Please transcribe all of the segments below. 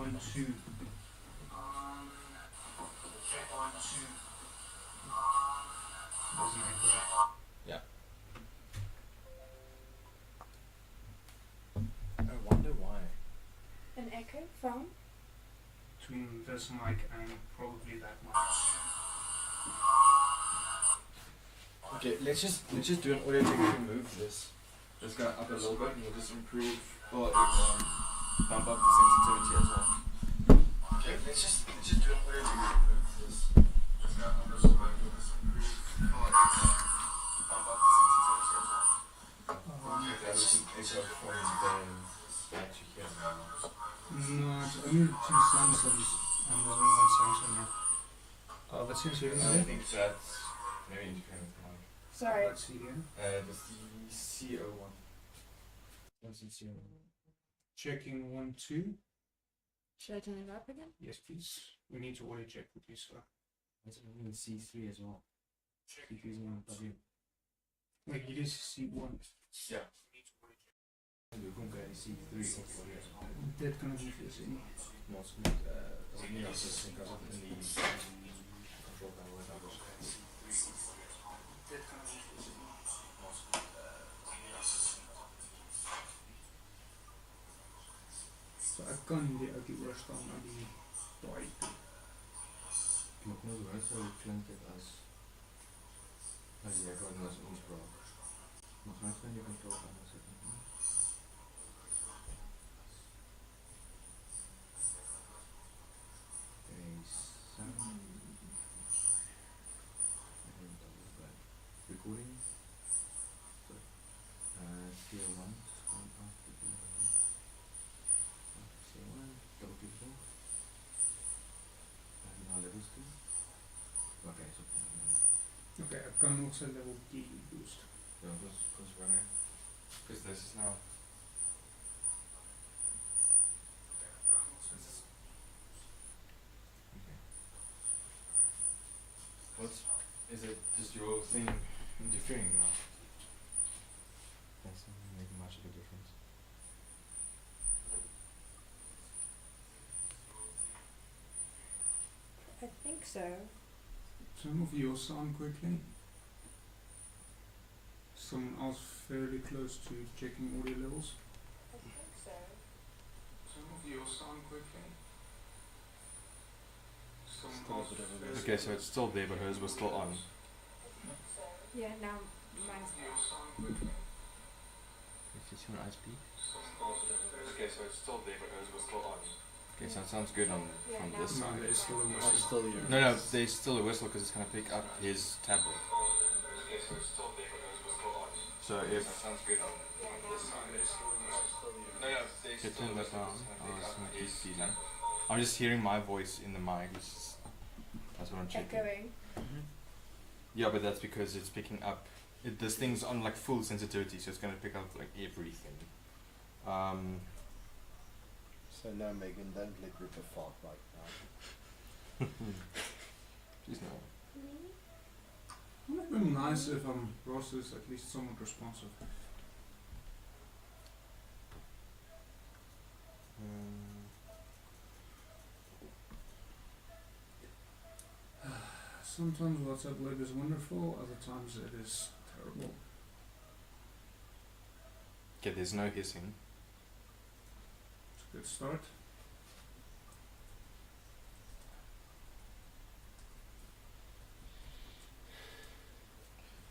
1, 2. Doesn't echo. Yeah. I wonder why. An echo from? Between this mic and probably that mic. Okay, let's just do an audio check to move this. Just go up a little bit and we'll just improve or bump up the sensitivity as well. Okay, let's just do an audio check to move this. Just go up a little bit and we'll just improve or bump up the sensitivity as well. Okay, that's just an echo from the battery here now. No, it's only 2 Samsungs and there's only 1 Samsung here. Let's see here. I think that's maybe independent. Sorry. Let's see here. The CO1. What's the CO1? Checking 1, 2. Should I turn it up again? Yes, please. We need to audio check with you, sir. What's it in C3 as well? C3 Wait, you did C1. Yeah. We can go C3 Dit kan ik niet veel zien. Als ik niet als ik in die control panel is, Dit kan ik niet veel zien. So ek kan die uit die oorstaan na die daai toe. maar kom ons hoor so klink dit as jy gewoon as ons praat. Maar gaan jy die control panel sit? Recording. CO1. CO1. Double click it. And now levels 2. Okay, so Okay, ek kan nog sy level D boost. yeah, goes running. Because this is now. Okay. What's is it just your thing interfering now? That's not making much of a difference. I think so. Turn off your sound quickly. Someone else fairly close to checking audio levels. I think so. Turn off your sound quickly. Someone Still a else bit of a fairly okay, so it's still there, but hers was still on. Yeah, now mine's your sound quickly. Is this your ISP? Someone else fairly Okay, so it's still there, but hers was still on. Okay, so it sounds good on Yeah, from now this No, side. there's still a Oh, whistle. still here. No, there's still a whistle because it's going to pick up his tablet. Okay, so it's still there, but hers was still on. So if Sounds good on This side there's still a whistle. if you turn that down, I'm just hearing my voice in the mic. That's what I'm checking. echoing. Yeah, but that's because it's picking up. This thing's on like full sensitivity, so it's going to pick up like everything. So no, Megan, don't let Ripper fart right now. Please no. It would have been nice if Ross is at least somewhat responsive. Sometimes WhatsApp web is wonderful, other times it is terrible. Okay, there's no hissing. It's a good start.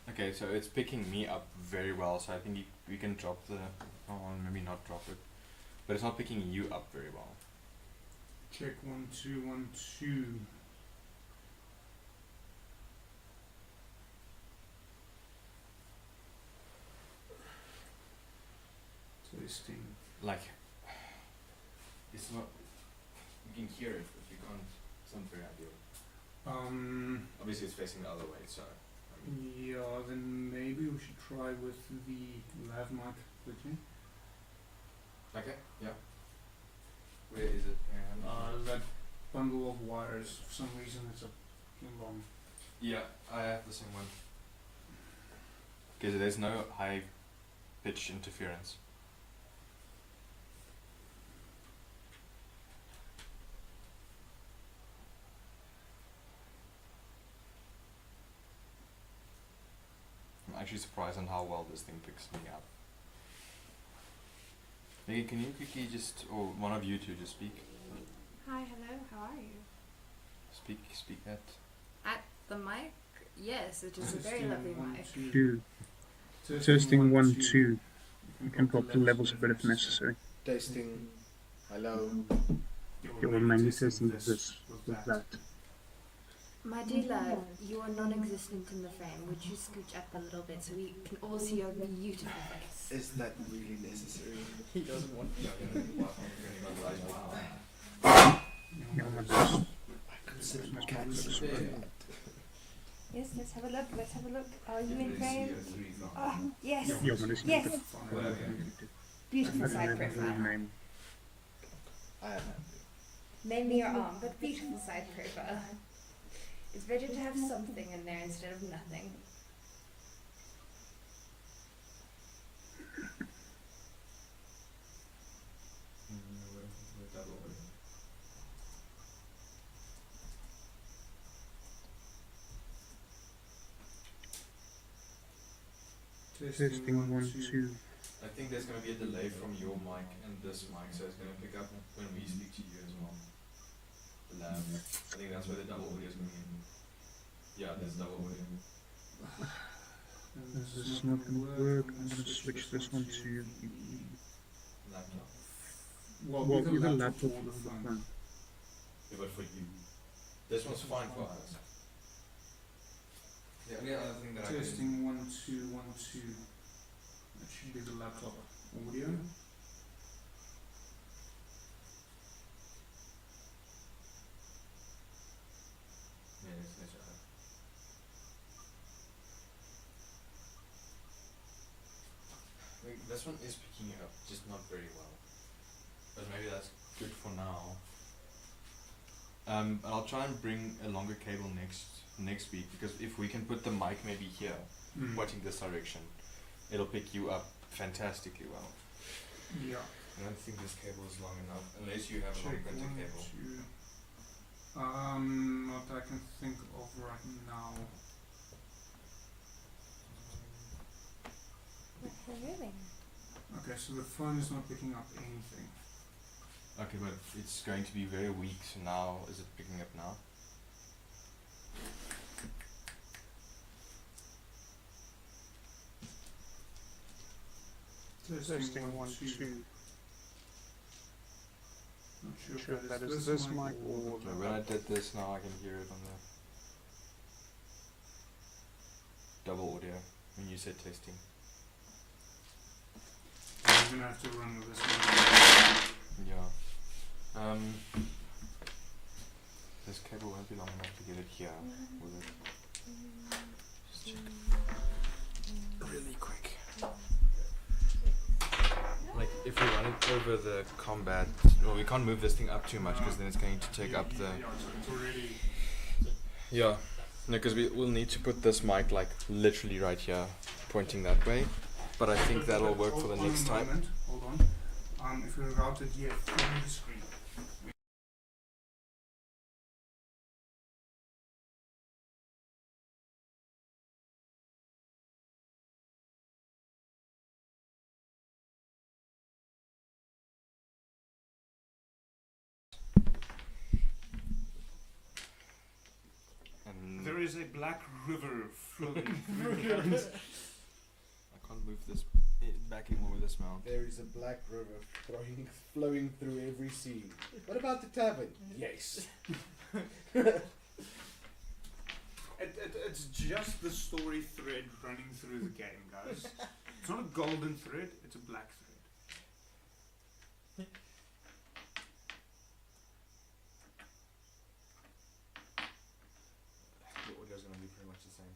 Okay, so it's picking me up very well, so I think we can drop the. Oh, maybe not drop it. But it's not picking you up very well. Check 1 2 1 2. Tasting. Like, it's not. You can hear it, but you can't. It's not very ideal. Obviously, it's facing the other way, so. Yeah, then maybe we should try with the lav mic quickly. Okay, yeah. Where is it? That bundle of wires, for some reason it's a long. Yeah, I have the same one. Okay, so there's no high pitch interference. actually surprised on how well this thing picks me up. Megan, can you quickly just, or one of you two just speak? Hi, hello, how are you? Speak that. At the mic? Yes, it is a very lovely mic. Two. Testing 1, 2. You can drop the levels a bit if necessary. Testing. Hello. You will mainly testing this with that. My dear love, you are non-existent in the frame. Would you scooch up a little bit so we can all see your beautiful face? Is that really necessary? He doesn't want to. I consider my cats. Yes, let's have a look, let's have a look. Are you in frame? Oh, yes, yes. Beautiful side profile. I am Mainly your arm, but beautiful side profile. It's better to have something in there instead of nothing. Testing 1, 2. I think there's going to be a delay from your mic and this mic, so it's going to pick up when we speak to you as well. The lab. I think that's where the double audio is coming in. Yeah, there's double audio. This is not going to work. I'm going to switch this one to Laptop. well, either laptop or the phone. Yeah, but for you. This one's fine for us. The only other thing that Testing 1, 2, 1, 2. That should be the laptop audio. Yeah, let's try that. Like, this one is picking it up, just not very well. But maybe that's good for now. I'll try and bring a longer cable next week, because if we can put the mic maybe here, pointing this direction, it'll pick you up fantastically well. Yeah. I don't think this cable is long enough, unless you have a long Check printer 1, cable. 2. Not that I can think of right now. Really? Okay, so the phone is not picking up anything. Okay, but it's going to be very weak, so now, is it picking up now? Testing 1, 2. Not sure if that is this mic or So when I did this, now I can hear it on the double audio when you said testing. I'm gonna have to run with this one. Yeah. This cable won't be long enough to get it here, will it? Just check. Really quick. Like, if we run it over the combat, well, we can't move this thing up too much because then it's going to take up the. Yeah, so it's already. Yeah. No, because we'll need to put this mic like literally right here, pointing that way. But I think that'll work for the next time. Hold on. If we route it here through the screen. And There is a black river flowing through the gardens. I can't move this back anymore with this mount. There is a black river flowing through every scene. What about the tavern? Yes. It's just the story thread running through the game, guys. It's not a golden thread, it's a black thread. The audio's gonna be pretty much the same.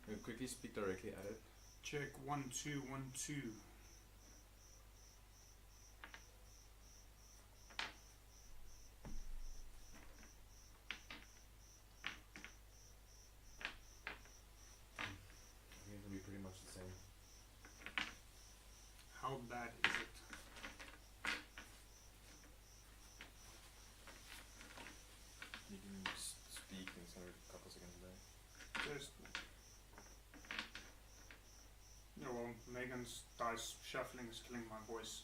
We'll quickly speak directly at it. Check 1, 2, 1, 2. I think it'll be pretty much the same. How bad is it? You can speak and it's gonna be a couple seconds delay. Just otherwise shuffling is killing my voice.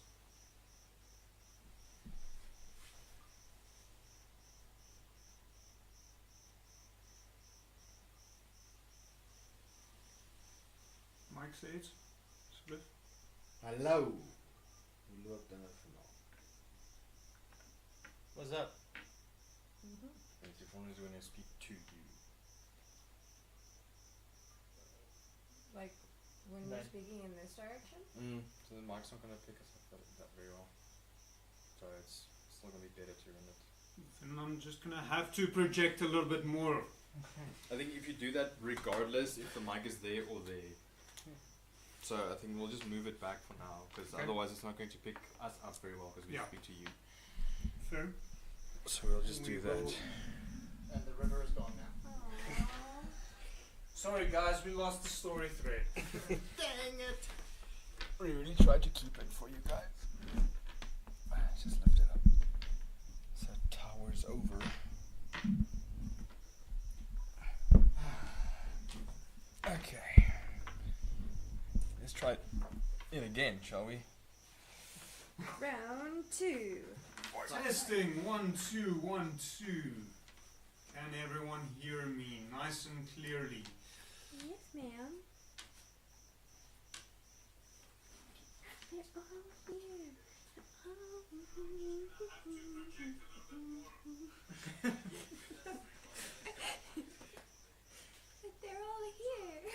Mike says, Split. Hallo. Hoe loopt dan het vanaf? What's up? And if one is going to speak to you. Like when Right. you're speaking in this direction? So the mic's not going to pick us up that very well. So it's still going to be better to run it. Then I'm just gonna have to project a little bit more. I think if you do that regardless if the mic is there or there. So I think we'll just move it back for now because Okay. otherwise it's not going to pick us up very well because we Yeah. speak to you. Fair. So we'll just We do will- that. And the river is gone now. Aww. Sorry guys, we lost the story thread. Dang it! We really tried to keep it for you guys. Just lift it up. So it towers over. Okay. Let's try it again, shall we? Round 2. Testing 1 2 1 2. Can everyone hear me nice and clearly? Yes, ma'am. They're all here. But they're all here.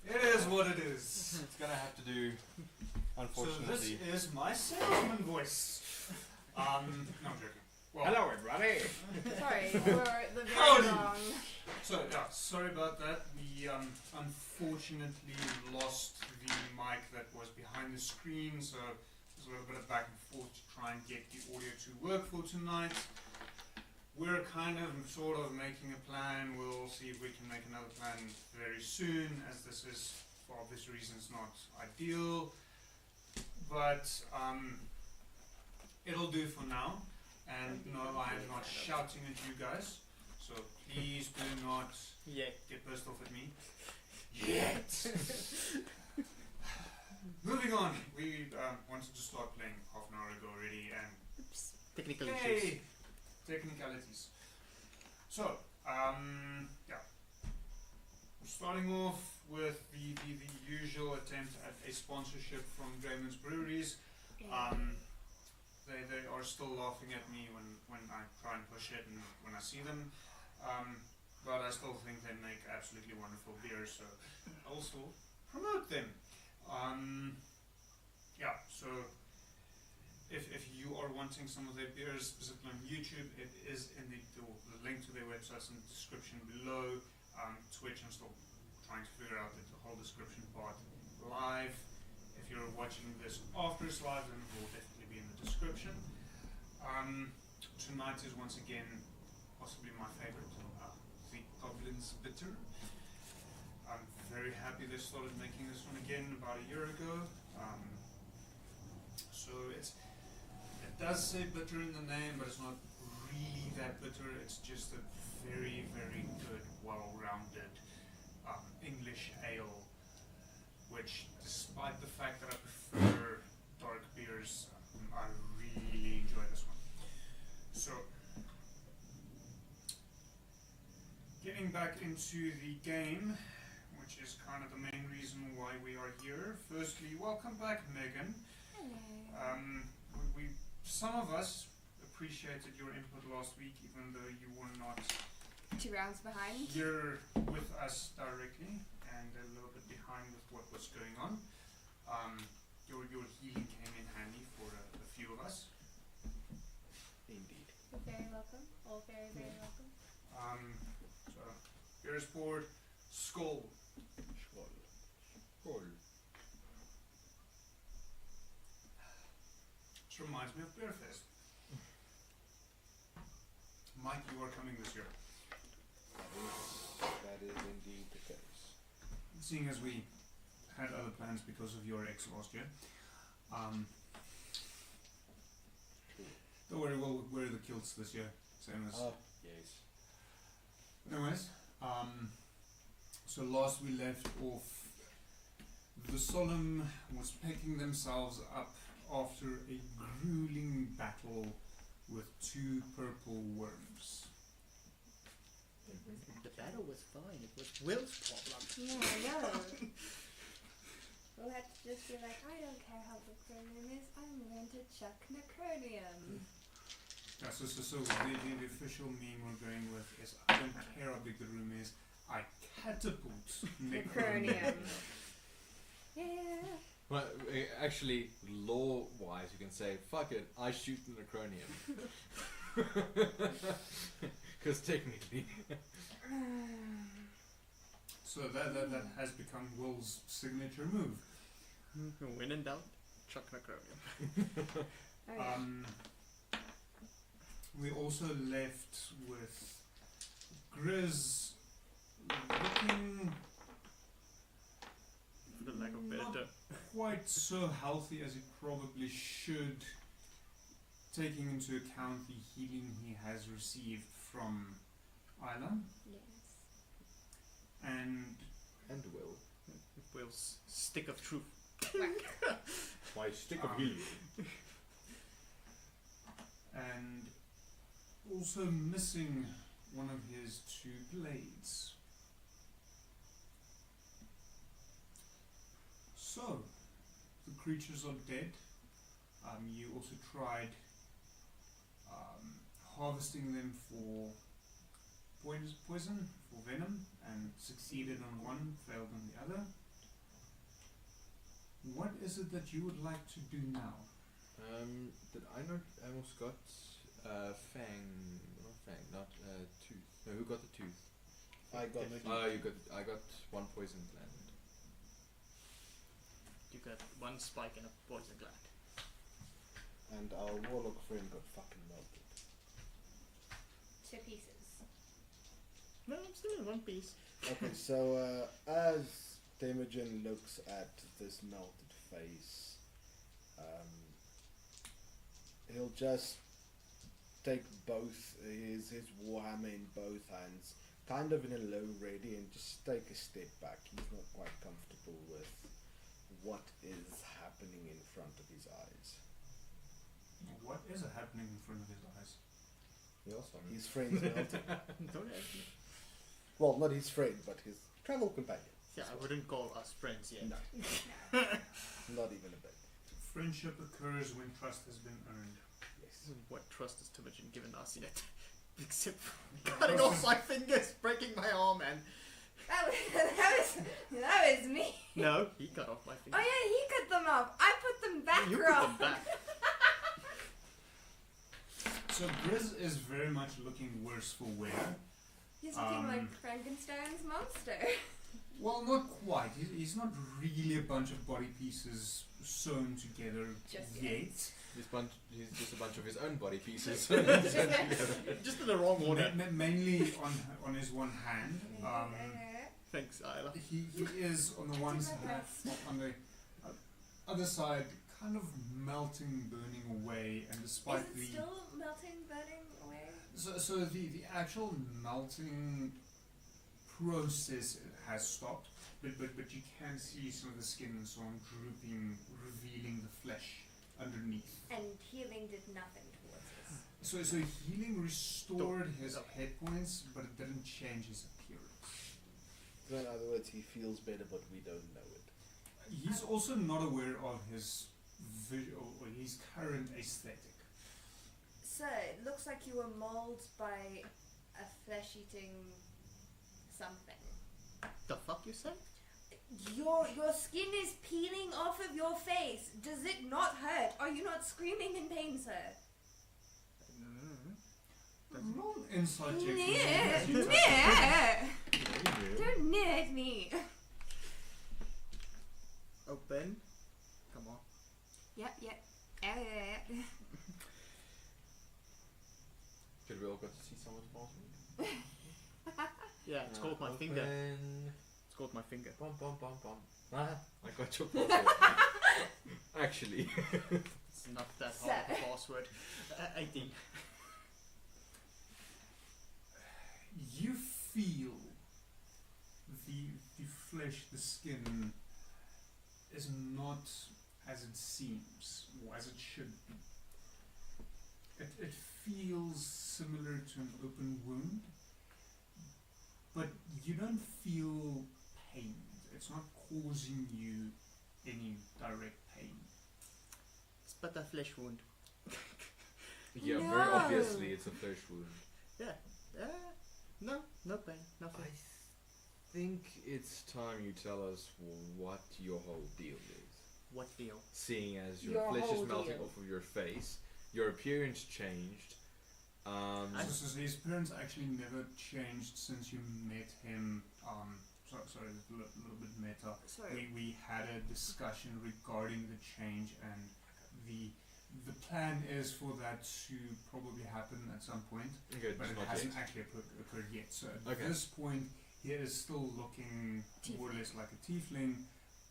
It is what it is. It's gonna have to do, So unfortunately. this is my salesman voice. No, I'm joking. Well, Hello, everybody! Sorry for the very Howdy. long. So yeah, sorry about that. We unfortunately lost the mic that was behind the screen, so there's a little bit of back and forth to try and get the audio to work for tonight. We're kind of sort of making a plan. We'll see if we can make another plan very soon, as this is for obvious reasons not ideal. But it'll do for now. And no, I am not shouting at you guys, so please do not Yeah. get pissed off at me. Yet! Moving on, we wanted to start playing half an hour ago already, and Oops. Technical issues. yay! Technicalities. So, yeah. Starting off with the usual attempt at a sponsorship from Draymond's Breweries. They are still laughing at me when I try and push it and when I see them. But I still think they make absolutely wonderful beer, so I'll also promote them. Yeah, so if you are wanting some of their beers, visit them on YouTube. It is in the link to their website's in the description below. Twitch, I'm still trying to figure out the whole description part live. If you're watching this after it's live, then it will definitely be in the description. Tonight is once again possibly my favorite, the Goblin's Bitter. I'm very happy they started making this one again about a year ago. So it does say bitter in the name, but it's not really that bitter. It's just a very, very good, well-rounded English ale, which, despite the fact that I prefer dark beers, I really enjoy this one. So, getting back into the game, which is kind of the main reason why we are here. Firstly, welcome back, Megan. Hello. Some of us appreciated your input last week, even though you were not 2 rounds behind. here with us directly and a little bit behind with what was going on. your healing came in handy for a few of us. Indeed. You're very welcome. All very, very welcome. So, here's board, skull. Cool. This reminds me of Beerfest. Mike, you are coming this year. That is indeed the case. Seeing as we had other plans because of your ex last year. Don't worry, we'll wear the kilts this year. Same as. Oh, yes. Anyways, so last we left off, the Solemn was picking themselves up after a grueling battle with 2 purple worms. The battle was fine. It was Will's problem. Yeah, I know. We'll have to just be like, I don't care how the cranium is, I'm going to chuck necronium. Yeah, so the official meme we're going with is, I don't care how big the room is, I catapult necronium. Yeah. Well, actually, law-wise, you can say, fuck it, I shoot the necronium. Because technically. So that has become Will's signature move. When in doubt, chuck necronium. Oh, yeah. We also left with Grizz looking For the lack of not better. quite so healthy as he probably should, taking into account the healing he has received from Isla Yes. and Will. Will's stick of truth. My stick of healing. And also missing one of his 2 blades. So, the creatures are dead. You also tried harvesting them for poison, for venom, and succeeded on one, failed on the other. What is it that you would like to do now? Did I not almost got tooth. No, who got the tooth? I got I got 1 poison gland. You got 1 spike and a poison gland. And our warlock friend got fucking melted. 2 pieces. No, I'm still in 1 piece. Okay, so as Temujin looks at this melted face, he'll just take both his warhammer in both hands, kind of in a low ready, and just take a step back. He's not quite comfortable with what is happening in front of his eyes. What is happening in front of his eyes? His friend's melting. Don't ask me. Well, not his friend, but his travel companion. Yeah, I wouldn't call us friends yet. No. Not even a bit. Friendship occurs when trust has been earned. Yes. What trust has Temujin given us yet? Except for cutting off my fingers, breaking my arm, and That was me. no, he cut off my Oh fingers. yeah, he cut them off. I put them back You wrong. put them back. So Grizz is very much looking worse for wear. He's looking like Frankenstein's monster. Well, not quite. He's not really a bunch of body pieces sewn together Just yet. He's just a bunch of his own body pieces. Just in the wrong order. Mainly on his one hand. Thanks, Isla. He is on the one Do my side, best. on the other side, kind of melting, burning away, and despite Is it still melting, burning away? So the actual melting process has stopped, but you can see some of the skin and so on drooping, revealing the flesh underneath. And healing did nothing towards us. So healing restored his hit points, but it didn't change his appearance. So in other words, he feels better, but we don't know it. He's also not aware of his visual or his current aesthetic. So it looks like you were mauled by a flesh-eating something. The fuck you say? Your skin is peeling off of your face. Does it not hurt? Are you not screaming in pain, sir? Roll an insight check. Don't near at me. Open. Come on. Yep. Could we all got to see someone's bathroom? Yeah, it's called my finger. It's called my finger. Bum bum bum bum. I got your password. Actually. It's not that hard of a password. 18. You feel the flesh, the skin is not as it seems or as it should be. It feels similar to an open wound, but you don't feel pain. It's not causing you any direct pain. It's but a flesh wound. Yeah, No. very obviously it's a flesh wound. No pain, nothing. I think it's time you tell us what your whole deal is. What deal? Seeing as your Your flesh whole is melting deal. off of your face, your appearance changed. So his appearance actually never changed since you met him. Sorry, a little bit meta. Sorry. We had a discussion regarding the change, and the plan is for that to probably happen at some point, Okay, but it not hasn't yet. actually occurred yet. So at Okay. this point, he is still looking more or less like a tiefling,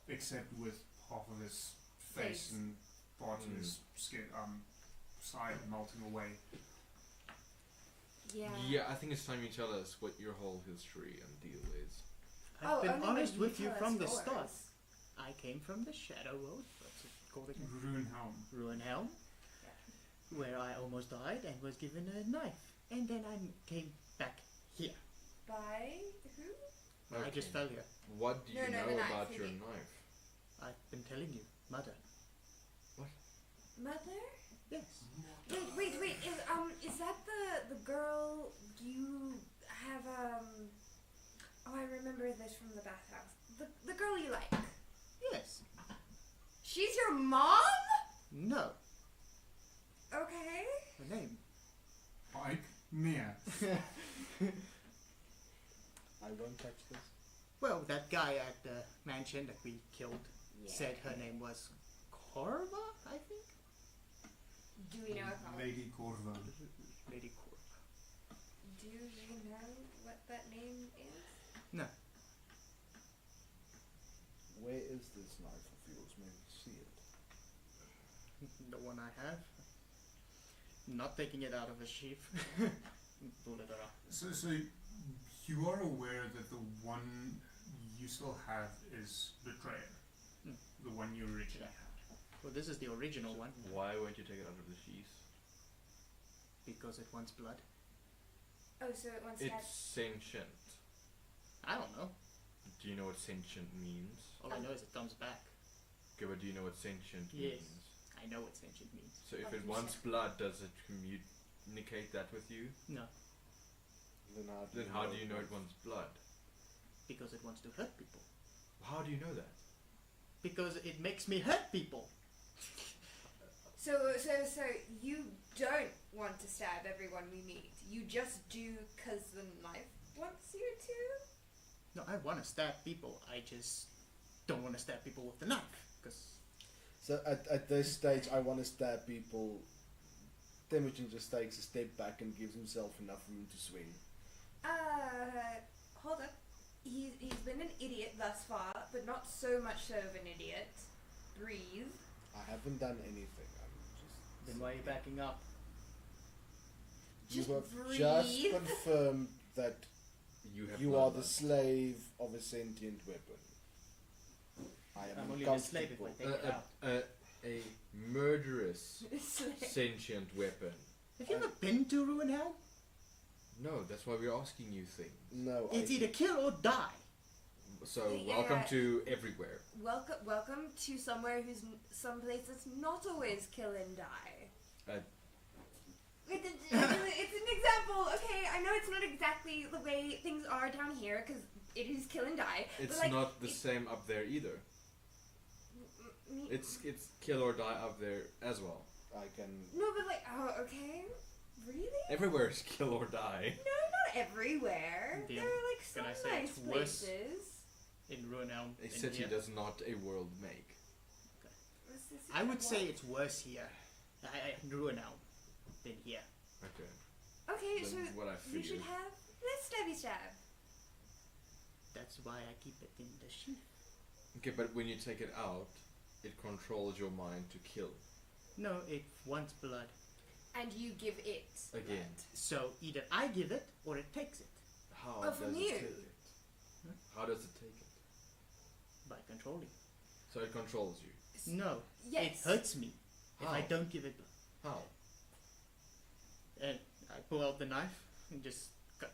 except with half of his face Face. and part of his skin, side melting away. Yeah. Yeah, I think it's time you tell us what your whole history and deal is. I've been only honest when with you tell from us the yours. start. I came from the Shadow World, what's it called again? Runehelm. Ruinhelm, where I almost died and was given a knife. And then I came back here. By who? I just fell here. What do you No, know the knife, about you your mean. knife? I've been telling you, Mother. Mother? Yes. Wait. Is that the girl you have Oh, I remember this from the bathhouse. The girl you like. Yes. She's your mom? No. Okay. Her name. Ike Mia. I won't touch this. Well, that guy at the mansion that we killed Yeah. said her name was Corva, I think? Do we know if Lady Corva. Lady Corva. Do you know what that name is? No. Where is this knife of yours? May we see it? The one I have. Not taking it out of a sheath. Pull it around. So you are aware that the one you still have is Betrayer, the one you originally had. Well, this is the original one Why won't you take it out of the sheath? because it wants blood. Oh, so it wants It's sentient. I don't know. Do you know what sentient means? All I know is it comes back. Okay, but do you know what sentient Yes. means? I know what sentient means. So if What it do you wants say? blood, does it communicate that with you? No, Then how do you know it wants blood? because it wants to hurt people. How do you know that? Because it makes me hurt people. So you don't want to stab everyone we meet. You just do because the knife wants you to? No, I want to stab people. I just don't want to stab people with the knife. Because So at this stage, I want to stab people. Temujin just takes a step back and gives himself enough room to swing. Hold up. He's been an idiot thus far, but not so much so of an idiot. Breathe. I haven't done anything. I'm just. then why are you backing up? You Just have breathe. just confirmed that have you blood are on the it. slave of a sentient weapon. I am I'm only the slave if I uncomfortable. take it out. A murderous Slave. sentient weapon. Have you ever been to Ruinhelm? No, that's why we're asking you things. No, It's I, either kill or die. So Yeah. welcome to everywhere. Welcome to somewhere who's someplace that's not always kill and die. It's an example, okay? I know it's not exactly the way things are down here, because it is kill and die. It's but, like, not the same up there either. It's kill or die up there as well. I can. No, but like, oh, okay, really? Everywhere is kill or die. No, not everywhere. Then There are like can I some say nice it's worse? places. In Ruinelm. A city does not a world make. I would say it's worse here. In Ruinelm than here. Okay. Okay, That's so what I you should figured. have this stabby stab. That's why I keep it in the sheath. Okay, but when you take it out, it controls your mind to kill. No, it wants blood. And you give it Again. blood. So either I give it or it takes it How Oh, does from it you. take it? Huh? How does it take it? by controlling. So it controls you. No, Yes. it hurts me if I How? don't give it blood. How? And I pull out the knife and just cut.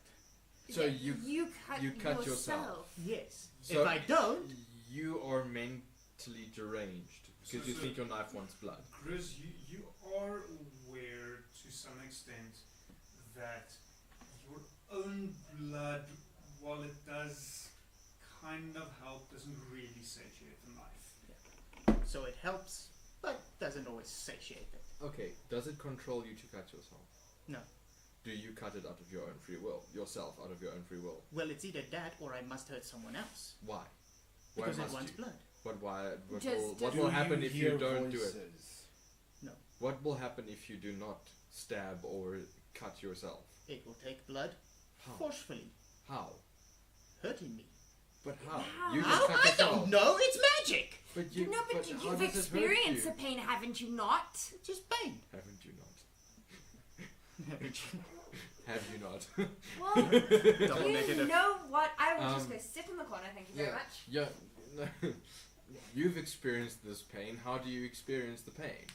So Yeah, you cut cut yourself. yourself. Yes. So if I don't, you are mentally deranged because So- you think your knife wants blood. Grizz, you are aware to some extent that your own blood, while it does kind of help, doesn't really satiate the knife. so it helps, but doesn't always satiate it. Okay, does it control you to cut yourself? No. Do you cut it out of your own free will? Yourself out of your own free will? Well, it's either that or I must hurt someone else Why? because it must wants you? blood. But why? What Just- will, just- what Do will happen if you hear don't do it? voices? What will happen if you do not stab or cut yourself? It will take blood How? forcefully, How? hurting me. But how? How? You How? just cut I yourself. don't know. It's magic. But you, No, but how you've does it hurt experienced you? the pain, haven't you not? It's just pain. Haven't you not? Haven't you? Have you not? Well, Double you negative. know what? I will just Um, go sit in the corner, thank you very much. Yeah. No. You've experienced this pain. How do you experience the pain?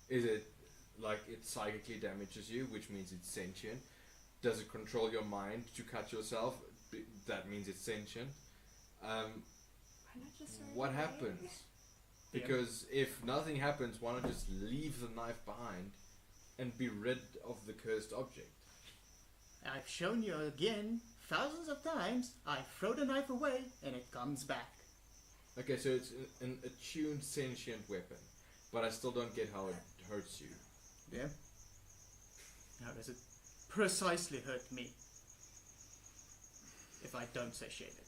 Is it like it psychically damages you, which means it's sentient? Does it control your mind to cut yourself? That means it's sentient. Why not just start What away? happens? Because if nothing happens, why not just leave the knife behind and be rid of the cursed object? I've shown you again thousands of times. I throw the knife away and it comes back. Okay, so it's an attuned sentient weapon, but I still don't get how it hurts you. Yeah. How does it precisely hurt me if I don't satiate it?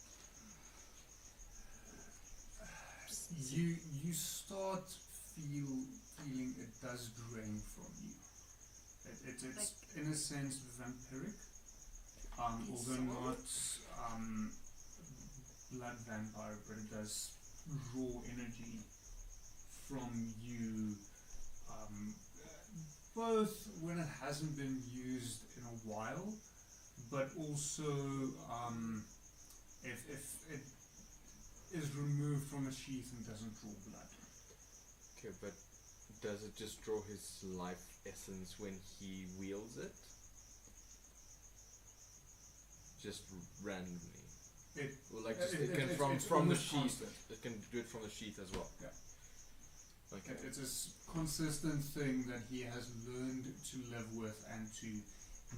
You start feeling it does drain from you. It's in a sense vampiric, although not blood vampire, but it does raw energy from you. Both when it hasn't been used in a while, but also if it is removed from a sheath and doesn't draw blood. Okay, but does it just draw his life essence when he wields it? Just randomly. It Well, like just, it- it can it- from it's the almost sheath. constant. It can do it from the sheath as well. Yeah. Okay. It's a consistent thing that he has learned to live with and to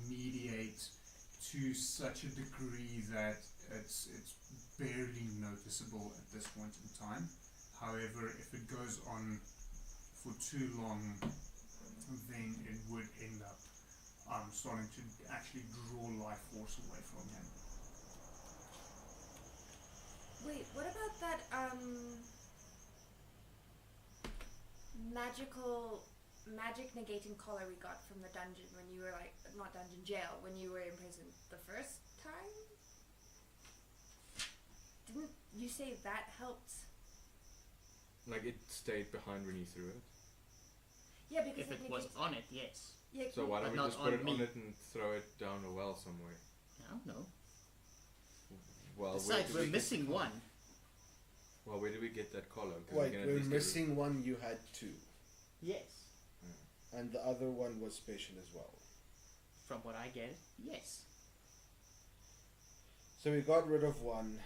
mediate to such a degree that it's barely noticeable at this point in time. However, if it goes on for too long, then it would end up starting to actually draw life force away from him. Wait, what about that magic negating collar we got from the dungeon when you were like not dungeon jail when you were in prison the first time? Didn't you say that helped? Like it stayed behind when you threw it. Yeah, because If it was negates- on it, yes. yeah, So why don't But we not just put on it me. on it and throw it down a well somewhere? I don't know. Well, where Besides, did we're we get missing the collar? one. Well, where do we get that collar? 'Cause Wait, can at we're least get rid- missing one. You had two, Yes. and the other one was special as well. From what I get, yes. So we got rid of one.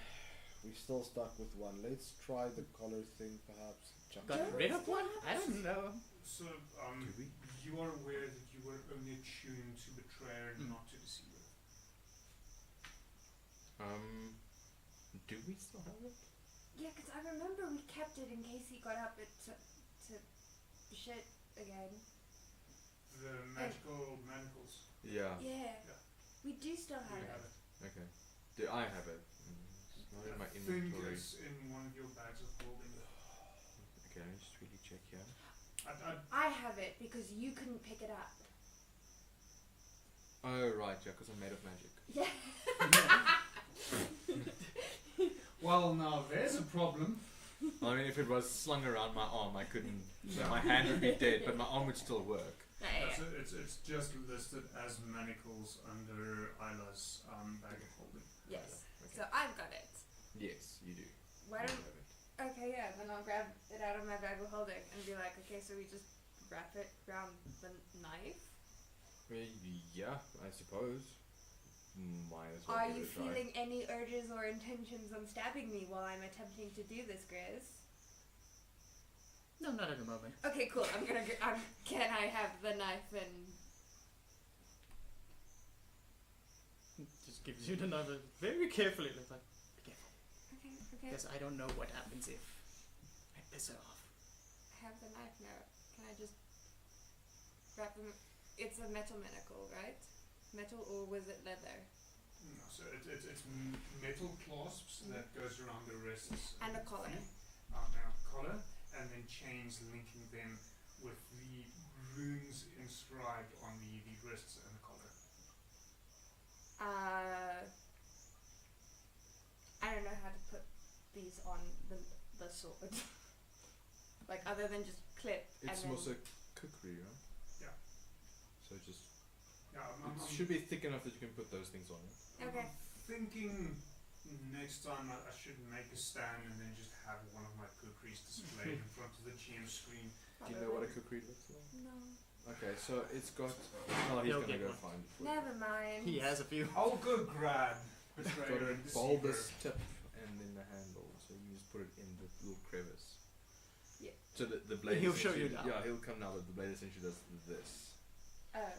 We still stuck with one. Let's try the collar thing, perhaps. Jump Got in. rid of one? I don't know. So, Do we? you are aware that you were only attuned to betrayer and not to deceiver. Do we still have it? Yeah, because I remember we kept it in case he got up to shit again. The magical manacles. Yeah. Yeah. We do still Do have you it. have it? Okay. Do I have it? It's not in my I think inventory. it's in one of your bags of holding. Okay, let me just really check here. I have it because you couldn't pick it up. Oh, right, yeah, because I'm made of magic. Yeah. Well, now there's a problem. I mean, if it was slung around my arm, I couldn't. So my hand would be dead, but my arm would still work. Yeah. It's just listed as manacles under Isla's bag of holding. Yes. Okay. So I've got it. Yes, you do. Why You don't? have it. Okay, yeah. Then I'll grab it out of my bag of holding and be like, okay, so we just wrap it around the knife. Yeah, I suppose. Might as well Are give you it a try. feeling any urges or intentions on stabbing me while I'm attempting to do this, Grizz? No, not at the moment. Okay, cool. Can I have the knife and? Just gives you the knife very carefully. It's like, be careful. Okay. Because I don't know what happens if I piss her off. I have the knife now. Can I just wrap them? It's a metal manacle, right? Metal, or was it leather? No, so it's metal clasps that goes around the wrists. And a collar. Now collar, and then chains linking them with the runes inscribed on the wrists and the collar. I don't know how to put these on the sword. Like other than just clip. It's and then also cookery, right? Yeah. So just. Yeah, It should be thick enough that you can put those things on it. Okay. I'm thinking next time I should make a stand and then just have one of my cookeries displayed in front of the GM screen. Do you know what a cookery looks like? No. Okay, so it's got. Oh, he's He'll gonna get go one. find it. for you. Never mind. He has a few. I'll go grab It's got Betrayer a and Deceiver. bulbous tip and then the handle, so you just put it in the little crevice. Yeah. So the blade. He'll show you essentially- now. Yeah, he'll come now. That the blade essentially does this, Oh.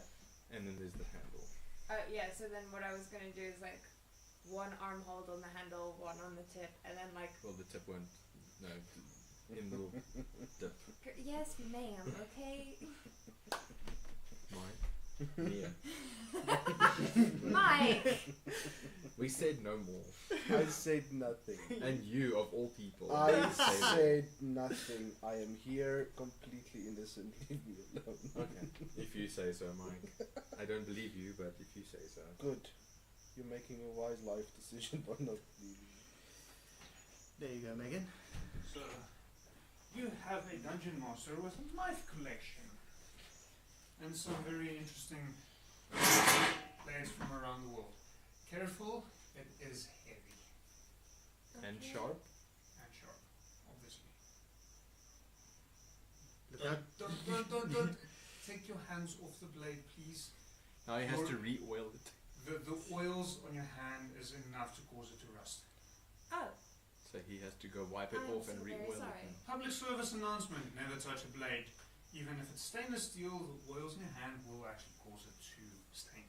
and then there's the handle. Yeah, so then what I was gonna do is like one arm hold on the handle, one on the tip, and then like. Well, the tip won't. No, in the little dip. Yes, ma'am, okay? Mike. Mia. Mike! We said no more. I said nothing. And you, of all people. I say that. said nothing. I am here completely innocent. Leave me alone. Okay, if you say so, Mike. I don't believe you, but if you say so. Good. You're making a wise life decision by not leaving. There you go, Megan. So, you have a dungeon master with a knife collection and some very interesting blades from around the world. Careful, it is heavy And Okay. sharp. and sharp, obviously. Look out. Don't take your hands off the blade, please. Now he has to re-oil it. The oils on your hand is enough to cause it to rust. Oh, So he has to go wipe it I'm off and so very re-oil sorry. it. Public service announcement, never touch a blade. Even if it's stainless steel, the oils in your hand will actually cause it to stain.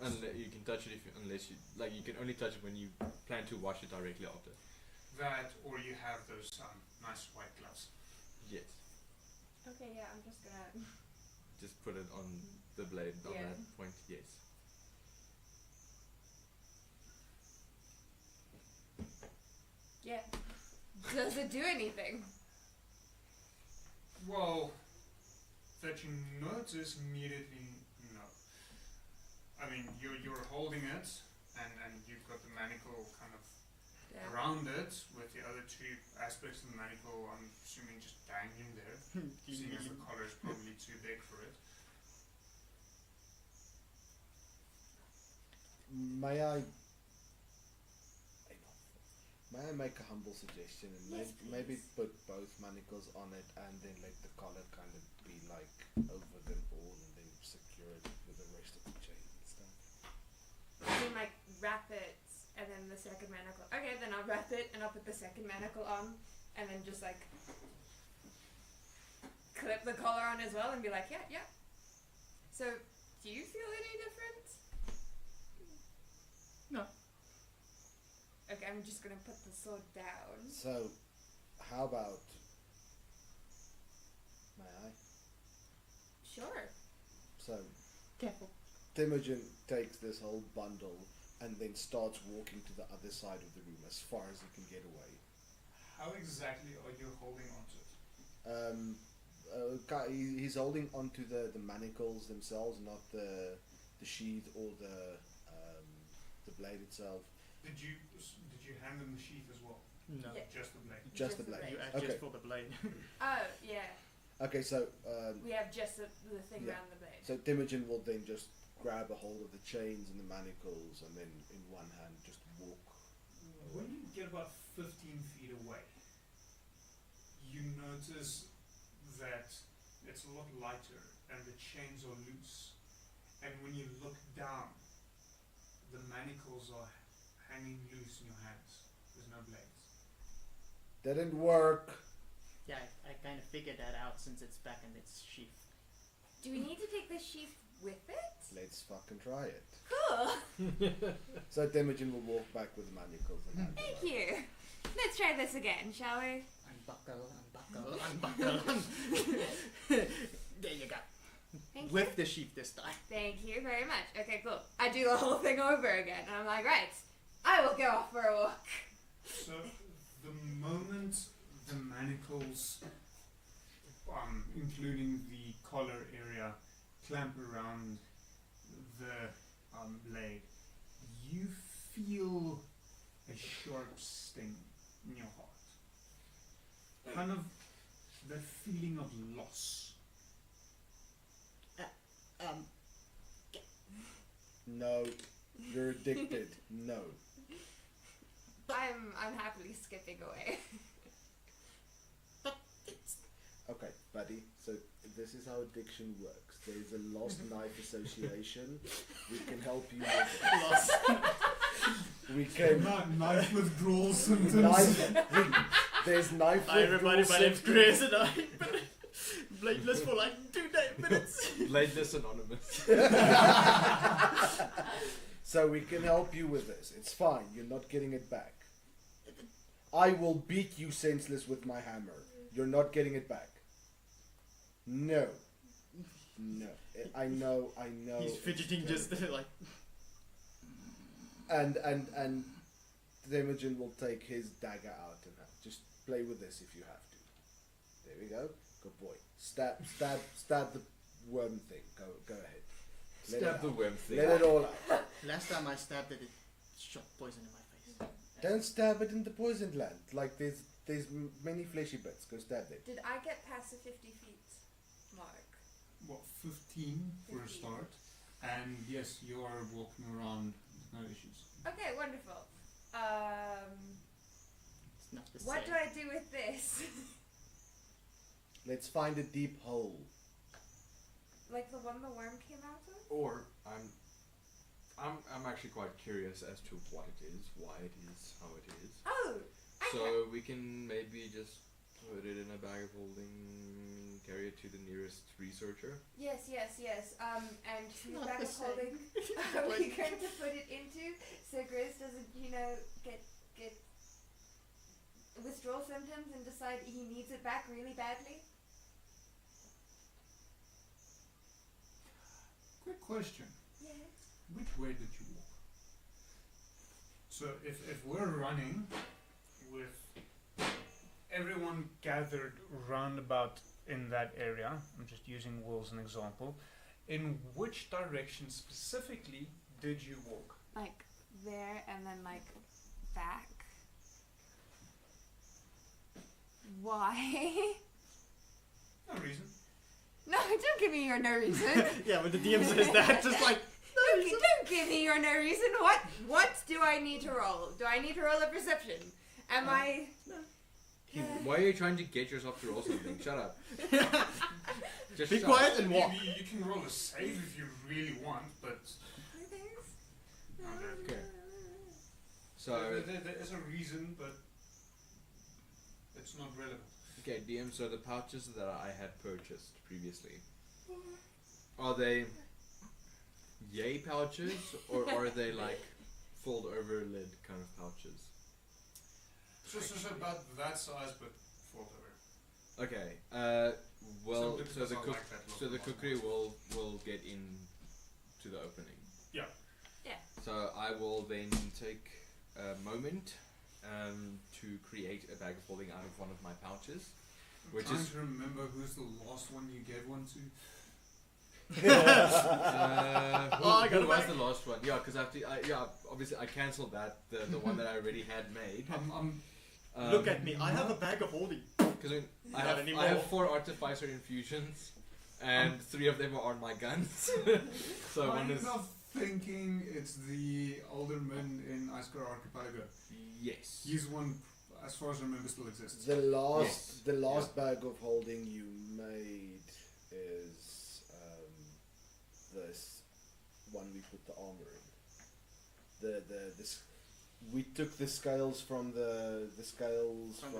And And rust. you can touch it unless you like. You can only touch it when you plan to wash it directly after. That, or you have those nice white gloves. Yes. okay, yeah, I'm just gonna. Just put it on the blade on Yeah. that point. Yes. Yeah. Does it do anything? Well, that you notice immediately, no. I mean, you're holding it, and you've got the manacle kind of Yeah. around it, with the other two aspects of the manacle, I'm assuming, just dangling there, seeing as the collar is probably too big for it. May I make a humble suggestion and Yes, maybe please. put both manacles on it and then let the collar kind of be like over them all and then secure it with the rest of the chain and stuff. You mean like wrap it and then the second manacle. Okay, then I'll wrap it and I'll put the second manacle on and then just like clip the collar on as well and be like, yeah. So, do you feel any different? No. Okay. I'm just gonna put the sword down. So, how about... May I? Sure. So, Careful. Timogen takes this whole bundle and then starts walking to the other side of the room as far as he can get away. How exactly are you holding onto it? He's holding onto the manacles themselves, not the sheath or the blade itself. Did you hand them the sheath as well? No. Yeah. Just the blade. Just the the blade. You blade. asked Okay. just for the blade. Oh, yeah. Okay, so We have just the thing Yeah. around the blade. so Timogen will then just grab a hold of the chains and the manacles, and then in one hand just walk. When you get about 15 feet away, you notice that it's a lot lighter and the chains are loose. And when you look down, the manacles are hanging loose in your hands. There's no blades. Didn't work. Yeah, I kind of figured that out since it's back in its sheath. Do we need to take the sheath with it? Let's fucking try it. Cool. So Timogen will walk back with the manacles and hand them Thank over. you. Let's try this again, shall we? Unbuckle, unbuckle. There you go. Thank you. With the sheath this time. Thank you very much. Okay, cool. I do the whole thing over again, and I'm like, right, I will go off for a walk. So the moment the manacles, including the collar area, clamp around the blade, you feel a sharp sting in your heart. Kind of the feeling of loss. No, you're addicted. No. I'm happily skipping away. Okay, buddy. So this is how addiction works. There is a lost knife association. We can help you with it. We can Knife withdrawal symptoms. there's knife Hi everybody, withdrawal my name's symptoms. Chris and I'm bladeless for like 2 minutes. Bladeless Anonymous. So we can help you with this. It's fine. You're not getting it back. I will beat you senseless with my hammer. You're not getting it back. No. No. I know. He's fidgeting just like. And Imogen will take his dagger out and just play with this if you have to. There we go. Good boy. Stab the worm thing. Go ahead. Stab the worm thing. Let it all out. Last time I stabbed it, it shot poison in my face. Don't stab it in the poisoned land. Like there's many fleshy bits. Go stab it. Did I get past the 50 feet mark? What, 15 for a 15. start? And yes, you are walking around with no issues. Okay, wonderful. It's not the What same. do I do with this? Let's find a deep hole. Like the one the worm came out of? Or I'm actually quite curious as to what it is, why it is, how it is. Oh! So we can maybe just put it in a bag of holding, carry it to the nearest researcher. Yes. And whose Not bag the of same. holding are we going to put it into so Grizz doesn't, get withdrawal symptoms and decide he needs it back really badly? Quick question. Yes. Which way did you walk? So if we're running with everyone gathered round about in that area, I'm just using Will as an example, in which direction specifically did you walk? Like there and then like back. Why? No reason. No, don't give me your no reason. Yeah, when the DM says that, just like. Don't give me your no reason. What do I need to roll? Do I need to roll a perception? Am I? Why are you trying to get yourself to roll something? Shut up. Just Be shut quiet up. and walk. You can roll a save if you really want, but Okay. So, there is a reason, but it's not relevant. okay, DM, so the pouches that I had purchased previously, are they yay pouches, or are they like fold over lid kind of pouches? So about that size, but fold over. Okay. Well, so the like that look so the a lot kukri more. will get in to the opening. Yeah. Yeah. So I will then take a moment to create a bag of holding out of one of my pouches, which Trying is to remember who's the last one you gave one to. who I got who it was back. the last one? Yeah, because obviously I cancelled that the one that I already had made. Look at me. I have a bag of holding. Because I Not have anymore. 4 artificer infusions, and 3 of them are on my guns. So one is thinking it's the alderman in Icecrow Archipelago. yes. He's one, as far as I remember, still exists. The last bag of holding you made is this one we put the armor in. We took the scales from the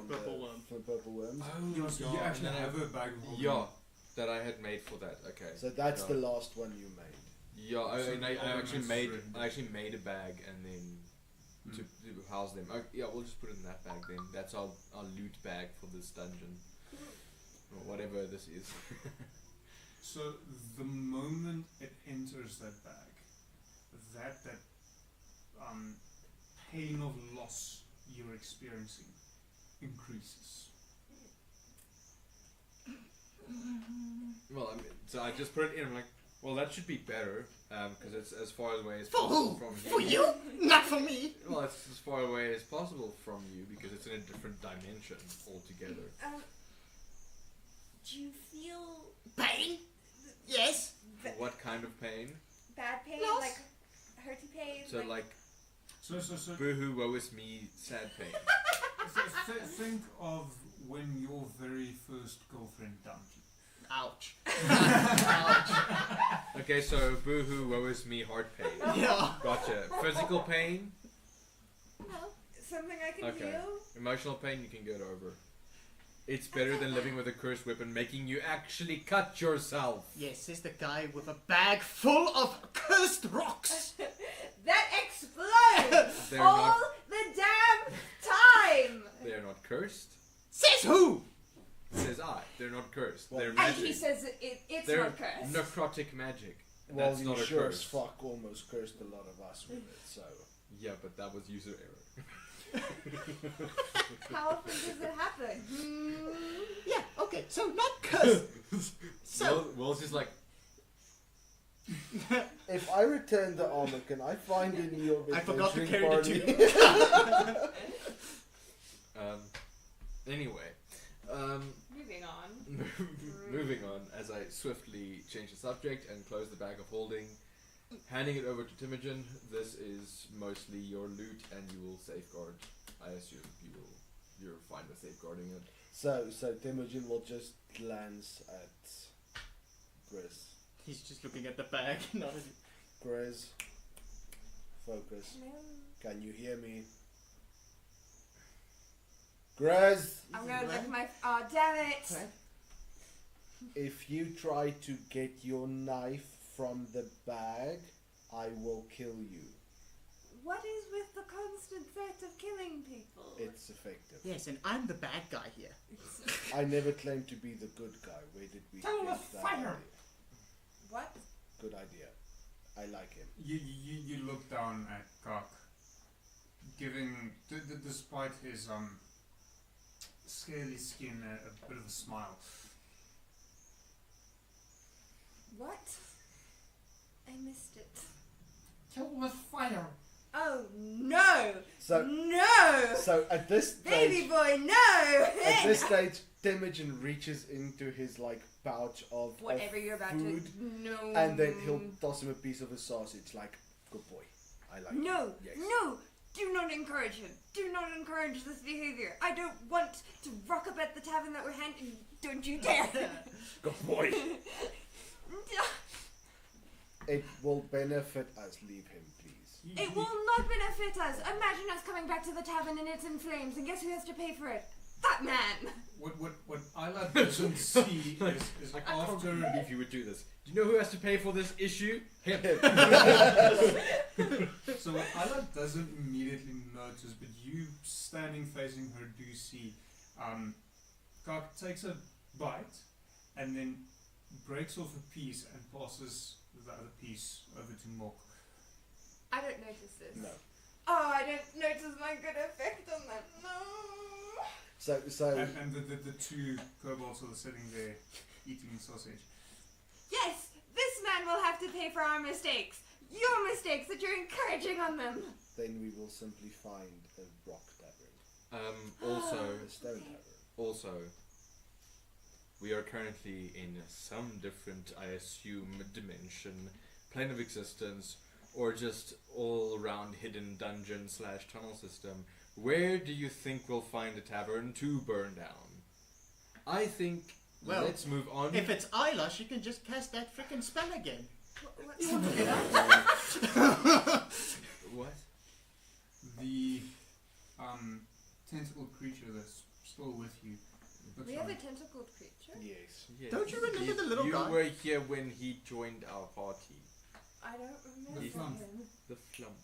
purple worm. from the purple worms. You actually and then have a bag of holding. Yeah, that I had made for that. Okay. So that's Yeah. the last one you made. Yeah, So I all actually the made necessary- a bag and then to house them. Yeah, we'll just put it in that bag then. That's our loot bag for this dungeon, or whatever this is. So the moment it enters that bag, that pain of loss you're experiencing increases. Well, I mean, so I just put it in. I'm like, well, that should be better because it's as far away as For possible who? from For you? Not for me. Well, it's as far away as possible from you because it's in a different dimension altogether. Do you feel Pain? Yes. What kind of pain? bad pain, Loss? like hurty pain? So like, So boohoo, woe is me, sad pain. think of when your very first girlfriend dumped you. Ouch. Okay, so boohoo, woe is me, heart pain. Yeah. Gotcha. Physical pain, Something I can Okay. heal? emotional pain, you can get over. It's better than living with a cursed weapon, making you actually cut yourself. Yes, says the guy with a bag full of cursed rocks. That explodes They're all not. the damn time! They're not cursed. Says who? Says I. They're not cursed. Well, They're And magic. he says it's They're not cursed. necrotic magic. And Well, that's you not a sure curse. as fuck almost cursed a lot of us with it, so. Yeah, but that was user error. How often does it happen? Yeah, okay, so not cursed. So, Will's just like, If I return the armor, can I find a new I forgot to adventuring carry the party? anyway, Moving on. moving on as I swiftly change the subject and close the bag of holding, handing it over to Timogen. This is mostly your loot, and you will safeguard. I assume you're fine with safeguarding it. So Timogen will just glance at Grizz. he's just looking at the bag. Not as Grizz, focus. Hello. Can you hear me? Grizz, I'm gonna lick my. Oh, damn it! if you try to get your knife from the bag, I will kill you. What is with the constant threat of killing people? It's effective. yes, and I'm the bad guy here. I never claimed to be the good guy. Where did we Tell get the that fire. idea? What? Good idea. I like him. You look down at Gok, giving despite his scaly skin a bit of a smile. What? I missed it. Kill with fire. Oh no! So No! so at this Baby stage, boy, no! at this stage, Timogen reaches into his like pouch of Whatever you're about food, to. No. and then he'll toss him a piece of his sausage. Like, good boy. I like him. No! Yes. No! Do not encourage him. Do not encourage this behavior. I don't want to rock up at the tavern that we're handing. Don't you dare! Good boy. It will benefit us. Leave him, please. It will not benefit us. Imagine us coming back to the tavern and it's in flames, and guess who has to pay for it? that man! What Isla doesn't see is Like, I can't after. believe you would do this. Do you know who has to pay for this issue? Him. So what Isla doesn't immediately notice, but you standing facing her do see. Kak takes a bite and then breaks off a piece and passes the other piece over to Mok. I don't notice this. No. Oh, I don't notice my good effect on that. No. So And the two kobolds are sitting there eating sausage. Yes, this man will have to pay for our mistakes. Your mistakes that you're encouraging on them. then we will simply find a rock tavern, Also, a stone tavern. also, we are currently in some different, I assume, dimension, plane of existence, or just all-around hidden dungeon / tunnel system. Where do you think we'll find a tavern to burn down? I think Well, let's move on. If it's Isla, she can just cast that freaking spell again. What? The tentacle creature that's still with you. looks We have a like- tentacled creature? Yes. Yes. Don't you remember the little you guy? You were here when he joined our party. I don't remember The flump. him. The flump.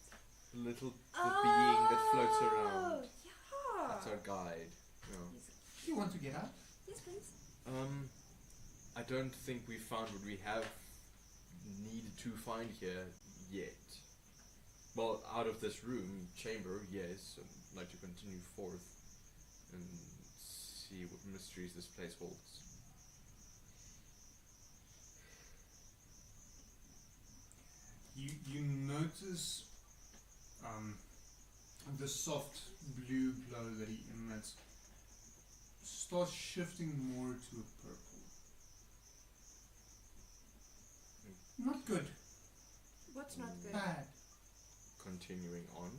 The little being that floats around. Yeah. That's our guide. No. You want to get out? Yes, please. I don't think we found what we have needed to find here yet. Well, out of this room, chamber, yes, I'd like to continue forth and see what mysteries this place holds. You notice the soft blue glow that he emits starts shifting more to a purple. Not good. What's not good? Bad. Continuing on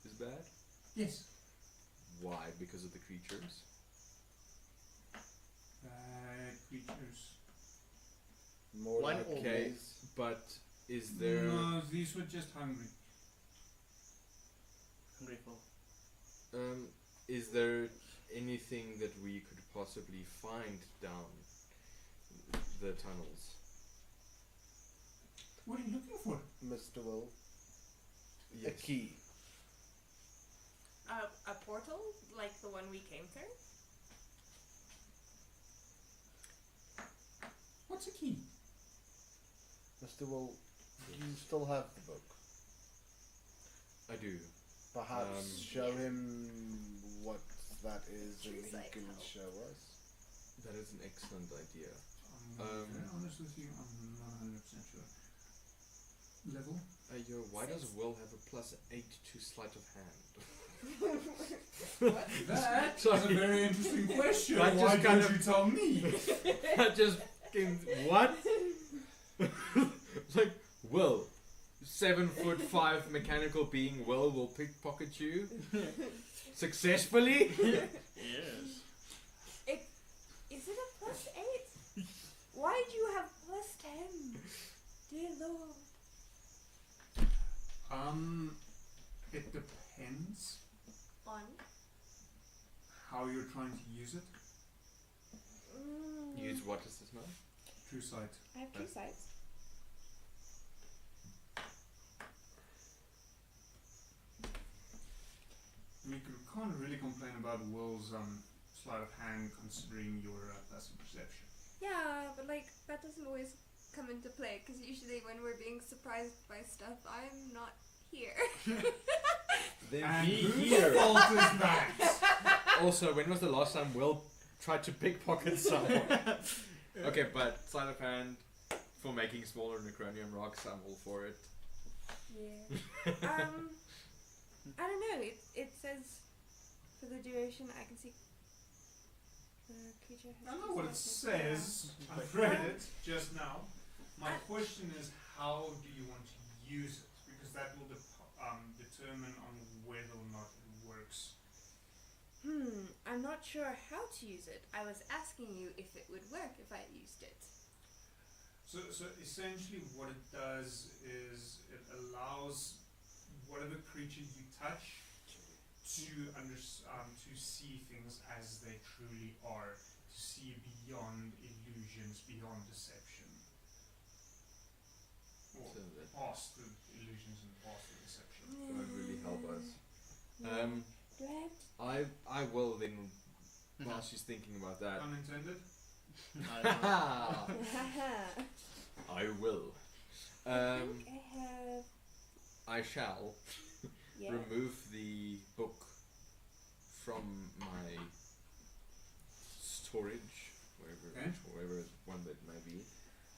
is bad? Yes. Why? Because of the creatures? Bad creatures. More One like Okay, these. but is there... No, these were just hungry. Hungry for. Is there anything that we could possibly find down the tunnels? What are you looking for? Mr. Will, a Yes. key. A portal? Like the one we came through? What's a key? Mr. Will, you still have the book. I do. Perhaps show him what that is and Choose he like can help. show us. That is an excellent idea. I'm very honest with you, I'm not 100% sure. Level? Why does Will have a +8 to sleight of hand? That's a Sorry. very interesting question. I just Why kind don't of- you tell me? I just what? Like Will, 7'5" mechanical being will pickpocket you successfully. Yes. Is it a +8? Why do you have +10? Dear Lord. It depends On? how you're trying to use it. Use what is this now? True sight. I have two sides. I mean, you can't really complain about Will's sleight of hand considering your passive perception. Yeah, but like that doesn't always come into play because usually when we're being surprised by stuff, I'm not here. Then And be whose here. fault is that? Also, when was the last time Will tried to pickpocket someone? Okay, but sleight of hand for making smaller necronium rocks, I'm all for it. Yeah. I don't know. It says for the duration I can see the creature has. I know what it possession. says. I've read it just now. My question is, how do you want to use it? Because that will determine on whether or not it works. I'm not sure how to use it. I was asking you if it would work if I used it. So essentially what it does is it allows whatever creature you touch to see things as they truly are, to see beyond illusions, beyond deception, or So that past the illusions and past the deception. would really help us. Yeah. Do I have I will then, while she's thinking about that. Unintended. I will. I think I have. I shall Yeah. remove the book from my storage, Okay. wherever one that may be,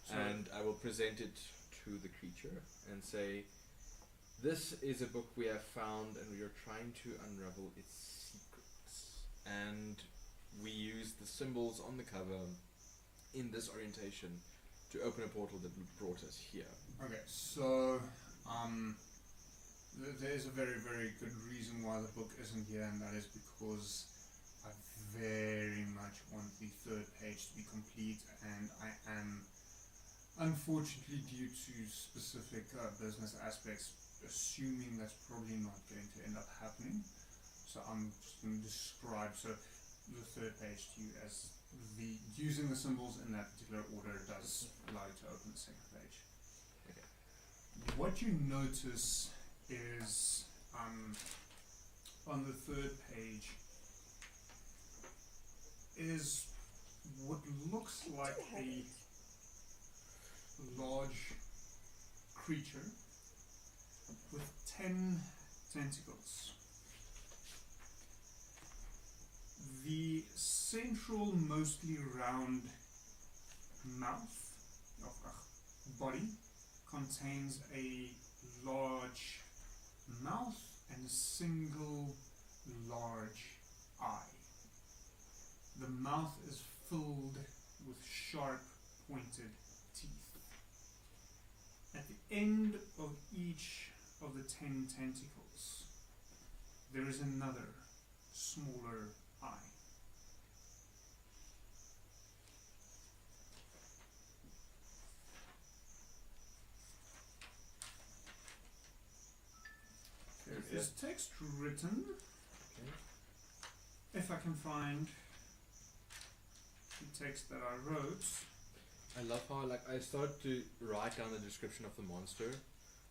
So, and I will present it to the creature and say, "This is a book we have found, and we are trying to unravel its secrets. And we use the symbols on the cover in this orientation to open a portal that brought us here." okay, so there is a very, very good reason why the book isn't here, and that is because I very much want the third page to be complete, and I am, unfortunately, due to specific business aspects, assuming that's probably not going to end up happening. So I'm just going to describe the third page to you as using the symbols in that particular order does allow you to open the second page. Okay. What you notice is on the third page is what looks like a large creature with 10 tentacles. The central, mostly round mouth body contains a large mouth and a single large eye. The mouth is filled with sharp, pointed teeth. At the end of each of the 10 tentacles, there is another, smaller eye. There is text written, Okay. if I can find the text that I wrote. I love how I started to write down the description of the monster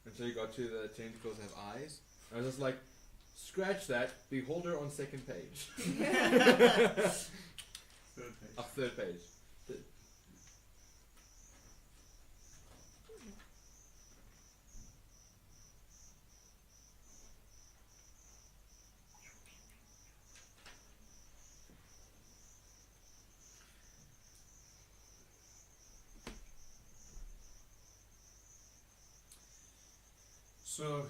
until you got to the tentacles have eyes. I was just like, scratch that, beholder on second page. Third page. Third page. So,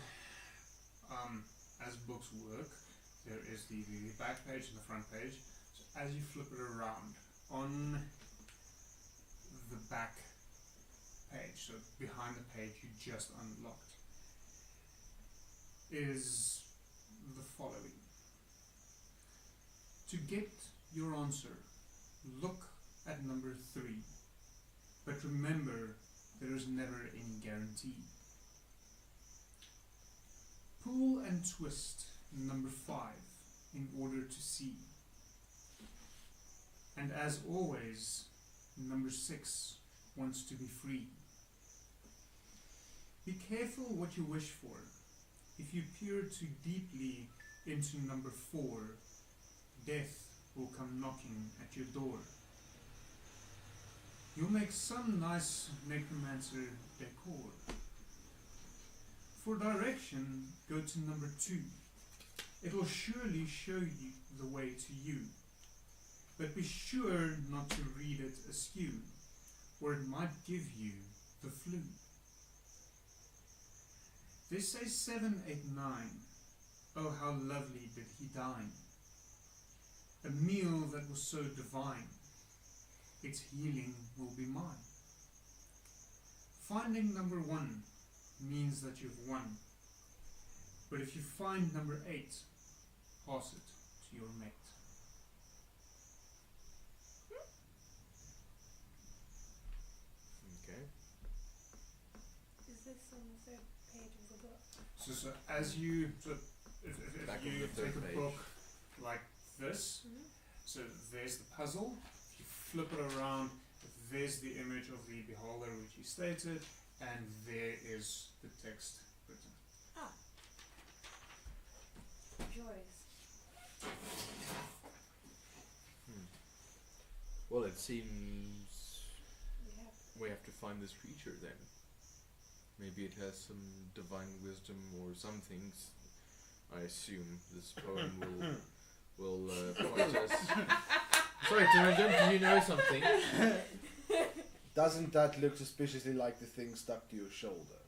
as books work, there is the back page and the front page. So as you flip it around, on the back page, so behind the page you just unlocked, is the following. To get your answer, look at number 3. But remember, there is never any guarantee. Pull and twist number 5 in order to see. And as always, number 6 wants to be free. Be careful what you wish for. If you peer too deeply into number 4, death will come knocking at your door. You'll make some nice necromancer decor. For direction, go to number 2. It will surely show you the way to you. But be sure not to read it askew, or it might give you the flu. They say 7, 8, 9. Oh, how lovely did he dine. A meal that was so divine. Its healing will be mine. Finding number 1 means that you've won. But if you find number 8, pass it to your mate. Okay. Is this on the third page of the book? So as you, Back if on you the third take a page. book like this, so there's the puzzle. If you flip it around, there's the image of the beholder which you stated, and there is the text written. Ah. Joys. Well, it seems Yeah. we have to find this creature then. Maybe it has some divine wisdom or some things. I assume this poem will point us. Sorry, Temujin, do you know something? Doesn't that look suspiciously like the thing stuck to your shoulder?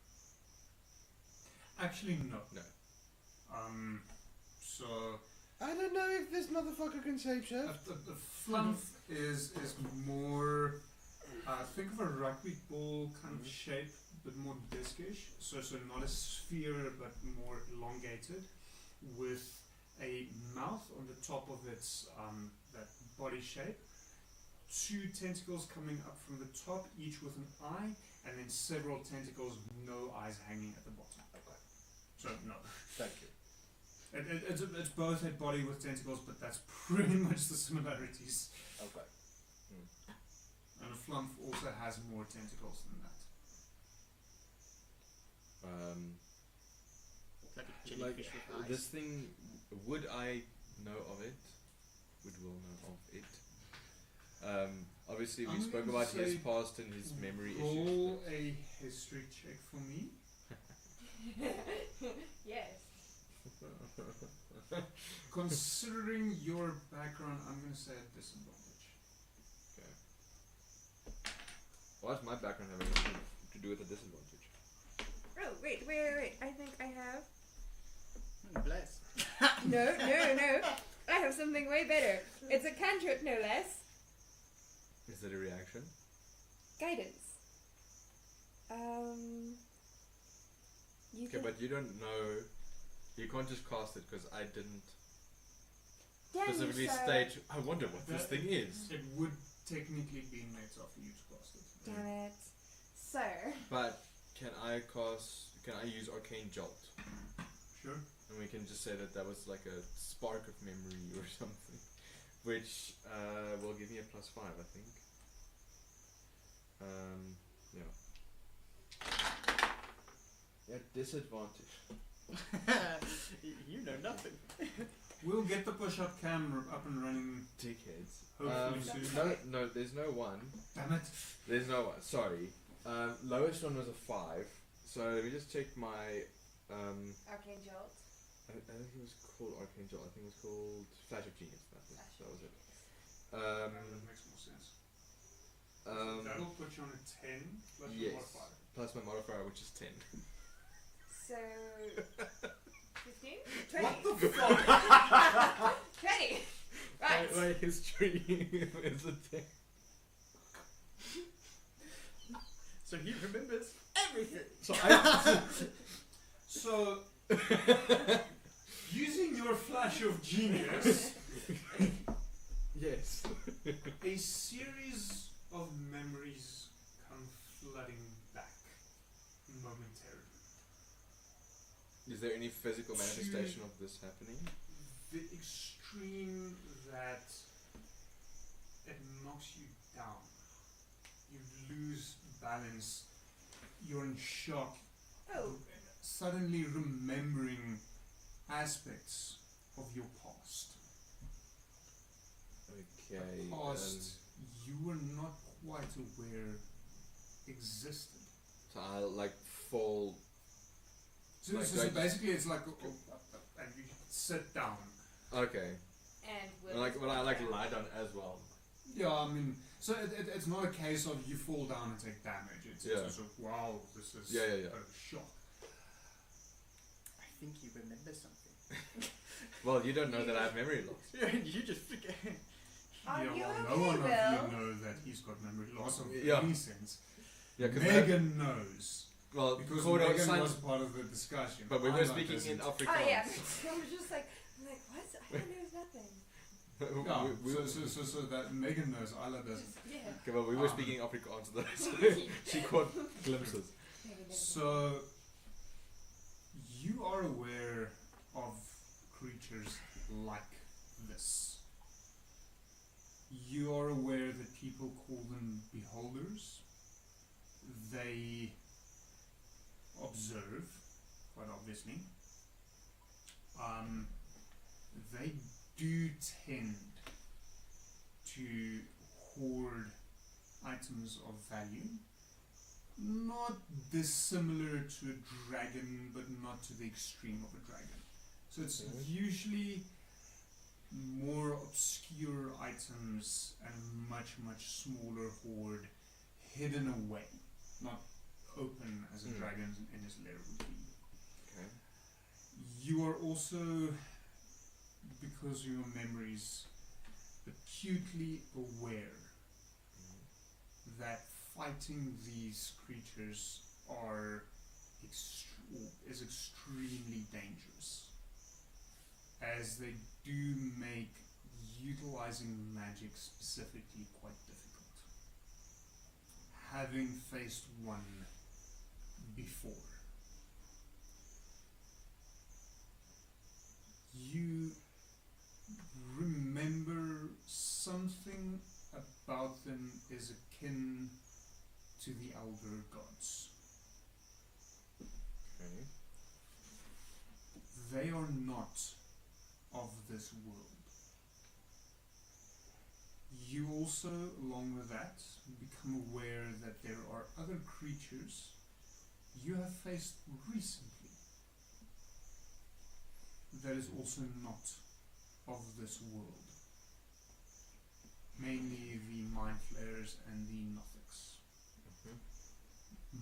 Actually, no. No. So I don't know if this motherfucker can shapeshift. the flump is more. Think of a rugby ball kind of shape, but more discish. So not a sphere, but more elongated, with a mouth on the top of its that body shape. 2 tentacles coming up from the top, each with an eye, and then several tentacles, no eyes hanging at the bottom. Okay. So no. Thank you. It's both a body with tentacles, but that's pretty much the similarities. Okay. And a flump also has more tentacles than that. It's like a Like jellyfish with eyes. this thing, would I know of it? Would Will know of it? Obviously we I'm spoke gonna about his say past and his memory issues. Roll a history check for me. Yes. Considering your background, I'm going to say a disadvantage. Okay. Why does my background have anything to do with a disadvantage? Oh, wait. I think I have. Bless. No. I have something way better. It's a cantrip, no less. Is it a reaction? Guidance. You Okay, can. but you don't know. You can't just cast it because I didn't Damn you, specifically sir. state. I wonder what this thing is. It would technically be made off for you to cast it. Damn it, sir. But can I use Arcane Jolt? Sure. And we can just say that that was like a spark of memory or something, which will give me a +5, I think. Yeah. Yeah, disadvantage. You know nothing. We'll get the push-up camera up and running. Dickheads. Hopefully soon. No, there's no 1. Damn it. There's no 1. Sorry. Lowest one was a 5. So let me just check my. Arcane Jolt. I think it was called Arcane Jolt. I think it was called Flash of Genius. That was it. That makes more sense. That'll put you on a 10 plus your Yes. modifier. Plus my modifier, which is 10. So 15? 20. What the fuck? 20. Right. My history is a 10. So he remembers everything. So, using your flash of genius, Yes. a series of memories come flooding back momentarily. Is there any physical manifestation of this happening? The extreme that it knocks you down. You lose balance. You're in shock. Oh. Suddenly remembering aspects of your past. Okay. A past you were not quite aware existed. So I'll like fall. So, Like so like- basically it's like, and you sit down. Okay. And And like when I like lie down as well. Yeah, I mean, so it's not a case of you fall down and take damage. It's Yeah. just of, wow, this is Yeah. a shock. I think you remember something. Well, you don't know that I have memory loss. You just forget. Are yeah, you well, okay, no one Bill? of you know that he's got memory loss of Yeah. any sense. Yeah, because Megan knows. well, Because Kodo Megan signed- was part of the discussion. but we I were like speaking this. in Oh Afrikaans. yeah, I was just like, what? I know nothing. Yeah, we, so that Megan knows, Isla doesn't. Yeah. okay, well, we were speaking Afrikaans though, so she caught glimpses. So, you are aware of creatures like this. You are aware that people call them beholders. They observe, quite obviously. They do tend to hoard items of value, not dissimilar to a dragon, but not to the extreme of a dragon. So it's usually more obscure items and much smaller hoard hidden away, not open as a dragon in his lair would be. Okay. You are also, because of your memories, acutely aware that fighting these creatures is extremely dangerous, as they do make utilizing magic specifically quite difficult. Having faced one before, you remember something about them is akin to the elder gods. Okay. They are not of this world. You also, along with that, become aware that there are other creatures you have faced recently that is also not of this world. Mainly the mind flayers and the Nothics.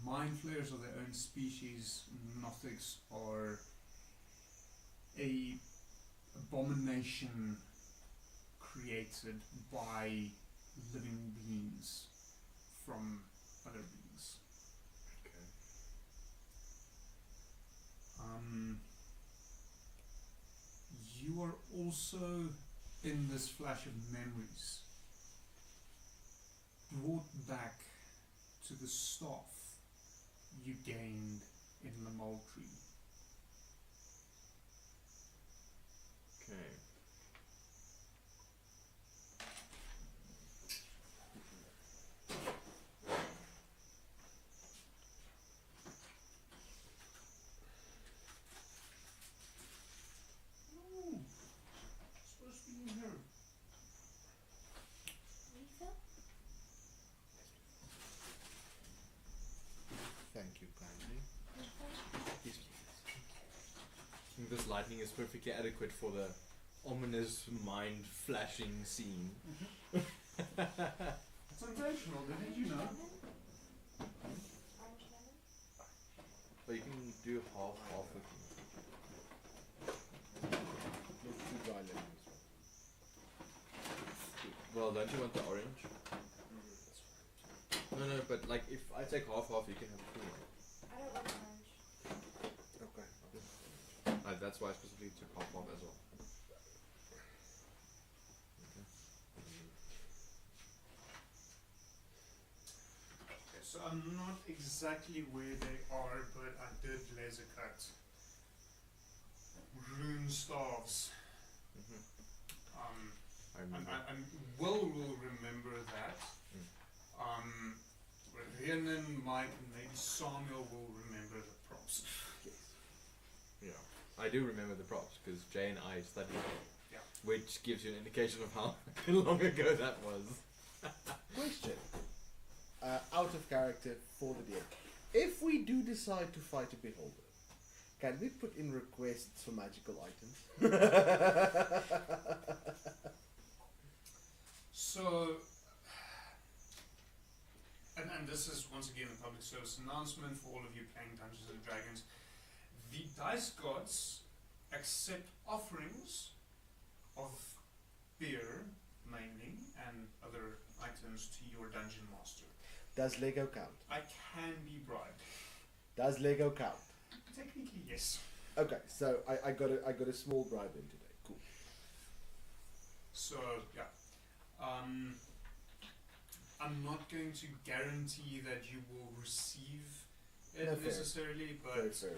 Mind flayers are their own species. Nothics are a abomination created by living beings from other beings. Okay. You are also, in this flash of memories, brought back to the staff you gained in the Mole Tree. Okay. Oh, supposed to be in here. Refill? Thank you kindly. I think this lightning is perfectly adequate for the ominous mind flashing scene. It's intentional, didn't you know? Orange lemon? But you can do half with me. Let's do dry lemon as Well, don't you want the orange? No, but like if I take half, you can have two. I don't want orange. well. Okay. That's why I specifically took half as well. Okay, so I'm not exactly where they are, but I did laser cut rune staves. I remember. I will remember that. Rhiannon, Mike, and maybe Samuel will remember the props. Yeah, I do remember the props because Jay and I studied it. Yeah. Which gives you an indication of how long ago that was. Question. Out of character for the DM. If we do decide to fight a beholder, can we put in requests for magical items? So, and this is once again a public service announcement for all of you playing Dungeons and Dragons. The dice gods accept offerings of beer, mainly, and other items to your dungeon master. Does Lego count? I can be bribed. Does Lego count? Technically, yes. Okay, so I got a small bribe in today. Cool. So, yeah. I'm not going to guarantee that you will receive it No, fair. necessarily, Very but fair.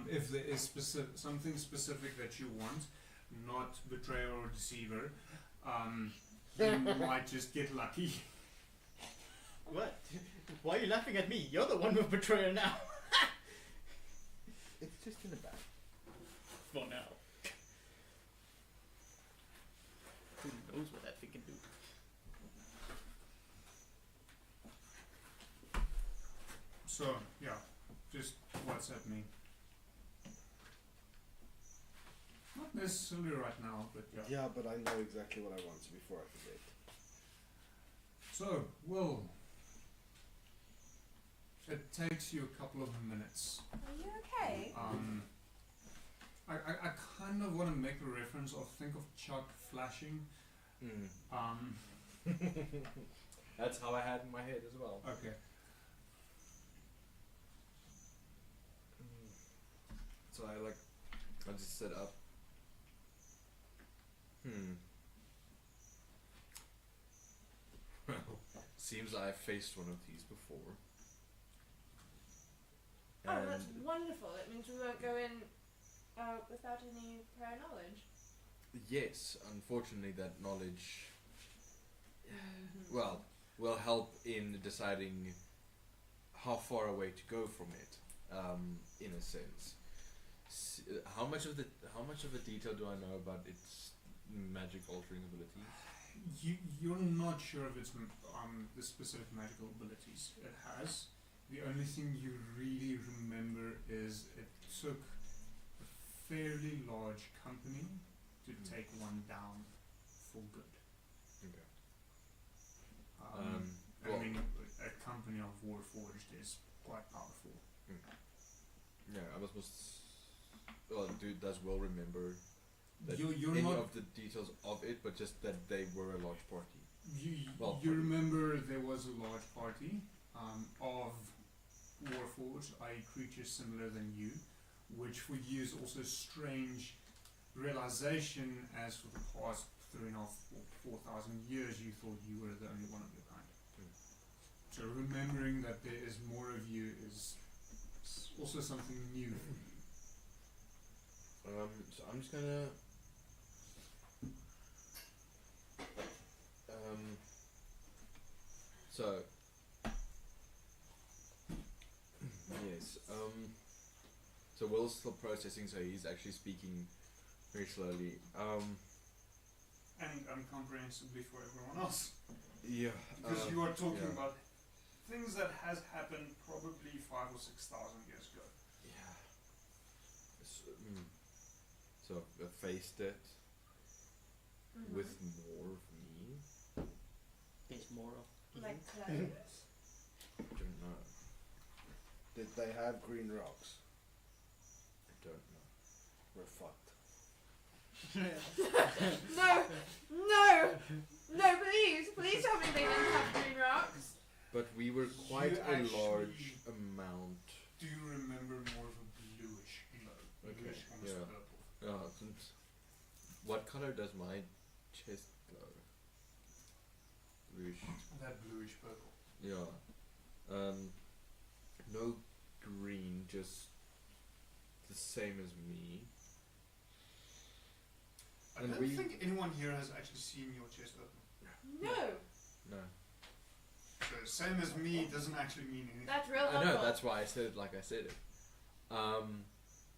if there is something specific that you want, not betrayer or deceiver, you might just get lucky. What? Why are you laughing at me? You're the one with betrayer now. It's just in the back. For now. Who knows what that thing can do? So, yeah, just WhatsApp me. Not necessarily right now, but yeah. Yeah, but I know exactly what I want before I forget. So, Will, it takes you a couple of minutes. Are you okay? I kind of want to make a reference of think of Chuck flashing. That's how I had in my head as well. Okay. So I just set up. Well, seems I've faced one of these before. Oh, that's wonderful. It means we won't go in without any prior knowledge. Yes, unfortunately that knowledge, well, will help in deciding how far away to go from it, in a sense. How much of the detail do I know about its magic altering abilities? You're not sure of its the specific magical abilities it has. The only thing you really remember is it took a fairly large company to take one down for good. Okay. I well- mean, a company of Warforged is quite powerful. Yeah, I was supposed. Well, does Will remember that You're any not. of the details of it, but just that they were a large party. Well, You remember there was a large party of Warforged, i.e. creatures similar than you, which for you is also strange realization as for the past 3,500 or 4,000 years you thought you were the only one of your kind. So remembering that there is more of you is also something new for you. So I'm just gonna. So. Yes. So Will's still processing, so he's actually speaking very slowly. And incomprehensibly for everyone else. Yeah. Because you are talking yeah. about things that has happened probably 5,000 or 6,000 years ago. Yeah. So I faced it with more of me. There's more of you. Like clothes. I don't know. Did they have green rocks? I don't know. We're fucked. No, please tell me they didn't have green rocks. But we were quite You a actually- large amount. Do you remember more of a bluish glow? Okay, Bluish, almost yeah. purple. What color does my chest glow? Bluish. That bluish purple. Yeah. No green, just the same as me. I And don't we- think anyone here has actually seen your chest open. No, No. So same as me doesn't actually mean anything. that's real I helpful. know, that's why I said it like I said it.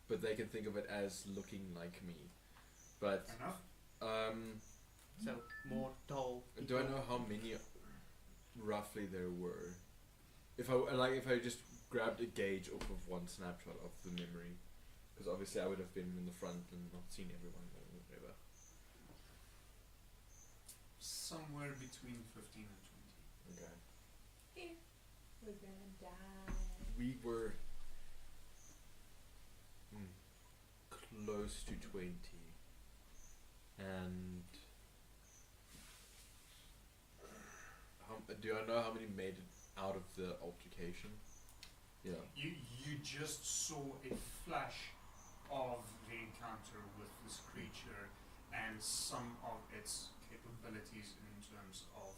But they can think of it as looking like me. But, Enough? So more tall. do I know how many roughly there were? If I just grabbed a gauge off of one snapshot of the memory, because obviously I would have been in the front and not seen everyone or whatever. Somewhere between 15 and 20. Okay. We're gonna die. We were close to 20, and do I know how many made it out of the altercation? Yeah. You just saw a flash of the encounter with this creature and some of its capabilities in terms of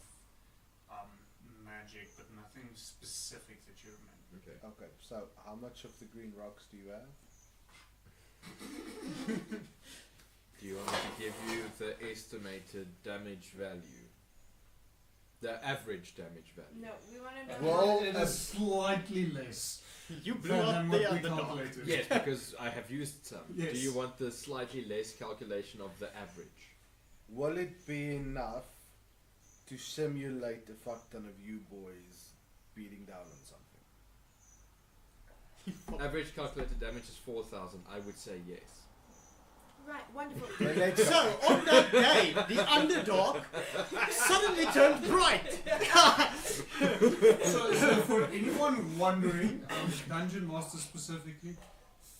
magic, but nothing specific that you remember. Okay. Okay, so how much of the green rocks do you have? Do you want me to give you the estimated damage value? The average damage value? No, we want to know. Well, it is slightly less You blew than up what the we underdog. calculated. Yes, because I have used some. Yes. Do you want the slightly less calculation of the average? Will it be enough to simulate a fuck ton of you boys beating down on something? Average calculated damage is 4,000. I would say yes. Right, wonderful. Then let's So, on that day, the underdog suddenly turned bright. So for anyone wondering, Dungeon Master specifically,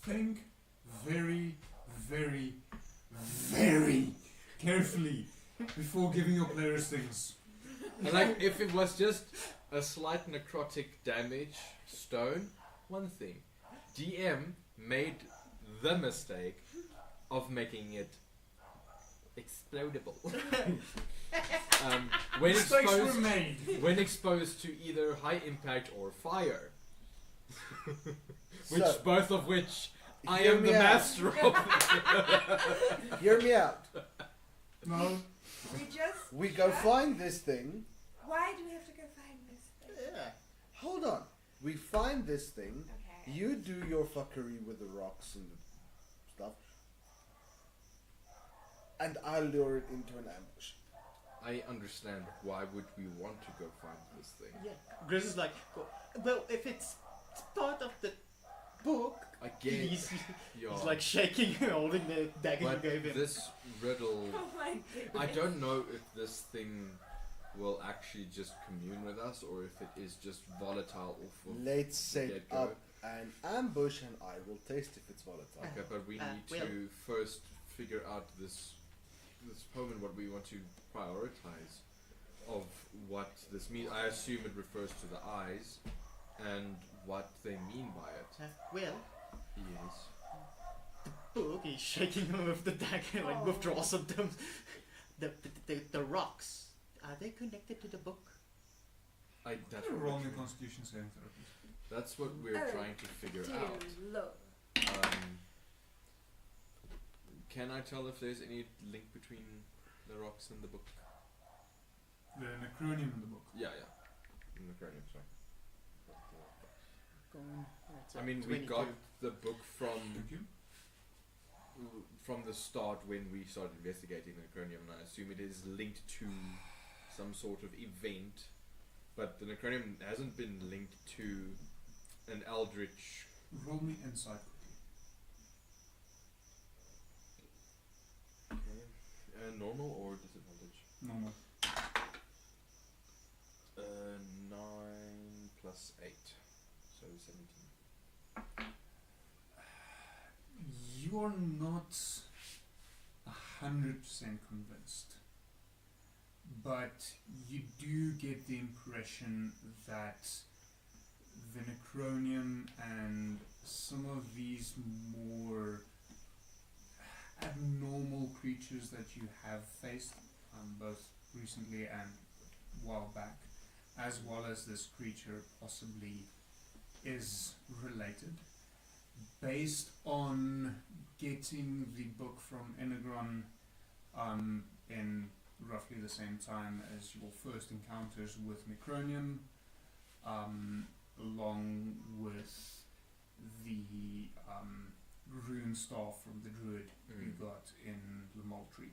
think very, very, very carefully before giving your players things. And like, if it was just a slight necrotic damage stone, one thing. DM made the mistake of making it explodable. When Mistakes were exposed, made. when exposed to either high impact or fire, which So, both of which I hear am me the out. master of. Hear me out. No, We just. We go find this thing. Why do we have to go find this thing? Yeah. Hold on. We find this thing. Okay. You do your fuckery with the rocks and the stuff. And I lure it into an ambush. I understand. Why would we want to go find this thing? Yeah. Grizz is like, well, if it's part of the book, Again, he's yeah. like shaking, holding the dagger But you gave him. this riddle, Oh my goodness. I don't know if this thing will actually just commune with us or if it is just volatile or for. Let's set Get-go. up an ambush and I will taste if it's volatile. Okay, but we need well- to first figure out this poem and what we want to prioritize of what this means. I assume it refers to the eyes and what they mean by it. Well, Yes. the book, he's shaking him with the dagger, like Oh. withdraw symptoms. The rocks, are they connected to the book? That's you're what wrong we're in trying- Constitution saving therapy. That's what we're Oh, trying to figure Dear out. Lord. Can I tell if there's any link between the rocks and the book? The Necronium in the book. Yeah. In the cranium, sorry. Go on. I mean, we 22. got the book Thank you. from the start when we started investigating the Necronium, and I assume it is linked to some sort of event, but the Necronium hasn't been linked to an eldritch. Roll me insight quickly. Normal or disadvantage? Normal. 9 plus 8, so 17. You're not 100% convinced, but you do get the impression that the Necronium and some of these more abnormal creatures that you have faced, both recently and a while back, as well as this creature possibly is related. Based on getting the book from Enegron in roughly the same time as your first encounters with Necronium, along with the rune staff from the druid you got in the Moultrie.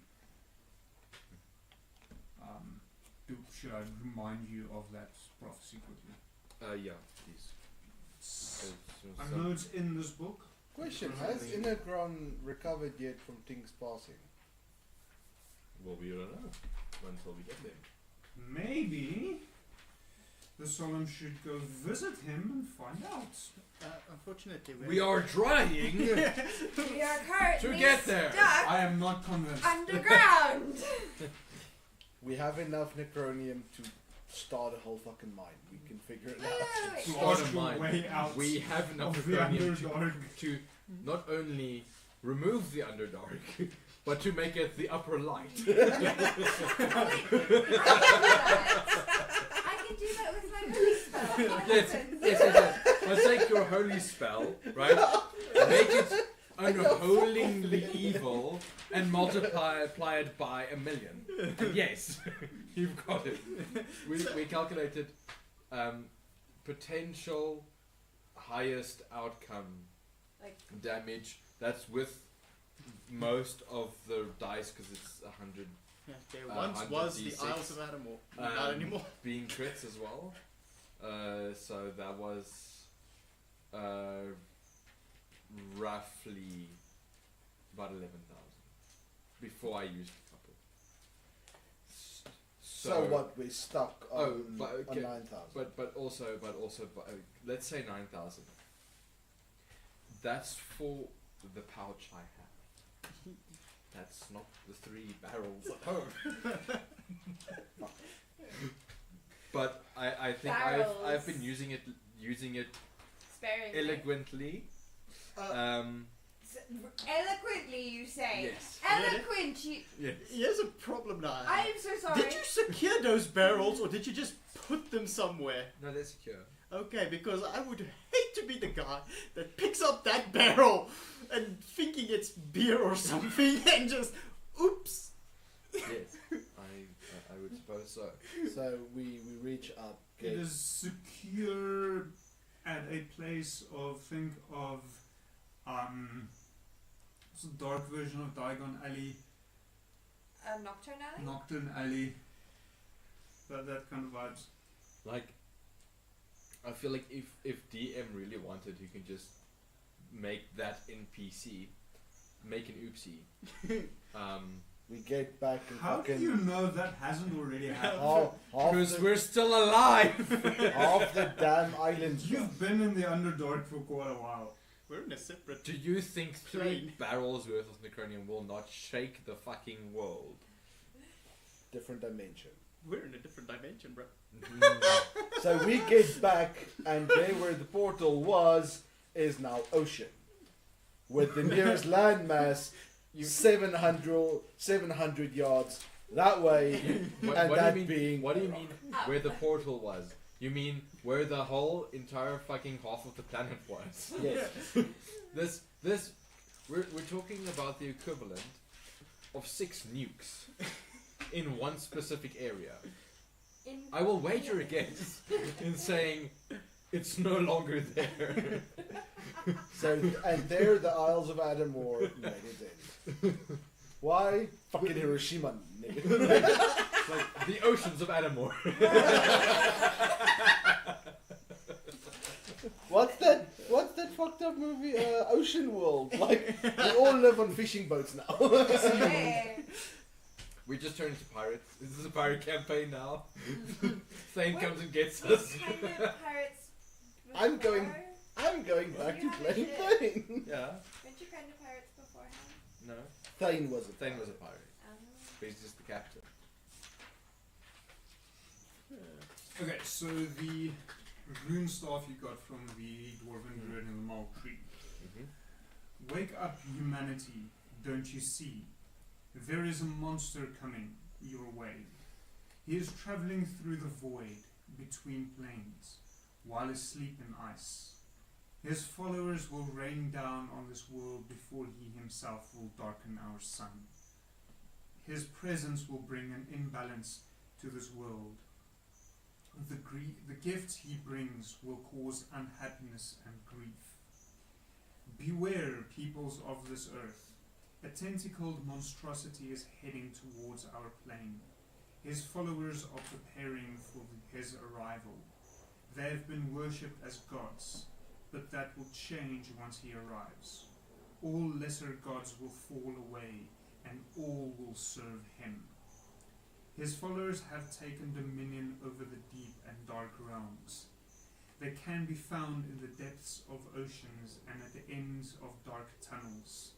Should I remind you of that prophecy quickly? Yeah, please. I know it's in this book. Question, has Inegron recovered yet from Ting's passing? Well, we don't know until we get there. Maybe the Solemn should go visit him and find out. Unfortunately, We are trying We are currently to get there. stuck I am not convinced. underground. We have enough Necronium to start a whole fucking mine. We can figure it out. Wait. To Start ask a your mine. way out We have enough of the Necronium Mm-hmm. Underdark. to not only remove the Underdark, but to make it the upper light. Wait, I can do that. I can do that with my holy spell. Yes. But take your holy spell, right? unholingly evil and multiply it by 1,000,000. And yes, you've got it. We calculated potential highest outcome Like damage. That's with most of the dice because it's 100 Yeah, there once 100 was the D6. Isles of Adamor. Not anymore. being crits as well. So that was roughly about 11,000 before I used a couple. So what, we stuck on, but on okay, 9,000. but also let's say 9,000. That's for the pouch I have. That's not the 3 barrels at home. But I think I've been using it sparingly. eloquently. Eloquently, you say. Yes. Eloquent. You. Yes. Here's a problem now. I am so sorry. Did you secure those barrels or did you just put them somewhere? No, they're secure. Okay, because I would hate to be the guy that picks up that barrel and thinking it's beer or something and just, oops. Yes, I would suppose so. So we reach up. It is secure at a place of, think of, it's a dark version of Diagon Alley, Nocturne Alley? Nocturne Alley, that kind of vibes. Like, I feel like if DM really wanted, he can just make that NPC make an oopsie. We get back and How do fucking you know that hasn't already happened? half Because the, we're still alive. half the damn island's gone. You've been in the Underdark for quite a while. We're in a separate... Do you think 3 Plane. barrels worth of Necronium will not shake the fucking world? different dimension. We're in a different dimension, bro. So we get back, and there where the portal was is now ocean, with the nearest landmass 700 yards that way, and that being What do you mean where the portal was? You mean where the whole entire fucking half of the planet was? yes. We're talking about the equivalent of 6 nukes in one specific area. I will wager against in saying it's no longer there. So and there the Isles of Adomawyr made it in. Why? Fucking Hiroshima, nigga. Like the oceans of Adomawyr. What's that fucked up movie? Ocean World. Like we all live on fishing boats now. Hey. We just turned into pirates. This is a pirate campaign now. Thane What- comes and gets What us. kind of pirates? I'm going- before? I'm going back to You playing haven't Thane. Yeah. Weren't you kind of pirates beforehand? No. Thane was a Thane was a pirate. Um, But he's just the captain. Okay, so the rune staff you got from the Dwarven Druid in the Mole Tree. Mm-hmm. Wake up, humanity, don't you see? There is a monster coming your way. He is travelling through the void between planes, while asleep in ice. His followers will rain down on this world before he himself will darken our sun. His presence will bring an imbalance to this world. The gifts he brings will cause unhappiness and grief. Beware, peoples of this earth. A tentacled monstrosity is heading towards our plane. His followers are preparing for his arrival. They have been worshipped as gods, but that will change once he arrives. All lesser gods will fall away, and all will serve him. His followers have taken dominion over the deep and dark realms. They can be found in the depths of oceans and at the ends of dark tunnels.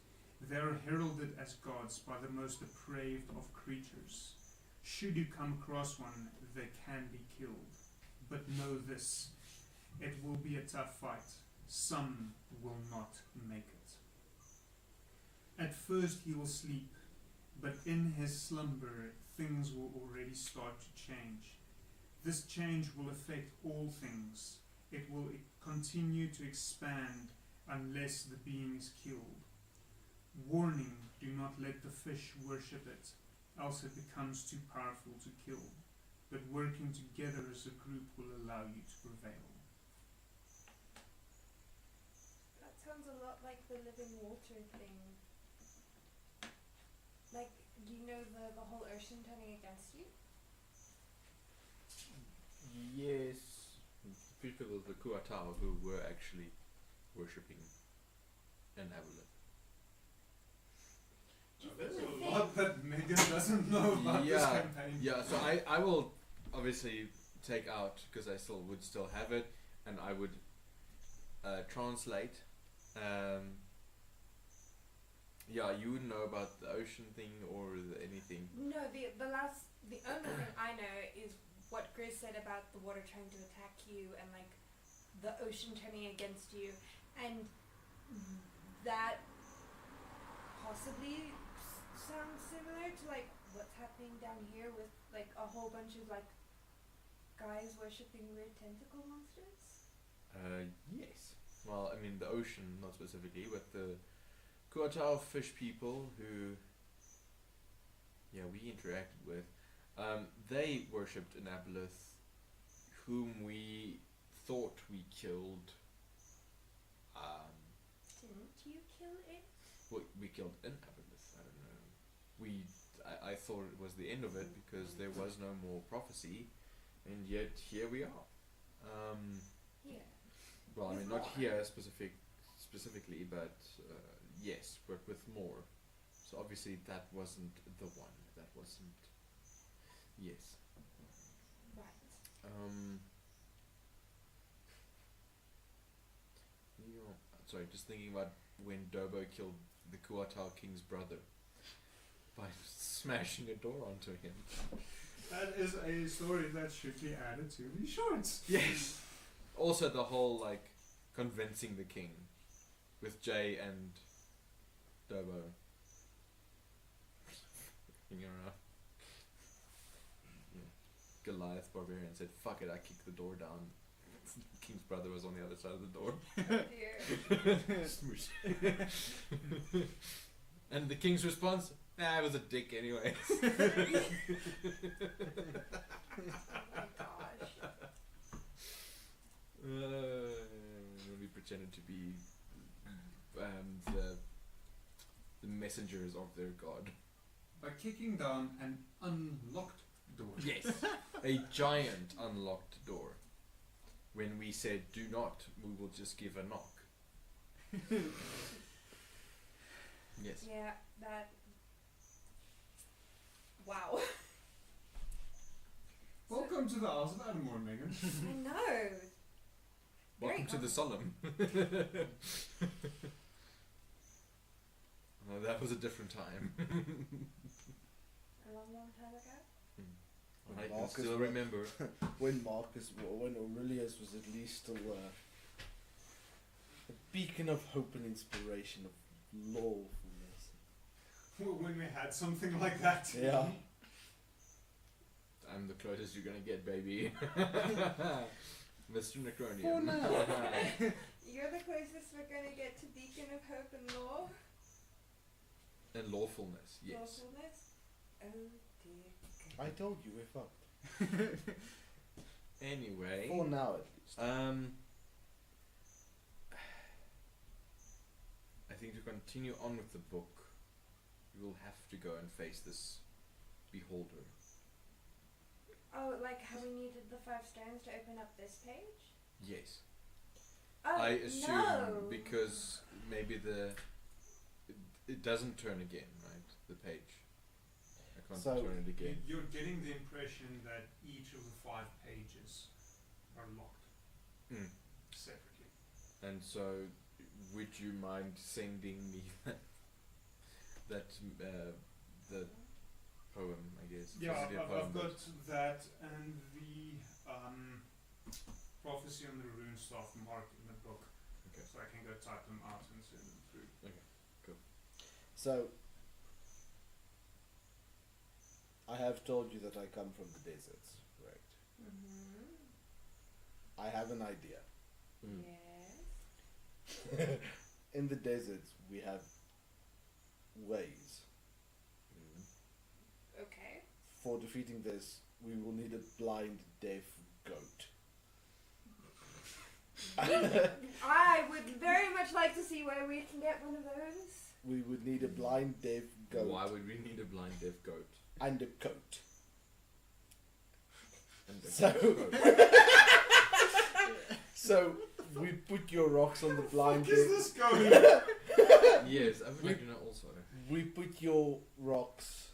They are heralded as gods by the most depraved of creatures. Should you come across one, they can be killed. But know this, it will be a tough fight. Some will not make it. At first he will sleep, but in his slumber things will already start to change. This change will affect all things. It will continue to expand unless the being is killed. Warning, do not let the fish worship it, else it becomes too powerful to kill. But working together as a group will allow you to prevail. That sounds a lot like the living water thing. Like, do you know the whole ocean turning against you? Yes. People of the Towe who were actually worshipping an aboleth. There's a lot that Megan doesn't know about this campaign. Yeah, so I will obviously take out, because I would still have it, and I would translate. Yeah, you wouldn't know about the ocean thing or anything. No, the only thing I know is what Grizz said about the water trying to attack you and like the ocean turning against you, and that possibly sounds similar to like what's happening down here with like a whole bunch of like guys worshipping weird tentacle monsters. Yes. Well, I mean the ocean, not specifically, but the Towe fish people who, we interacted with. They worshipped an aboleth whom we thought we killed. Didn't you kill it? Well, we killed an aboleth. I don't know. I thought it was the end of it because there was no more prophecy, and yet here we are. Here. Well, I With mean, not more. here specifically, but yes, but with more. So obviously that wasn't the one. That wasn't. Yes. Right. Sorry, just thinking about when Dobo killed the Towe king's brother by smashing a door onto him. That is a story that should be added to the shorts. Yes. Also, the whole like convincing the king with Jay and Dobo. You know, Goliath barbarian said, "Fuck it, I kicked the door down." The king's brother was on the other side of the door. Oh dear. Smoosh. And the king's response, "Nah, it was a dick anyway." Oh my gosh. We pretended to be the messengers of their god. By kicking down an unlocked door. Yes. A giant unlocked door. When we said, "Do not," we will just give a knock. Yes. Yeah, that. Wow. Welcome to the House of Adomawyr, Megan. I know. Welcome to the solemn. Oh, that was a different time. A long time ago. I can Marcus still was- remember. when Aurelius was at least still a beacon of hope and inspiration of lawfulness. When we had something like that. Yeah. I'm the closest you're gonna get, baby. Mr. Necronium. For now. You're the closest we're gonna get to beacon of hope and law. And lawfulness, yes. Lawfulness. Oh dear. I told you we're fucked. Anyway. For now at least. I think to continue on with the book, you will have to go and face this beholder. Oh, like how we needed the 5 stones to open up this page? Yes. Oh, I assume no. because maybe it doesn't turn again, right? The page. I can't So, turn it again. You're getting the impression that each of the 5 pages are locked separately. And so, would you mind sending me that the poem? I guess. Yeah, Is it a I've poem got that and the prophecy on the rune staff marked in the book. Okay. So I can go type them out and send them through. So, I have told you that I come from the deserts, right? Mm-hmm. I have an idea. Mm. Yes. In the deserts, we have ways. Okay. For defeating this, we will need a blind, deaf goat. I would very much like to see where we can get one of those. We would need a blind, deaf goat. Why would we need a blind deaf goat? And a coat. And a So- goat. So we put your rocks on the blind, Is deaf. this going? Yes, I would like to know also. We put your rocks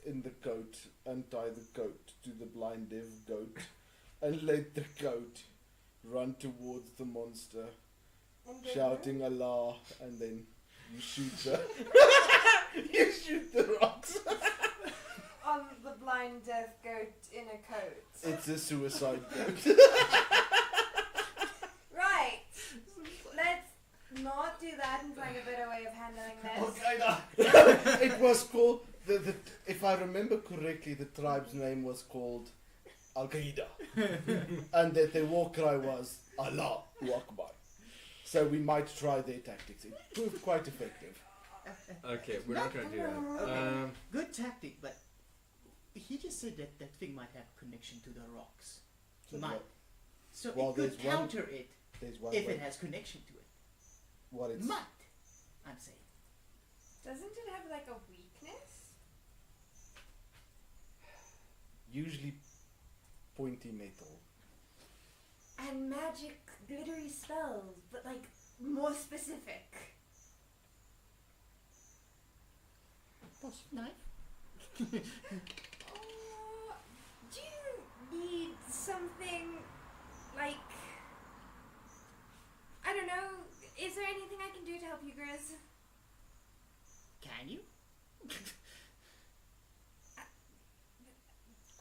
in the coat, untie the coat to the blind, deaf goat, and let the goat run towards the monster, shouting Allah, and then you shoot the you shoot the rocks. On the blind deaf goat in a coat. It's a suicide goat. Right. Let's not do that and find a better way of handling this. It was called the if I remember correctly, the tribe's name was called Al Qaeda, and that their war cry was Allah Akbar. So we might try their tactics. It proved quite effective. Okay, we're not gonna do that. Okay. Good tactic, but he just said that that thing might have connection to the rocks. So Might. what- So Well, it could there's one- counter it there's one if way. it has connection to it. What it's Might. I'm saying. Doesn't it have like a weakness? usually pointy metal. And magic glittery spells, but like more specific. Knife? Oh, do you need something like, I don't know, is there anything I can do to help you, Grizz? Can you?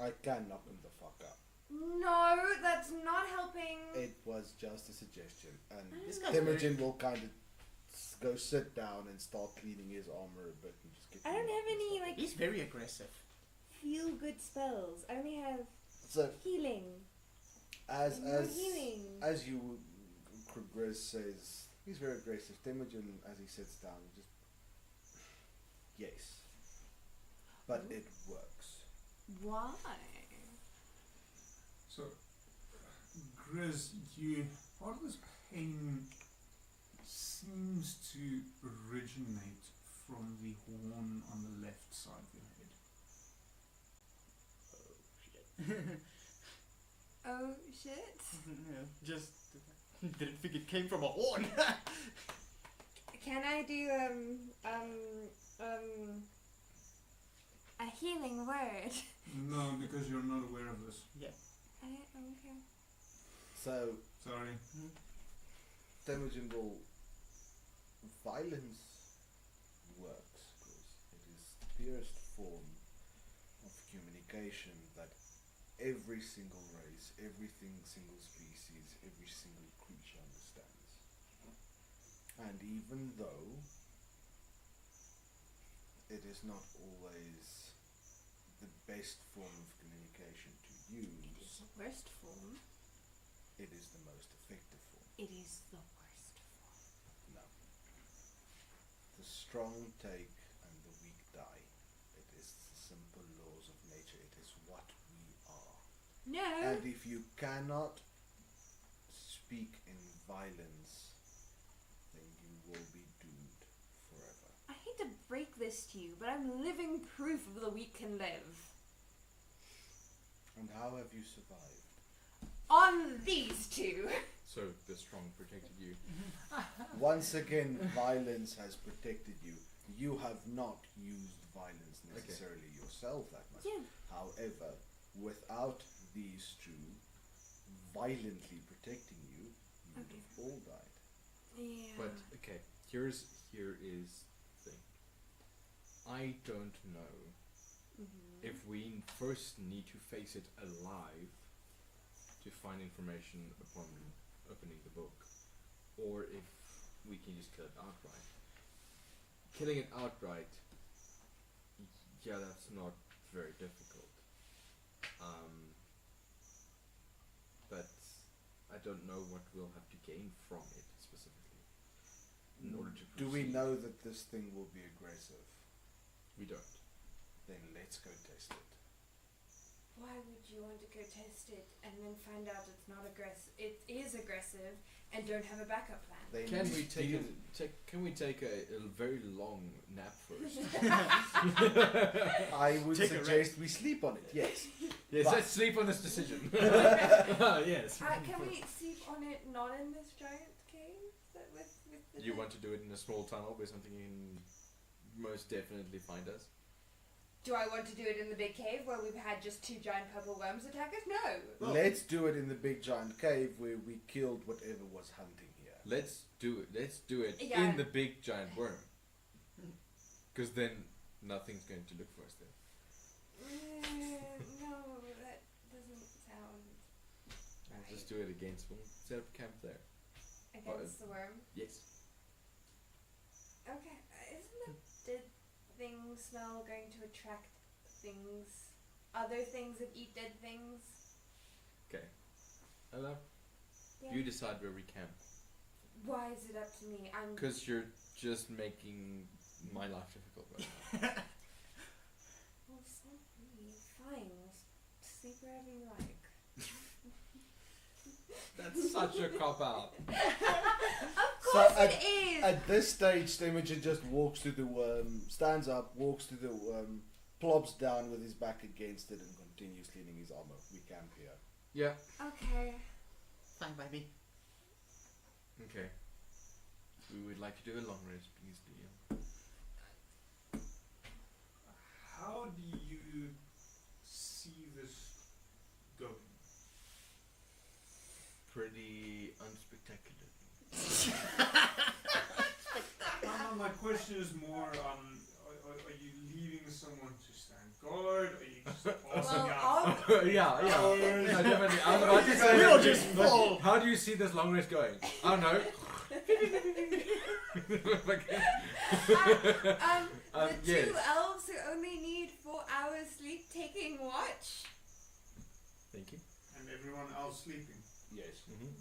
I can knock him the fuck up. No, that's not helping. It was just a suggestion, and This guy's Temujin will kind of go sit down and start cleaning his armor a bit and just get. I don't have any like He's very aggressive. feel good spells. I only have So healing. as No healing. as you, Grizz says, he's very aggressive. Temujin, as he sits down, just yes, but it works. Why? So, Grizz, part of this pain seems to originate from the horn on the left side of your head. Oh shit. No, just didn't think it came from a horn. Can I do a healing word? No, because you're not aware of this. Okay. So Sorry. Temujin will. Violence works because it is the purest form of communication that every single race, single species, every single creature understands. And even though it is not always the best form of communication to use, It's the worst form. it is the most effective form. It is the worst form. No. The strong take and the weak die. It is the simple laws of nature. It is what we are. No. And if you cannot speak in violence, then you will be doomed forever. I hate to break this to you, but I'm living proof of the weak can live. And how have you survived? On these two. So the strong protected you. Once again, violence has protected you. You have not used violence necessarily yourself that much. Yeah. However, without these two violently protecting you, you would have all died. Yeah. But okay, here is the thing. I don't know if we first need to face it alive to find information upon opening the book, or if we can just kill it outright. Killing it outright, yeah, that's not very difficult. But I don't know what we'll have to gain from it specifically. in order to Do we proceed. know that this thing will be aggressive? We don't. Then let's go test it. Why would you want to go test it and then find out it's not aggressive? It is aggressive and don't have a backup plan. Then Can we do you- Can we take a very long nap first? I would Take a suggest we sleep on it. Yes. Yes, But- let's sleep on this decision. Yes. Can we sleep on it not in this giant cave? That with the You want to do it in a small tunnel where something can most definitely find us? Do I want to do it in the big cave where we've had just 2 giant purple worms attack us? No. Well- Let's do it in the big giant cave where we killed whatever was hunting here. Let's do it. Let's do it Yeah. in the big giant worm. Because then nothing's going to look for us there. No, that doesn't sound We'll right. just do it against. We'll set up camp there. Against the worm. Yes. Okay. Isn't the dead thing smell going to attract things? Other things that eat dead things? Okay. Hello. Yeah. You decide where we camp. Why is it up to me? I'm. Because you're just making my life difficult right now. Well, it's not me. Fine. Sleep wherever you like. That's such a cop out. Of So course it is. At this stage, Stemager just walks to the worm, stands up, walks to the worm, plops down with his back against it, and continues cleaning his armor. We camp here. Yeah. Okay. Fine by me. Okay. We would like to do a long rest, please, DM. How do you see this going? Pretty unspectacular. My question is more, are you leaving someone to stand guard? Are you just passing out? Well, yeah. No, definitely. I was about to say. We'll just fall. How do you see this long rest going? I don't know. the yes. 2 elves who only need 4 hours sleep taking watch. Thank you. And everyone else sleeping. Yes. Mm-hmm.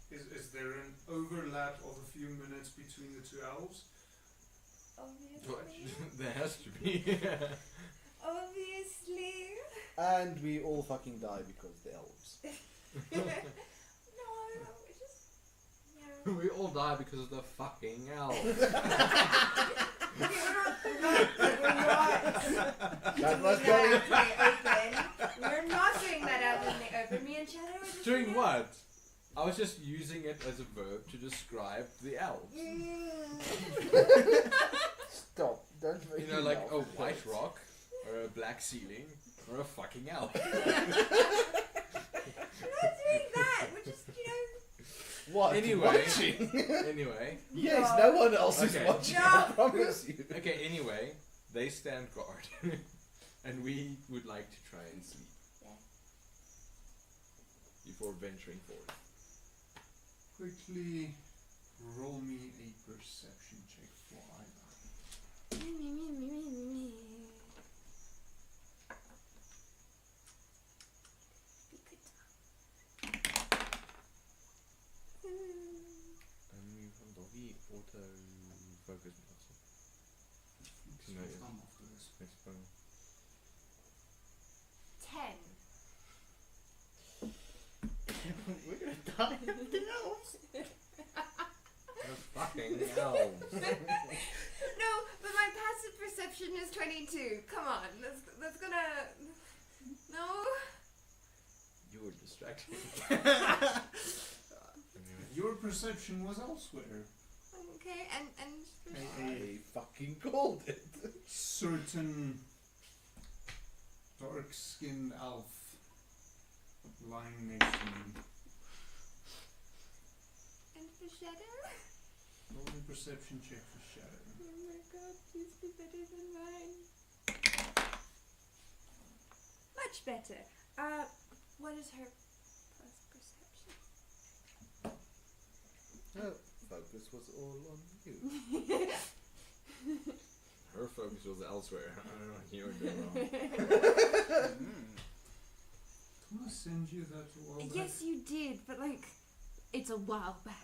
Is there an overlap of a few minutes between the 2 elves? Obviously. There has to be. Obviously. And we all fucking die because the elves. No, we just. Yeah. We all die because of the fucking elf. We're not. That was doing very. that out in the open. We're not doing that out in the open. Me and Shadow are just Doing what? I was just using it as a verb to describe the elves. Stop. Don't make You know, me like laugh a at white that. rock, or a black ceiling, or a fucking elf. We're not doing that. We're just, What? Anyway. Watching? Anyway. Yes, no one else is Okay. watching, No. I promise you. Okay, anyway, they stand guard. And we would like to try and sleep. Yeah. Before venturing forth. Quickly roll me a perception check for either. Nu har vi autofocus alltså. Let's No, go yeah. come after this. Next one. 10. We're gonna die of the elves. The fucking elves. No, but my passive perception is 22. Come on, that's gonna. No. You were distracted. Anyway. Your perception was elsewhere. Okay, and I fucking called it. Certain dark-skinned elf lying next to you. and for Shadow. Roll a perception check for Shadow. Oh my God, please be better than mine. Much better. What is her plus perception? Focus was all on you. Her focus was elsewhere. I don't know what you were doing wrong. Did I send you that a while back? Yes, you did, but like, it's a while back.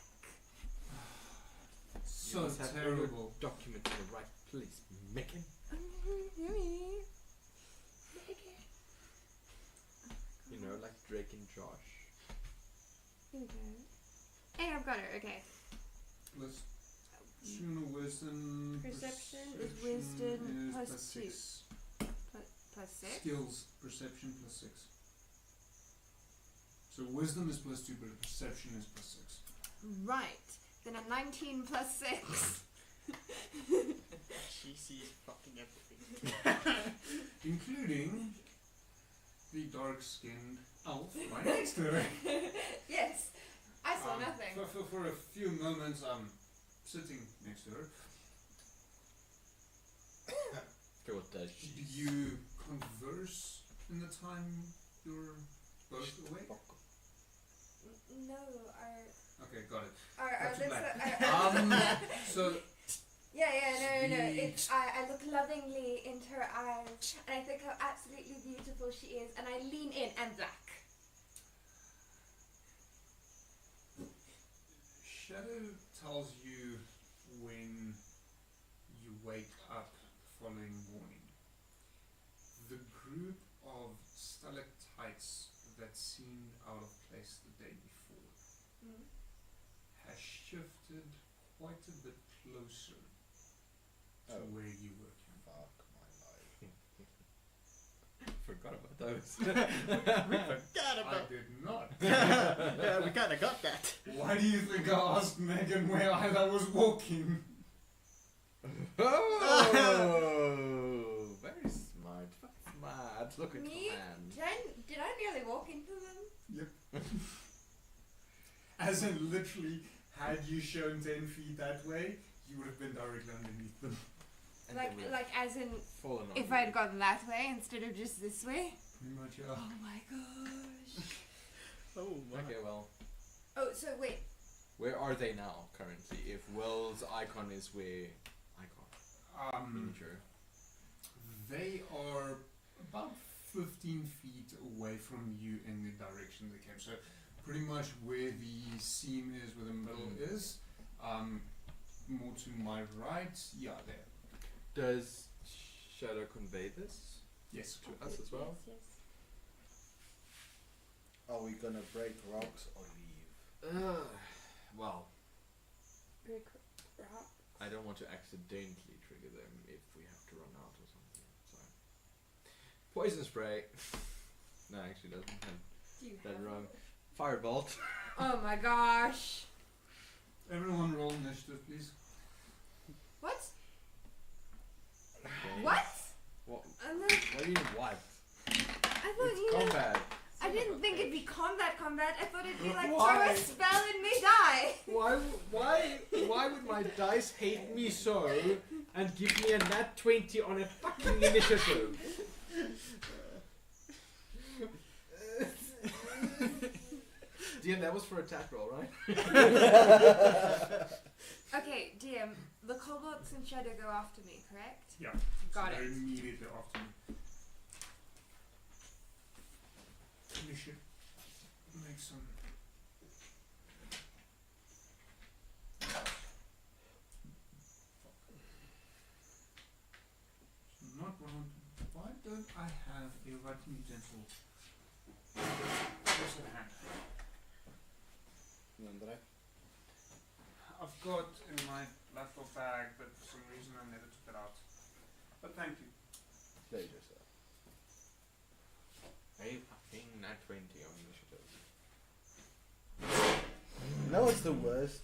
So must have all your terrible. documents in the right place, Megan. You know, like Drake and Josh. Here we go. Hey, I've got it. Okay. Plus tune wisdom. Perception is wisdom is plus plus 2. 6. Plus 6. Skills, perception plus 6. So wisdom is plus 2, but perception is plus 6. Right. Then a 19 plus 6. She sees fucking everything. Including the dark-skinned elf right next to her. Yes. I saw nothing. For a few moments, I'm sitting next to her. Okay, what does she? Do you converse in the time you're both awake? No, Okay, got it. our That's lips black. So Yeah, no. The- It's I look lovingly into her eyes, and I think how absolutely beautiful she is, and I lean in and black. Shadow tells you when you wake up the following morning. The group of stalactites that seemed out of place the day before has shifted quite a bit closer to where you were camped. Fuck my life. Forgot about those. We forgot I about. did not. Yeah, we kind of got that. Why do you think I asked Megan where I was walking? Oh, very smart. Smart. Look at Me? plan. Did I nearly walk into them? Yep. As in, literally, had you shown 10 feet that way, you would have been directly underneath them. And they would have Like as in, fallen on if you. I had gone that way instead of just this way? Pretty much, yeah. Oh my gosh. Oh my. Okay, well, Oh, so wait. where are they now currently? If Will's icon is where icon miniature. They are about 15 feet away from you in the direction they came. So pretty much where the seam is, where the middle is, more to my right, yeah, there. Does Shadow convey this Yes. to us as well? Yes. Are we gonna break rocks or leave? Well, Brick rock. I don't want to accidentally trigger them if we have to run out or something. So, poison spray. No, actually, doesn't have Do you that have wrong. it? Firebolt. Oh my gosh. Everyone roll initiative, please. What? Okay. What? What? I'm not, What do you mean what? I thought It's you know. combat. I didn't think it'd be combat. I thought it'd be like Why? throw a spell and may die. Why would my dice hate me so and give me a nat 20 on a fucking initiative? DM, that was for attack roll, right? Okay, DM, the kobolds and Shadow go after me, correct? Yeah. Got so it. they're immediately after me. You should make some. So not one. Why don't I have a writing utensil close at hand? André? I've got in my laptop bag, but for some reason I never took it out. But thank you. Play yourself. A fucking nat 20 on initiative. You know what's the worst?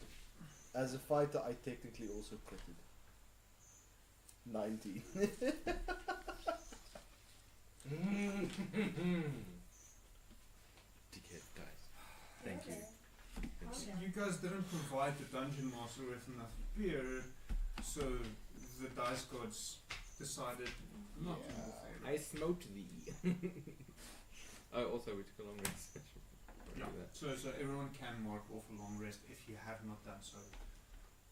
As a fighter, I technically also critted. 19. Dickhead dice. Thank you. Okay. You guys didn't provide the dungeon master with enough beer, so the dice gods decided not to move forward. I smote thee. Oh, also we took a long rest. Yeah. So everyone can mark off a long rest if you have not done so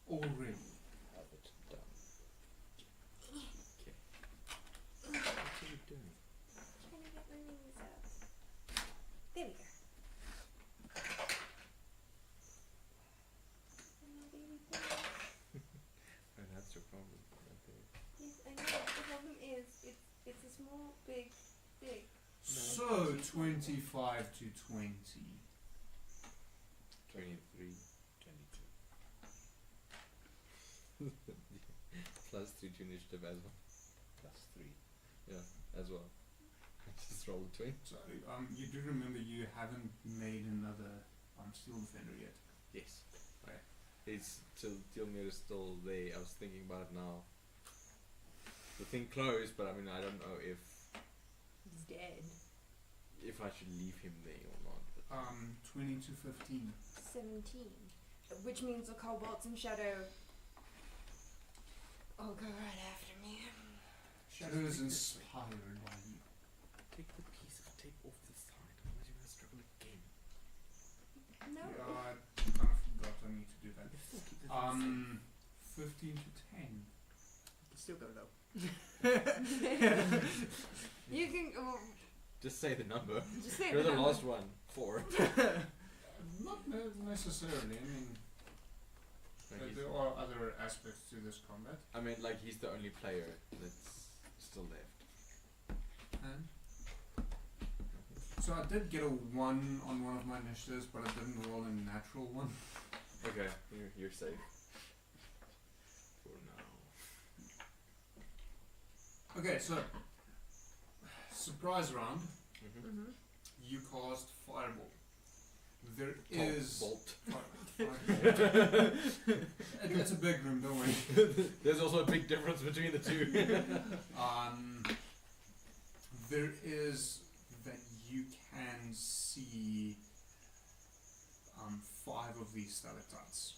already. Have it done. What are you doing? Trying to get my wings out. There we go. And my baby boy. So 25 to 20. 23. 22. Plus 3 to initiative as well. Plus 3. Yeah, as well. Just roll a 20. So you do remember you haven't made another Steel Defender yet. Yes. Okay. It's Tilmir is still there. I was thinking about it now. The thing closed, but I mean, I don't know if He's dead. I should leave him there or not. But 20 to 15. 17. Which means the kobolds in Shadow. Oh, go right after me. Shadow is inspired by you. Take the piece of tape off the side, otherwise you're gonna struggle again. No. Yeah, I kind of forgot I need to do that. You still keep the thing 15 to 10. You still go low. You can. Oh, just say the number. just say You're the number. last one. 4. Not necessarily. I mean, there are other aspects to this combat. I mean, like he's the only player that's still left. And so I did get a 1 on one of my initiatives, but I didn't roll a natural 1. Okay, you're safe. For now. Okay, so surprise round. Mm-hmm. You cast Fireball. There is Bolt. It's a big room, don't worry. There's also a big difference between the two. There is that you can see 5 of these stalactites.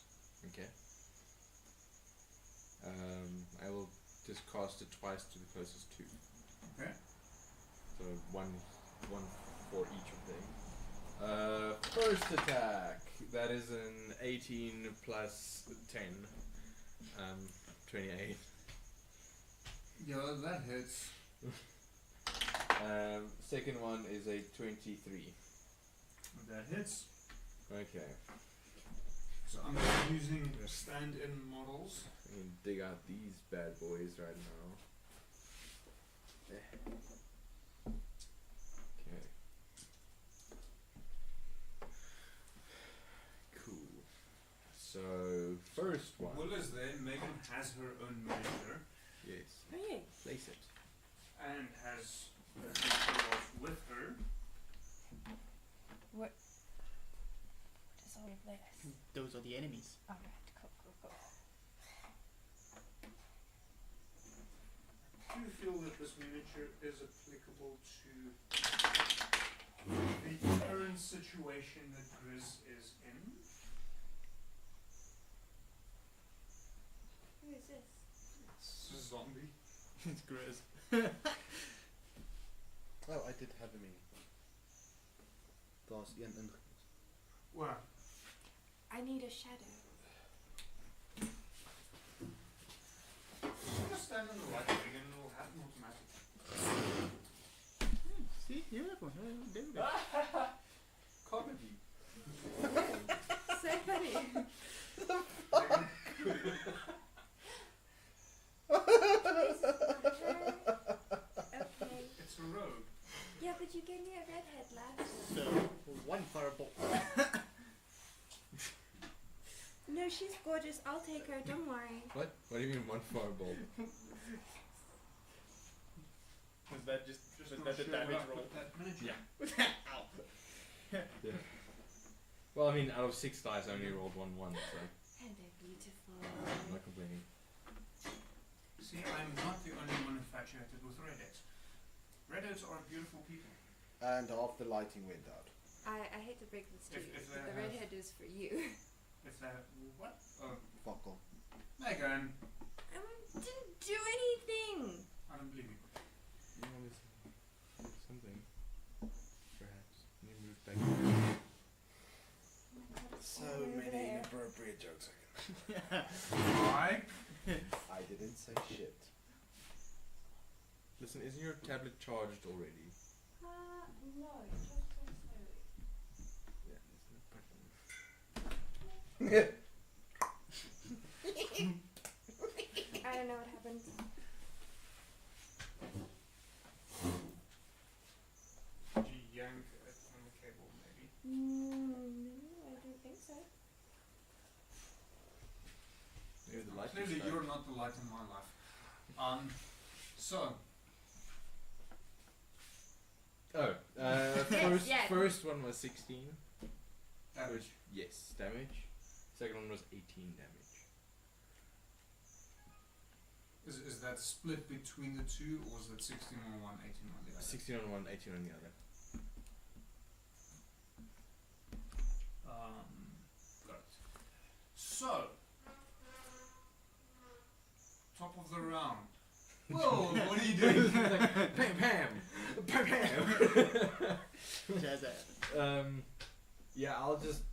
Okay. I will just cast it twice to the closest 2. Okay. So one for each of them. First attack. That is an 18 plus 10. 28. Yeah, that hits. Second one is a 23. That hits. Okay. So I'm using stand-in models. I can dig out these bad boys right now. Okay. Cool. So, first one. Will is there. Megan has her own measure Yes. Oh, yeah. Place it. and has a D12 with her. What is all of this? Those are the enemies. Alright, cool. Do you feel that this miniature is applicable to the current situation that Grizz is in? Who is this? It's a zombie. It's Grizz. Oh, I did have a mini. Daar's een ingewees. Well, I need a shadow. I'm gonna stand in the light ring and it'll happen automatically. See, you have one. There we go. Comedy. So funny. Okay. It's a rogue. Yeah, but you gave me a redhead last. So, one fireball. No, she's gorgeous. I'll take her. Don't worry. What? What do you mean one fireball? Was that just Just was not that the sure damage where I roll? put that miniature. Ow. Yeah. Well, I mean, out of 6 dice, I only rolled 1 1, so And they're beautiful. I'm not complaining. See, I'm not the only one infatuated with redheads. Redheads are beautiful people. And half the lighting went out. I hate to break this to If you, they but the have- redhead is for you. If that what? Oh, Fuck off. Megan, I didn't do anything. I don't believe you. Something. Perhaps. You move back. So many inappropriate jokes Why? I didn't say shit. Listen, isn't your tablet charged already? No, just so slowly. Yeah, there's no button. I don't know what happened. No, I don't think so. Maybe the light Clearly, is you're not the light in my life. So, Oh, Yes, yes. first one was 16. damage. Yes, damage. Second one was 18 damage. Is that split between the two, or is that 16 on one, 18 on the other? 16 on one, 18 on the other. Got it. So, top of the round. Whoa, what are you doing? Pam pam! Pam pam! Jazz. Yeah, I'll just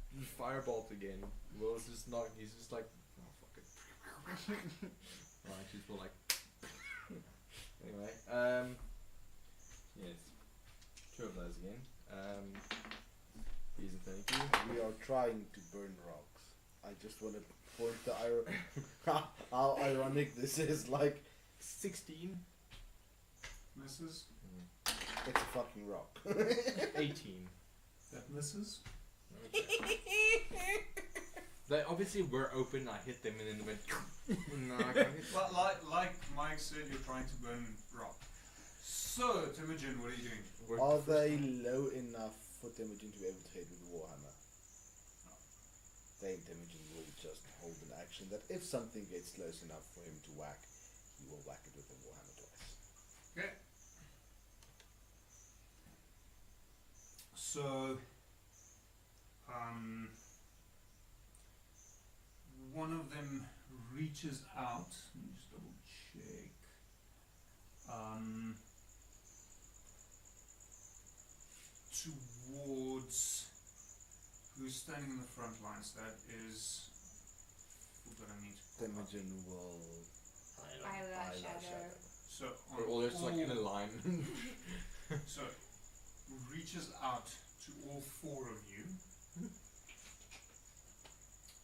firebolt again. Will's just not, he's just like, oh fuck it. Right, she's more like, anyway, yes, 2 of those again. Please and thank you. We are trying to burn rocks. I just want to point the how ironic this is. Like, 16. Misses. it's a fucking rock. 18. That misses. Okay. They obviously were open, I hit them and then they went, no, I can't hit them. Like Mike said, you're trying to burn rock. So, Temujin, what are you doing? Worked Are the first they time. low enough for Temujin to be able to hit with the Warhammer? No. Then Temujin will just hold an action that if something gets close enough for him to whack, he will whack it with the Warhammer twice. Okay. So, one of them reaches out. Let me just double check. Towards who's standing in the front lines. That is. Who do I need to pull up? Temujin will Eyelash eyelash shadow. So on We're all just like in a line. So reaches out to all 4 of you.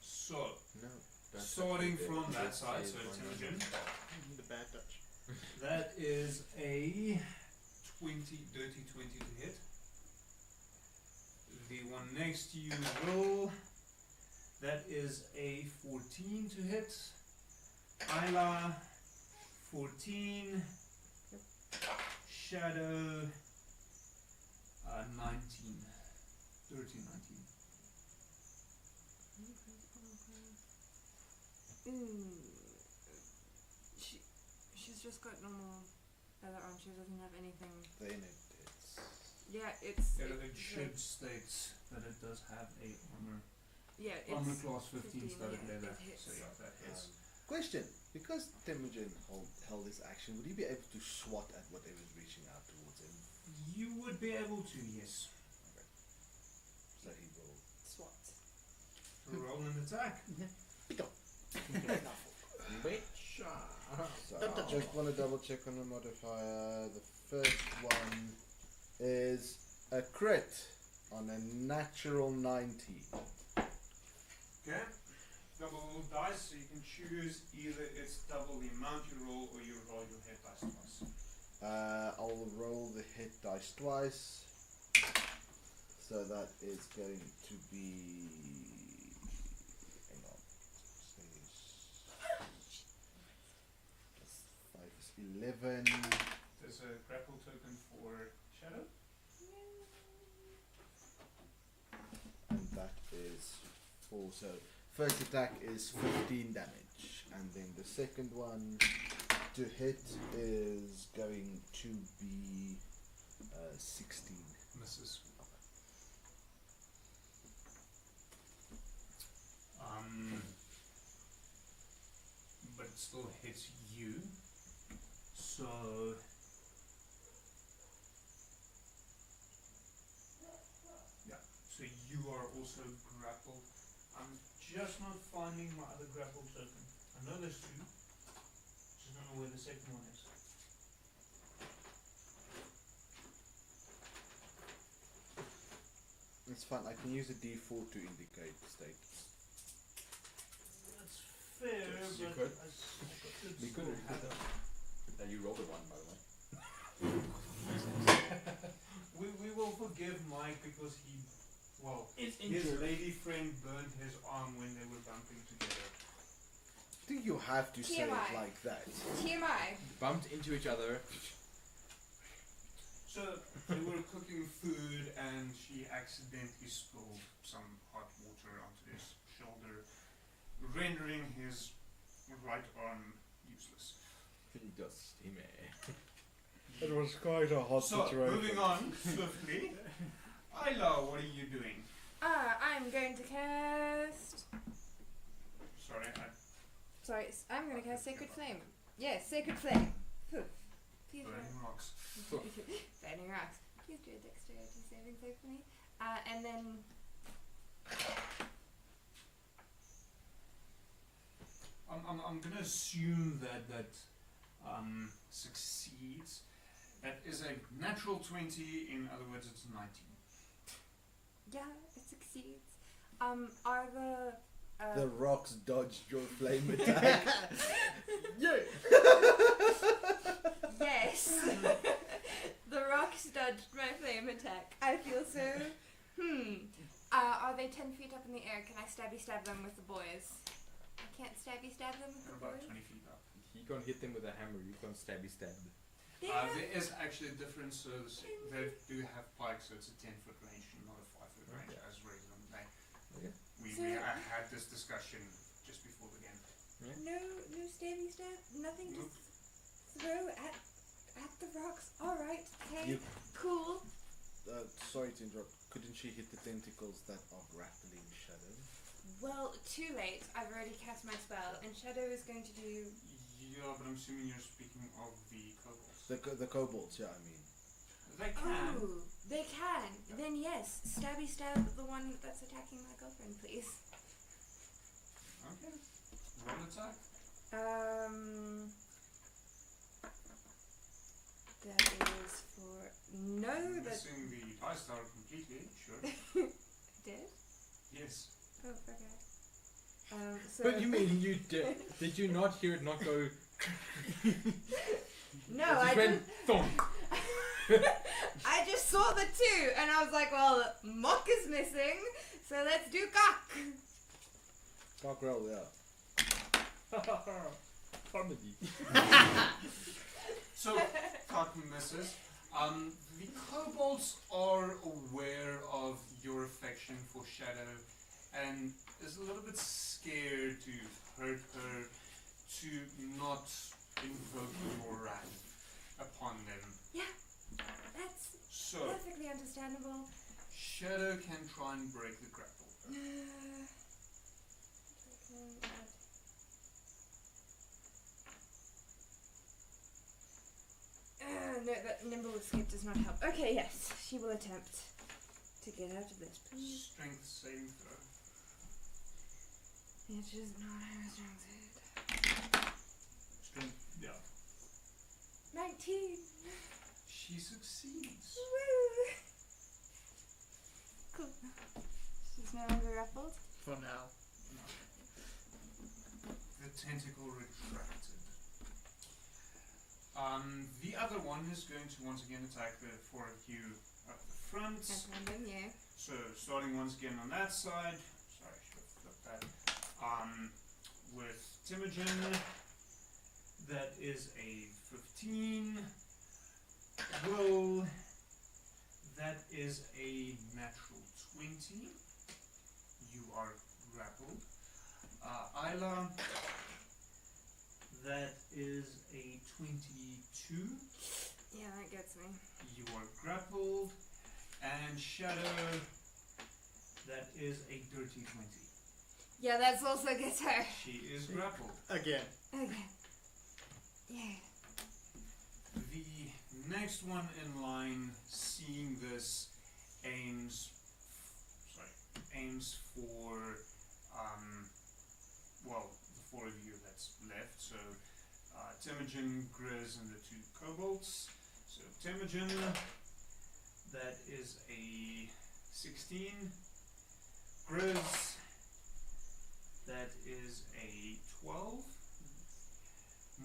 So No. that's starting actually from the- that this side, is so one of Temujin, them. The bad touch. that is a 20, dirty 20 to hit. The one next to you will. That is a 14 to hit. Isla, 14. Shadow, 19. Dirty 19. She's just got normal leather armor. She doesn't have anything. then it's Yeah, it's. Yeah, it should state that it does have a armor. Yeah, it's. Armor class 15 studded yeah, leather. it hits. So yeah, that hits. question. Because Temujin held his action, would he be able to swat at whatever's reaching out towards him? You would be able to, yes. So he will. SWAT. Roll an attack. Bitch. So Don't I touch just want to double check on the modifier. The first one is a crit on a natural 19. Okay. Double dice, so you can choose either it's double the amount you roll or you roll your hit dice twice. I'll roll the hit dice twice. So that is going to be. Hang on. That's 5 is 11. There's a grapple token for Shadow. And that is 4. So first attack is 15 damage. And then the second one to hit is going to be 16. Misses. But it still hits you. So yeah, so you are also grappled. I'm just not finding my other grapple token. I know there's 2. Just don't know where the second one is. It's fine. I can use a D4 to indicate status. That's fair, Yes, you but could. I should You still could. have it. You rolled a 1, by the way. We will forgive Mike because he Well, Is his injured. lady friend burned his arm when they were bumping together. Do you have to say it TMI. like that? TMI. Bumped into each other. So they were cooking food and she accidentally spilled some hot water onto his shoulder, rendering his right arm useless. Dusty man. It was quite a hot So, situation. moving on swiftly. Isla, what are you doing? I'm going to cast. Sorry, Sorry, I'm going to cast Sacred Flame. Yes, Sacred Flame. Phew. Please burning rocks. Burning rocks. Please do a dexterity saving throw for me. And then. I'm gonna assume that succeeds. That is a natural 20. In other words, it's 19. Yeah, it succeeds. Are the. The rocks dodged your flame attack. Yeah. Yes! The rocks dodged my flame attack. I feel so. Are they 10 feet up in the air? Can I stab them with the boys? I can't stab them with the About boys? 20 feet up. He gonna hit them with a hammer. You gonna stabby stab. There is actually a difference. So they do have pikes, so it's a 10-foot range, not a 5-foot range, Okay. as Razor and Blade. Okay. I had this discussion just before the game. No stabby stab? Nothing to Nope. throw at the rocks? Alright, okay, You- cool. Sorry to interrupt. Couldn't she hit the tentacles that are grappling Shadow? Well, too late. I've already cast my spell, and Shadow is going to do. Yeah, but I'm assuming you're speaking of the kobolds. The kobolds, yeah, I mean. They can. Oh, they can. Then yes, stabby stab the one that's attacking my girlfriend, please. Okay. Roll attack. That is for no. That's Missing the dice tower completely. Sure. did. Yes. Oh, okay. So. But you mean you did? Did you not hear it not go? No, It just I went didn't. thump. I just saw the 2, and I was like, well, Mock is missing, so let's do cock. Cock roll, yeah. Comedy. So, cock misses. The kobolds are aware of your affection for Shadow and is a little bit scared to hurt her, to not invoke your wrath upon them. Yeah, that's So, perfectly understandable. Shadow can try and break the grapple. No, that nimble escape does not help. Okay, yes, she will attempt to get out of this. Please. Strength saving throw. It is not her strength. Strength, yeah. 19. She succeeds. Woo! Cool. She's no longer ruffled. For now. The tentacle retracted. The other one is going to once again attack the four of you up the front. That's random, yeah. So starting once again on that side. Sorry, I should have flipped that. With Timogen, that is a 15. Will, that is a natural 20. You are grappled. Isla, that is a 22. Yeah, that gets me. You are grappled. And Shadow, that is a dirty 20. Yeah, that's also gets her. She is grappled. Again. Okay. Yeah. The next one in line, seeing this, aims for, well, the four of you that's left. So, Timogen, Grizz, and the two kobolds. So, Timogen, that is a 16. Grizz, that is a 12.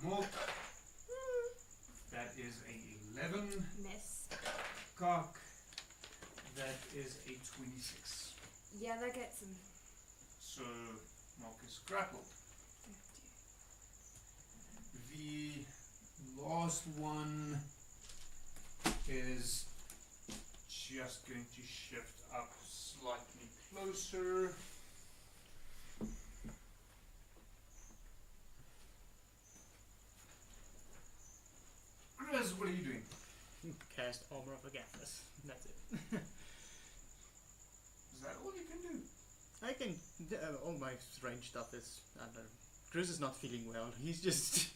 Mork, that is a 11. Miss. Cock, that is a 26. Yeah, that gets him. So Mark is grappled. The last one is just going to shift up slightly closer. Chris, what are you doing? Cast Armor of Agathis. That's it. Is that all you can do? I can. All my range stuff is. I don't know. Chris is not feeling well. He's just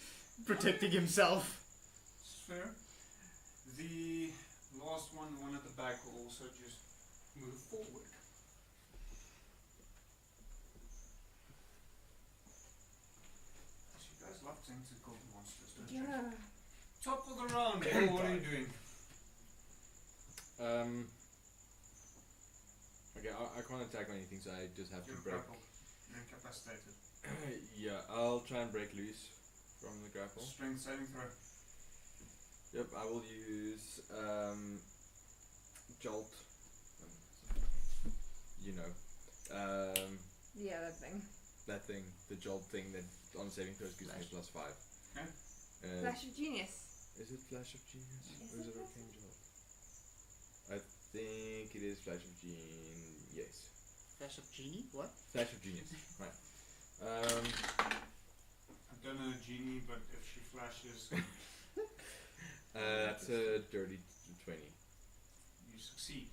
protecting himself. It's fair. The last one, the one at the back, will also just move forward. So you guys love tentacle monsters, don't you? Yeah. Top of the round, Paul, what are you doing? Okay, I can't attack or anything, so I just have You're to break. grappled. You're incapacitated. Yeah, I'll try and break loose from the grapple. Strength saving throw. Yep, I will use jolt. You know, Yeah, that thing. that thing, the jolt thing that on saving throws gives me +5. Okay. Flash of Genius. Is it Flash of Genius? Is Or is it it Arcane Jolt? I think it is Flash of Genius. Yes. Flash of Genie? What? Flash of Genius. Right. I don't know Genie, but if she flashes, That's a dirty 20. you succeed.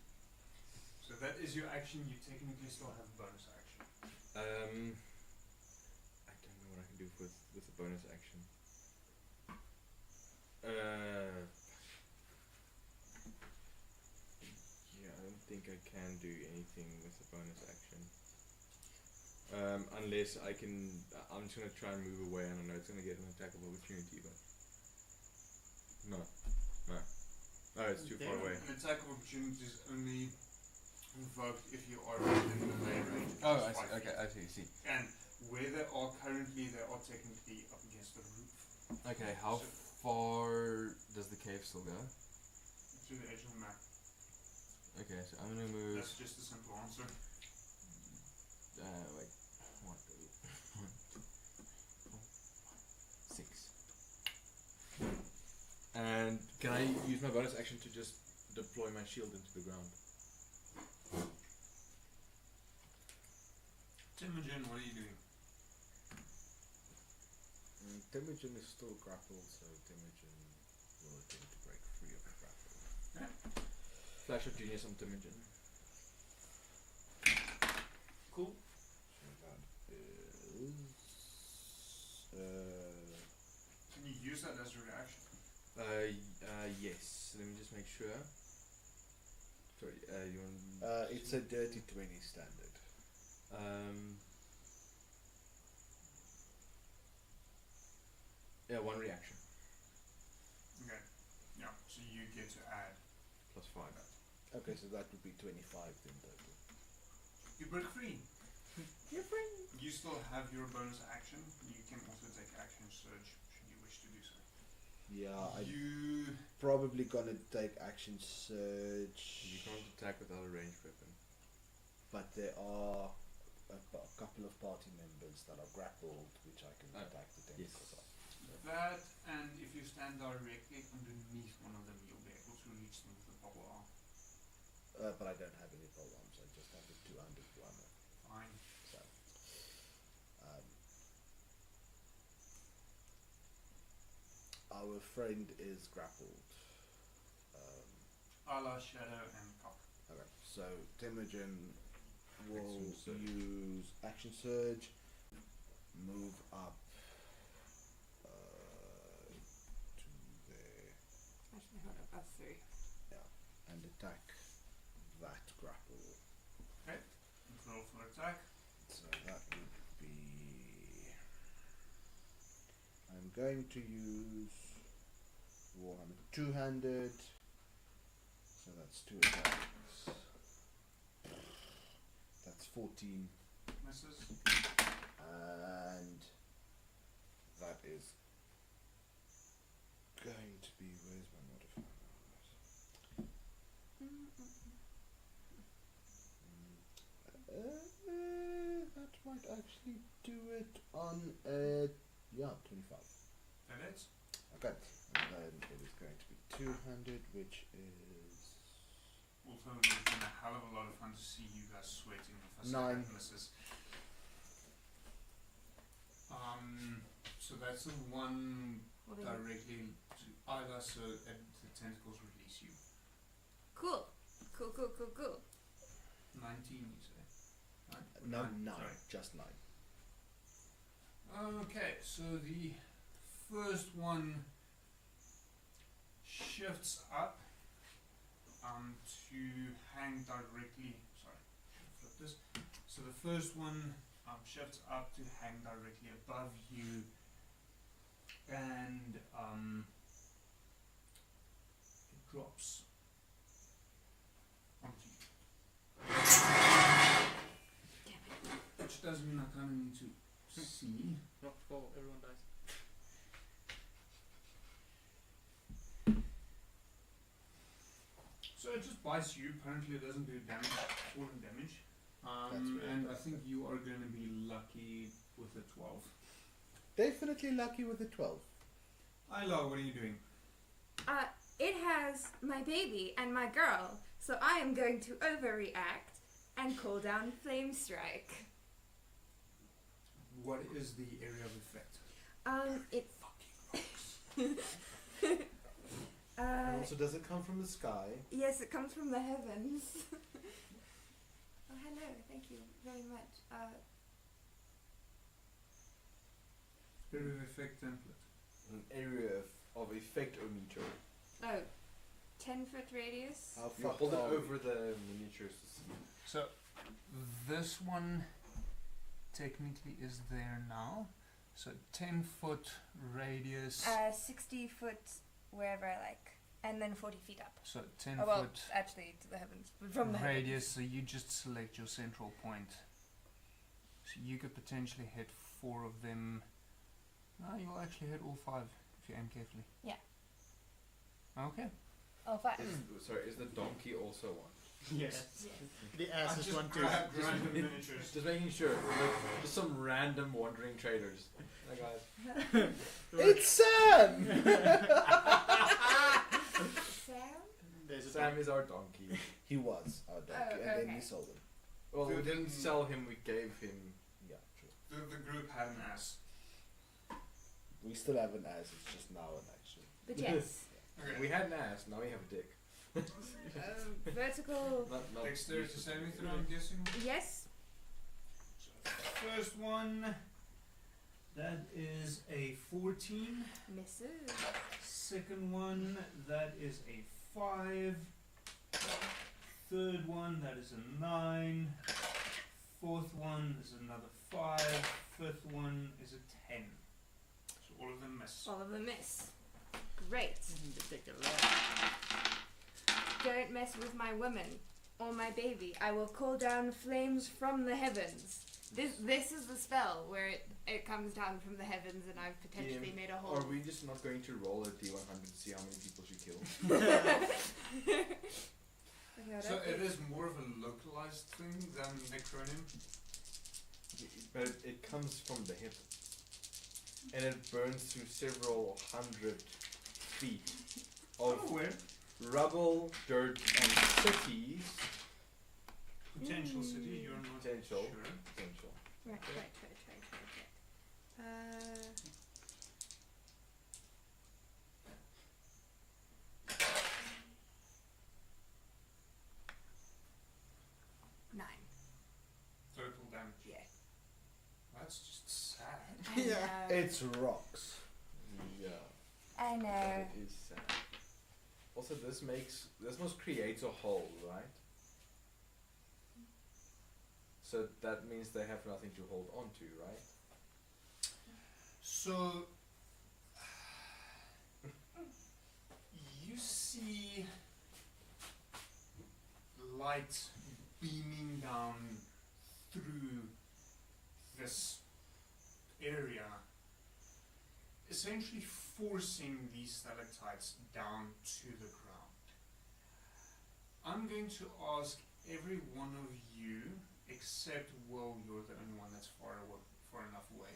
So that is your action. You technically still have bonus action. I don't know what I can do with a bonus action. Yeah, I don't think I can do anything with a bonus action. Unless I can. I'm just gonna try and move away, and I know it's gonna get an attack of opportunity, but no. Oh, it's too far away. An attack of opportunity is only invoked if you are within the melee range. which Oh, is I see. 5 feet. Okay, I see. And where they are currently, they are technically up against the roof. Okay, how far does the cave still go? To the edge of the map. Okay, so I'm gonna move. That's just a simple answer. Wait. 1, 2, 3, 4, 5, 6. And can I use my bonus action to just deploy my shield into the ground? Timogen, what are you doing? Temujin is still grappled, so Temujin will attempt to break free of the grapple. Flash of Genius on Timogen. Cool. So that is. Can you use that as a reaction? Yes. Let me just make sure. Sorry, you want... It's a dirty 20 standard. Yeah, 1 reaction. Okay. Yeah, so you get to add +5. Okay, so that would be 25 in total. You break free. You're free. You still have your bonus action. You can also take action surge should you wish to do so. Yeah, I'm You probably gonna take action surge. You can't attack without a ranged weapon. But there are a couple of party members that are grappled, which I can Oh, attack the tentacles yes. of. that, and if you stand directly underneath one of them, you'll be able to reach them with the bubble arm. But I don't have any pole arms, I just have a 200 armor. Fine. So, our friend is grappled. Allah, Shadow, and Cock. Okay, so Temujin will Action surge. use action surge, move up to there, Actually, hold on. That's 3. and attack that grapple. Okay. Roll for attack. So that would be. I'm going to use Warhammer two-handed. So that's 2 attacks. That's 14, Misses. and that is going to be. Where's my modifier? might actually do it on 25. That is. Okay. And then it is going to be 200, which is Also, it's been a hell of a lot of fun to see you guys sweating if I say 9. that misses. So that's the one Well, then- directly to Isla, so the tentacles release you. Cool. Cool, cool, cool, cool. 19, you say? no, Nine, 9, sorry. just 9. Okay, so the first one shifts up to hang directly. Sorry, flip this. So the first one shifts up to hang directly above you, and it drops onto you. Which does mean I kind of need to see. Not before everyone dies. So it just bites you. Apparently, it doesn't do damage, falling damage. That's really And I good. think you are going to be lucky with a 12. Definitely lucky with a 12. Isla, what are you doing? It has my baby and my girl, so I am going to overreact and call down Flame Strike. What is the area of effect? It. And also, does it come from the sky? Yes, it comes from the heavens. Oh, hello. Thank you very much. Area of effect template. An area of effect-o-meter. Oh, 10-foot radius. How You far hold it are we? over the miniatures to see. So this one technically is there now. So 10-foot radius. 60 foot wherever I like, and then 40 feet up. So 10 Oh well, foot actually to the heavens, but from the radius. So you just select your central point. So you could potentially hit 4 of them. No, you'll actually hit all 5 if you aim carefully. Yeah. Okay. Oh, 5. Sorry, is the donkey also one? Yes. Yes. The I ass is just one too. grabbed random miniatures. Just making sure. Like, just some random wandering traders. Like, guys. It's Sam! Sam? There's a Sam is our donkey. He was our donkey, Oh, and then okay. we sold him. Well, we Dude, didn't sell him, we gave him. Yeah, true. The group had an ass. We still have an ass, it's just now an action. But yes. Okay. We had an ass, now we have a dick. Vertical. Not Dexterity saving throw, I'm guessing. Yes. So first one, that is a 14. Misses. Second one, that is a 5. Third one, that is a 9. Fourth one is another 5. Fifth one is a 10. So all of them miss. All of them miss. Great. Take a lot. Don't mess with my woman or my baby. I will call down flames from the heavens. This is the spell where it comes down from the heavens, and I've potentially made a Are hole. we just not going to roll a d100 to see how many people she killed? Okay, So it is more of a localized thing than Necronym. But it comes from the hip. And it burns through several hundred feet of where? rubble, dirt, and cities. Potential city, you're not Potential. sure. Potential. Right. 9. Total damage. Yeah. That's just sad. I Yeah. know. It's rocks. Yeah. I know. It is sad. Also, this must create a hole, right? So that means they have nothing to hold on to, right? So you see light beaming down through this area, essentially forcing these stalactites down to the ground. I'm going to ask every one of you except Will, you're the only one that's far enough away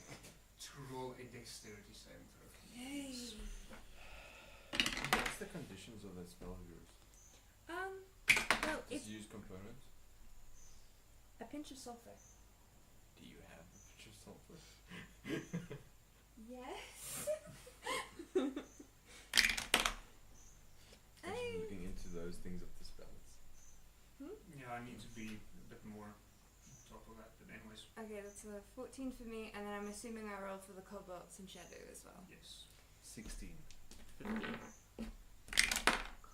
to roll a dexterity saving throw. Yay. What's the conditions of that spell of yours? Well, Just it's use components? a pinch of sulfur. Do you have a pinch of sulfur? Yes. I'm just looking into those things of the spells. Yeah, I need to be a bit more on top of that, but anyways, Okay, that's a 14 for me, and then I'm assuming I rolled for the kobolds and shadow as well. yes. 16.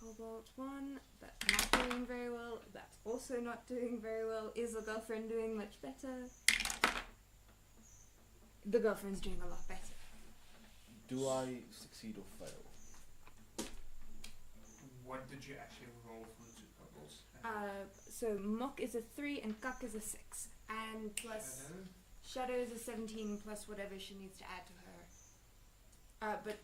Cobalt 1, that's not doing very well. That's also not doing very well. Is the girlfriend doing much better? The girlfriend's doing a lot better. Do I succeed or fail? What did you actually roll from the two kobolds? So Mock is a 3 and Kak is a 6. And plus Shadow? Shadow is a 17 plus whatever she needs to add to her. But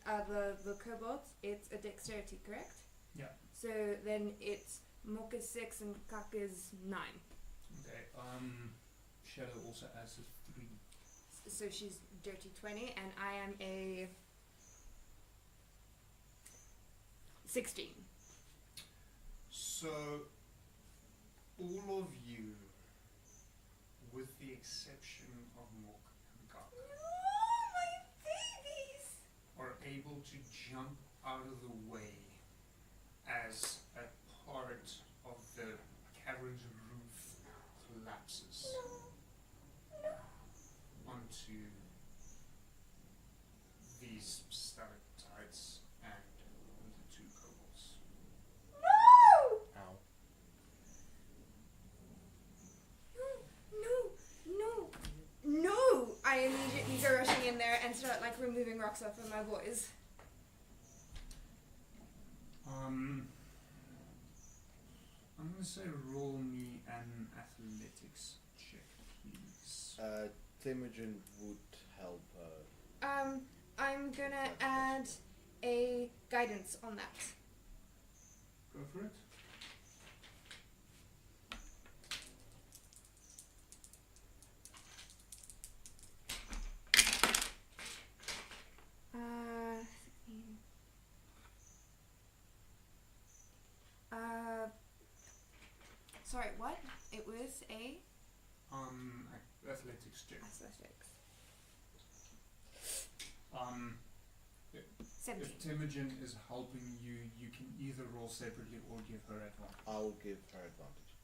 the kobolds, it's a dexterity, correct? Yeah. So then it's Mock is 6 and Kak is 9. Okay. Shadow also adds a 3. So she's dirty 20 and I am a 16. So, all of you, with the exception of Mock and Gok, Oh, my babies! are able to jump out of the way as a part of the cavern's roof collapses onto these stalactites and the two kobolds. No! Ow. No! I immediately go rushing in there and start like removing rocks off of my boys. I'm gonna say roll me an athletics check, please. Temujin would help her. I'm gonna add a guidance on that. Go for it. Uh, 16. Sorry, what? It was a Athletics check. athletics. 17. If Temujin is helping you, you can either roll separately or give her advantage. I'll give her advantage.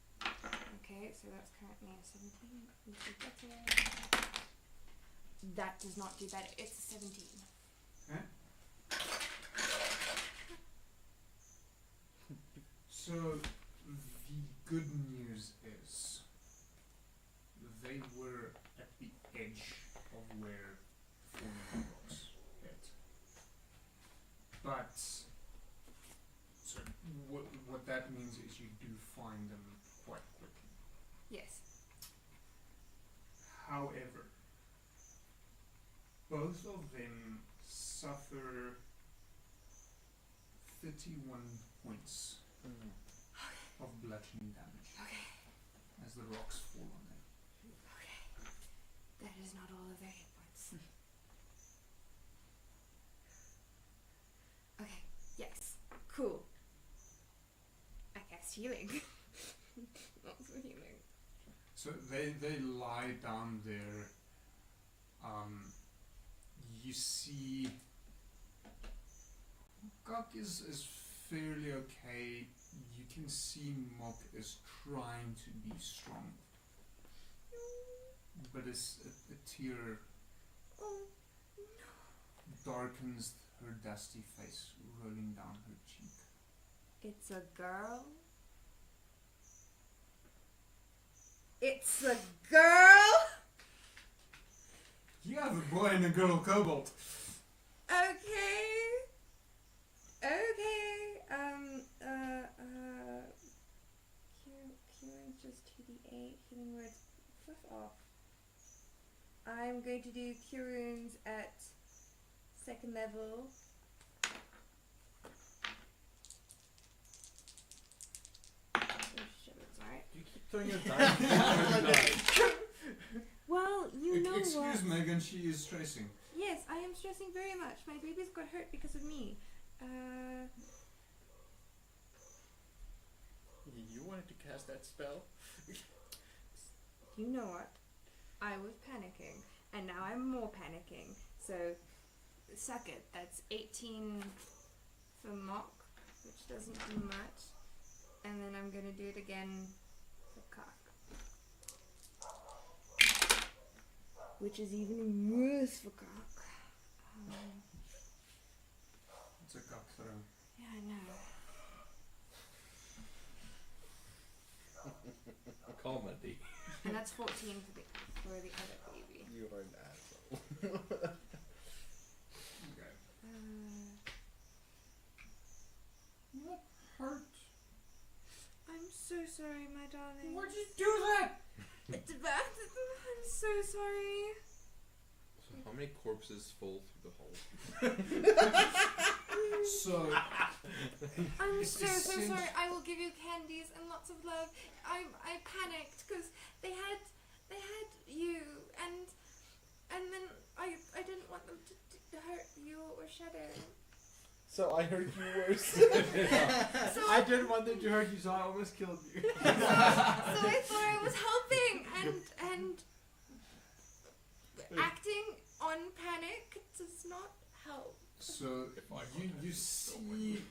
Okay, so that's currently a 17. We do better. That does not do better. It's a 17. Okay. So the good news is they were at the edge of where falling rocks hit. But so what that means is you do find them quite quickly. Yes. However, both of them suffer 31 points of bludgeoning damage as the rocks fall on them. That is not all of their hit points. Okay, yes. Cool. I cast healing. Lots of healing. So they lie down there. You see Gok is fairly okay. You can see Mock is trying to be strong. But a tear darkens her dusty face, rolling down her cheek. It's a girl. It's a girl? You have a boy and a girl kobold. Okay. Healing just 2d8. Healing words. Fluff off. I'm going to do cure wounds at 2nd level. Oh shit, it's alright. You keep throwing your dice. excuse Megan, she is stressing. Yes, I am stressing very much. My baby's got hurt because of me. You wanted to cast that spell? You know what? I was panicking, and now I'm more panicking. So, suck it. That's 18 for mock, which doesn't do much. And then I'm gonna do it again for cock. Which is even worse for cock. It's a cock throw. Yeah, I know. Comedy. And that's 14 for the other baby. You're an asshole. Okay. Uh, What hurt? I'm so sorry, my darling. Why'd you do that? I'm so sorry. So how many corpses fall through the hole? So, I'm It's so essential- sorry. I will give you candies and lots of love. I panicked because they had you and then I didn't want them to hurt you or Shadow. So I heard you worse. So I didn't want them to hurt you, so I almost killed you. So I thought I was helping and acting on panic does not help. so you see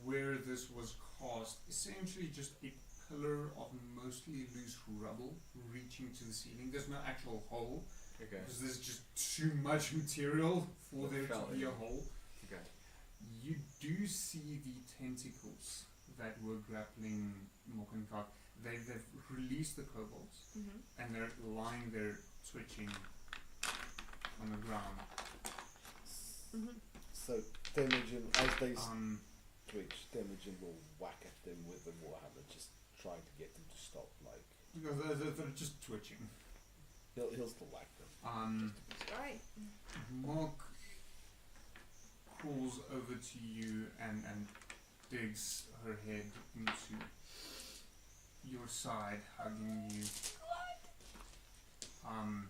where this was cast. Essentially, just a pillar of mostly loose rubble reaching to the ceiling. There's no actual hole Okay. because there's just too much material for there Fell to be a in. hole. Okay. You do see the tentacles that were grappling Mock and Cock. They've released the kobolds and they're lying there twitching on the ground. So Temujin, as they Um, twitch, Temujin will whack at them with the warhammer, just trying to get them to stop. Like they're just twitching. he'll still whack them. Sorry. Mock crawls over to you and digs her head into your side, hugging you. I'm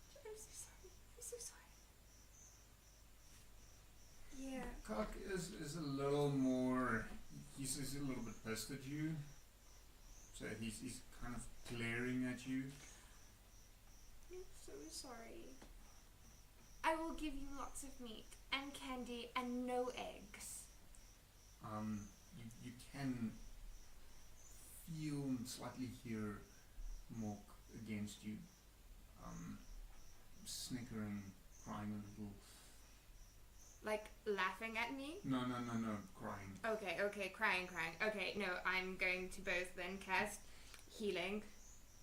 so sorry. I'm so sorry. Yeah. Cock is a little more. He's a little bit pissed at you. So he's kind of glaring at you. I'm so sorry. I will give you lots of meat and candy and no eggs. You can feel and slightly hear Mock against you, snickering, crying a little. Like laughing at me? No, crying. Okay, crying. Okay, no, I'm going to both then cast healing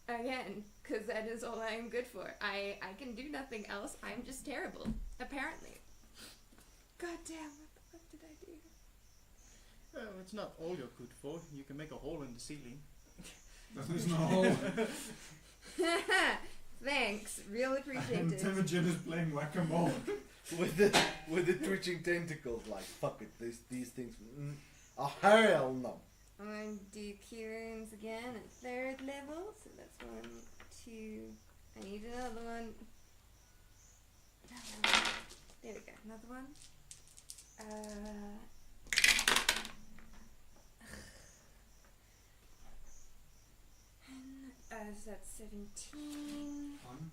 again, because that is all I am good for. I can do nothing else. I'm just terrible, apparently. God damn, what the fuck did I do? Well, it's not all you're good for. You can make a hole in the ceiling. There's no hole. Thanks, real And appreciated. Temujin is playing whack-a-mole. with the twitching tentacles, like fuck it, these things. Oh hell no! I'm going to do Kieran's again at 3rd level, so that's 1, 2. I need another one. There we go, another one. So that's 17 1,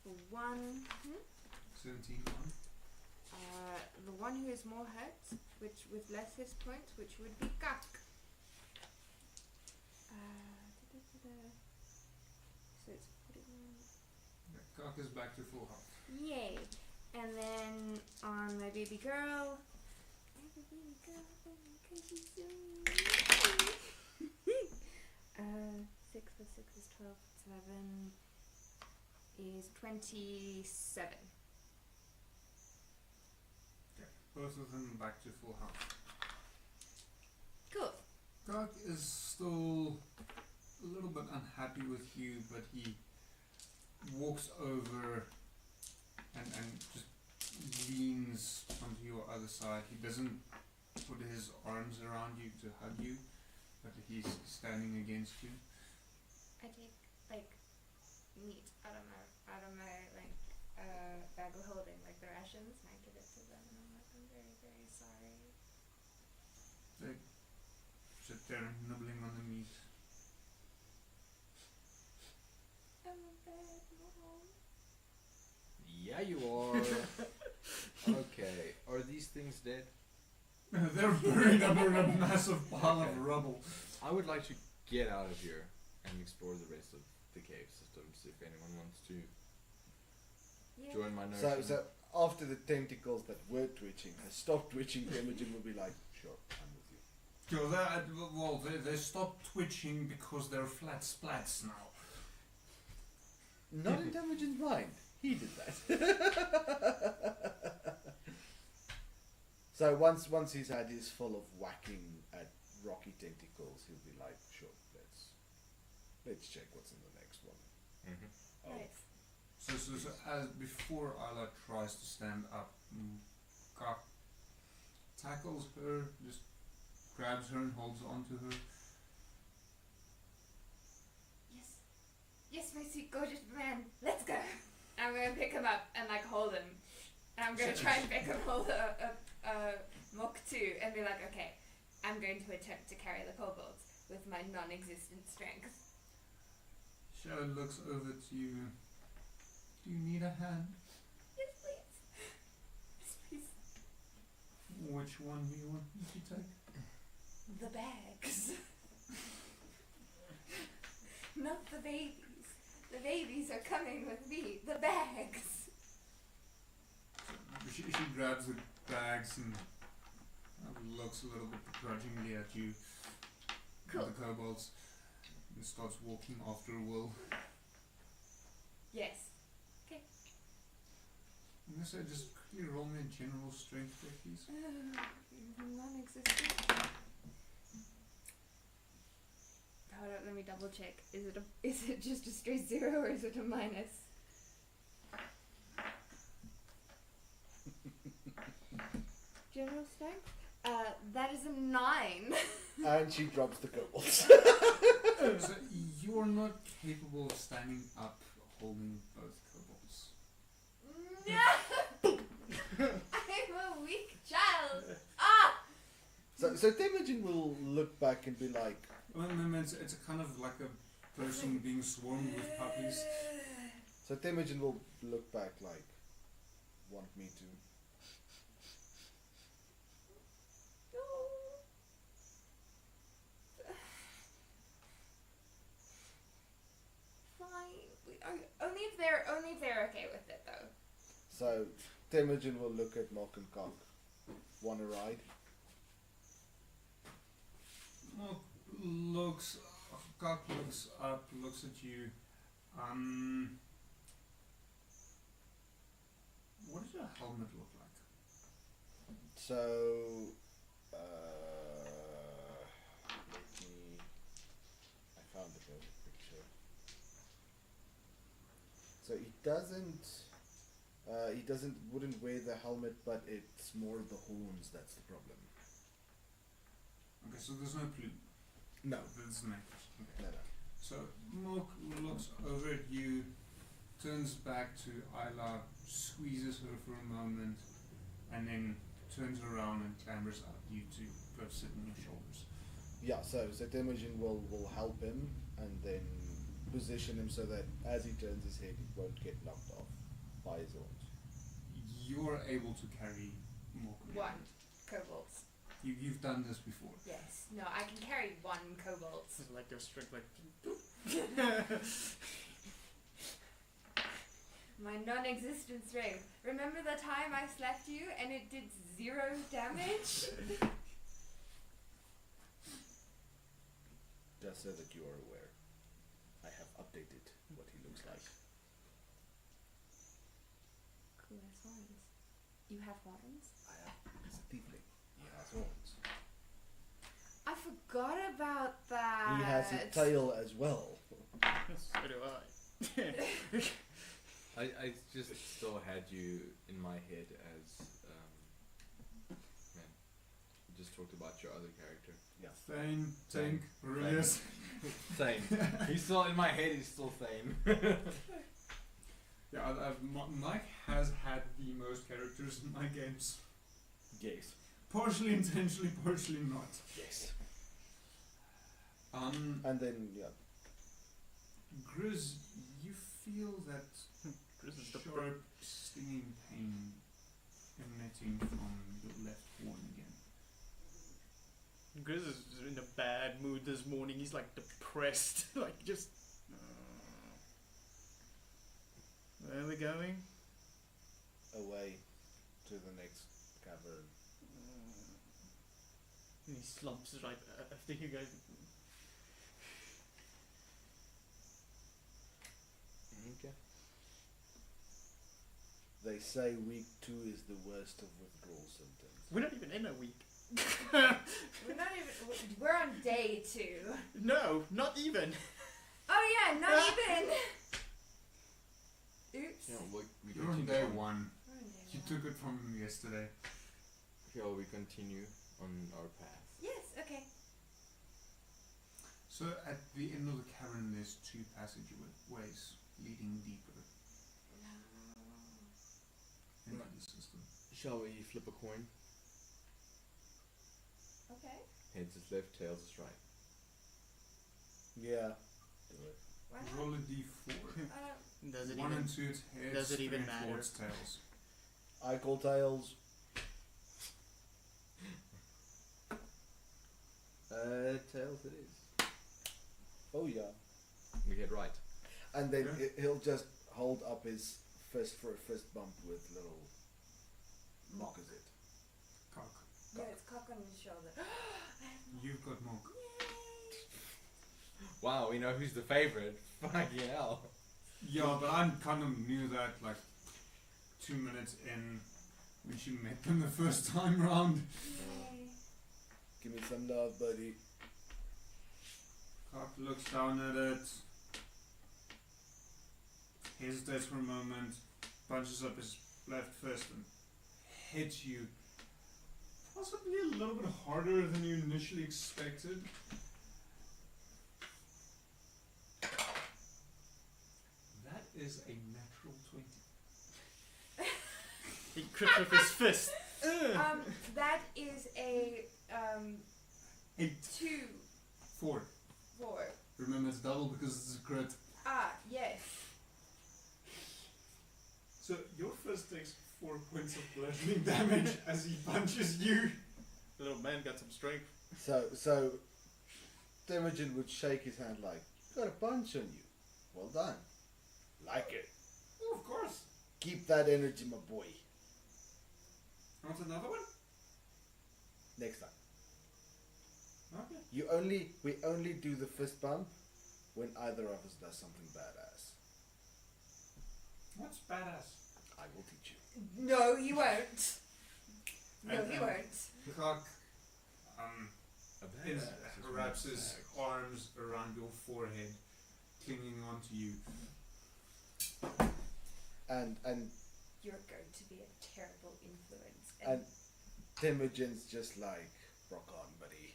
for 1. 17, 1. The one who is more hurt, which with less hit points, which would be Gak. So it's 41. Cock is back to full health. Yay! And then on my baby girl. 6 plus 6 is 12, 7 is 27. Both of them back to full health. Cool. Cock is still a little bit unhappy with you, but he walks over and just leans onto your other side. He doesn't put his arms around you to hug you, but he's standing against you. I take like meat out of my like bag of holding, like the rations, and I give it to them, and I'm like, I'm very, very sorry. They sit there nibbling on the meat. I'm a bad mom. Yeah, you are. Okay. Are these things dead? They're buried under a massive pile of rubble. I would like to get out of here and explore the rest of the cave systems if anyone wants to Yeah. join my notion. So after the tentacles that were twitching has stopped twitching, Imogen will be like, sure, I'm with you. So they stopped twitching because they're flat splats now. Not in Imogen's mind. He did that. So once he's had his full of whacking at rocky tentacles, he'll be like, sure, let's check what's in the next one. Mm-hmm. Oh, Nice. So as before Isla tries to stand up, Ka tackles her, just grabs her and holds onto her. Yes. Yes, my sweet, gorgeous man. Let's go. I'm going to pick him up and, like, hold him. And I'm going to try and pick him hold Mock too and be like, okay, I'm going to attempt to carry the kobolds with my non-existent strength. Shadow looks over to you. Do you need a hand? Yes, please. Yes, please. Which one do you want me to take? The bags. Not the babies. The babies are coming with me. The bags. She grabs the bags and looks a little bit begrudgingly at you, Cool. the kobolds, and starts walking after Will. Yes. I'm gonna say just quickly roll me a general strength check, please. Non-existent. Hold on, let me double check. Is it just a straight 0 or is it a minus? General strength? That is a 9. and she drops the kobolds. So you're not capable of standing up holding both kobolds. No! I'm a weak child. Ah! So Temujin will look back and be like, Well, it's a kind of like a person being swarmed with puppies. so Temujin will look back like, want me to. Only if they're okay with it though. So Temujin will look at Mock and Cock. Wanna ride? Mock looks up, looks at you. What does your helmet look like? So, let me. I found the perfect picture. So wouldn't wear the helmet, but it's more the horns that's the problem. Okay, so there's no plume. No, There's no. Okay. no. So Mock looks over at you, turns back to Isla, squeezes her for a moment, and then turns around and clambers up you to go sit on your shoulders. Yeah, so Temujin will help him and then position him so that as he turns his head, it won't get knocked off by his horns. You're able to carry Mock. One kobolds. You've done this before. Yes. No, I can carry one kobold. This is like your strength, like. My non-existent strength. Remember the time I slapped you and it did 0 damage? Just so that you are aware, I have updated what he looks like. Cool as horns. You have horns? I have. He's a tiefling. He has horns. I forgot about that. He has a tail as well. So do I. I just still had you in my head as man. You just talked about your other character. Yeah. Thane, Tank, Aurelius. Thane. He's still in my head. He's still Thane. Yeah, Mike has had the most characters in my games. Yes. Partially intentionally, partially not. Yes. And then, yeah. Grizz, you feel that Grizz is the sharp, stinging pain emanating from your left horn again. Grizz is in a bad mood this morning. He's like depressed. Like just. Where are we going? Away to the next cavern. And he slumps right after you guys. Okay. They say week 2 is the worst of withdrawal symptoms. We're not even in a week. We're on day 2. No, not even. Oh yeah, not even. Oops. Yeah, we You're on continue day on. 1. We're on day You 1. took it from him yesterday. Shall we continue on our path? Yes. Okay. So at the end of the cavern, there's 2 passageways leading deeper into Right. the system. Shall we flip a coin? Okay. Heads is left, tails is right. Yeah. Do it. Why not? Roll a d4. Does it 1 even? and 2 it's heads, does it 3 even and 4 matter? it's tails. I call tails. Tails it is. Oh yeah. We get right. And then Yeah. he'll just hold up his fist for a fist bump with little mock is it. Cock. Yeah, it's cock on his shoulder. You've got Monk. Wow, we know who's the favorite. Fucking hell. Yeah, but I kind of knew that like 2 minutes in when she met them the first time round. Yay. Give me some love, buddy. Cock looks down at it, hesitates for a moment, punches up his left fist and hits you possibly a little bit harder than you initially expected. That is a natural 20. He crits with his fist. That is a 8. 2, 4. 4. Remember it's double because it's a crit. Ah, yes. So your fist takes 4 points of bludgeoning damage as he punches you. The little man got some strength. So Temujin would shake his hand like, got a punch on you. Well done. Like it. Oh, of course. Keep that energy, my boy. Want another one? Next time. Okay. We only do the fist bump when either of us does something badass. What's badass? I will teach you. No, you won't. No, And- you and won't. Cock A is, badass is wraps one his bag. arms around your forehead, clinging onto you. And You're going to be a terrible influence. Temujin's just like, rock on, buddy.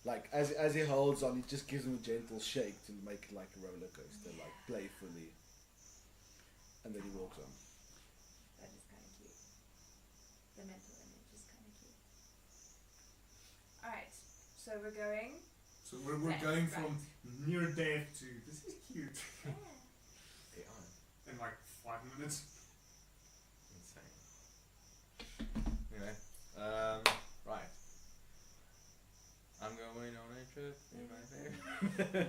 Like as he holds on, he just gives him a gentle shake to make it like a roller coaster, like playfully. And then he walks on. That is kind of cute. The mental image is kind of cute. Alright, so we're going. So we're Left, going right. from near death to this is cute Yeah. They are in like 5 minutes. insane. Anyway, right. I'm going on a trip in my favorite.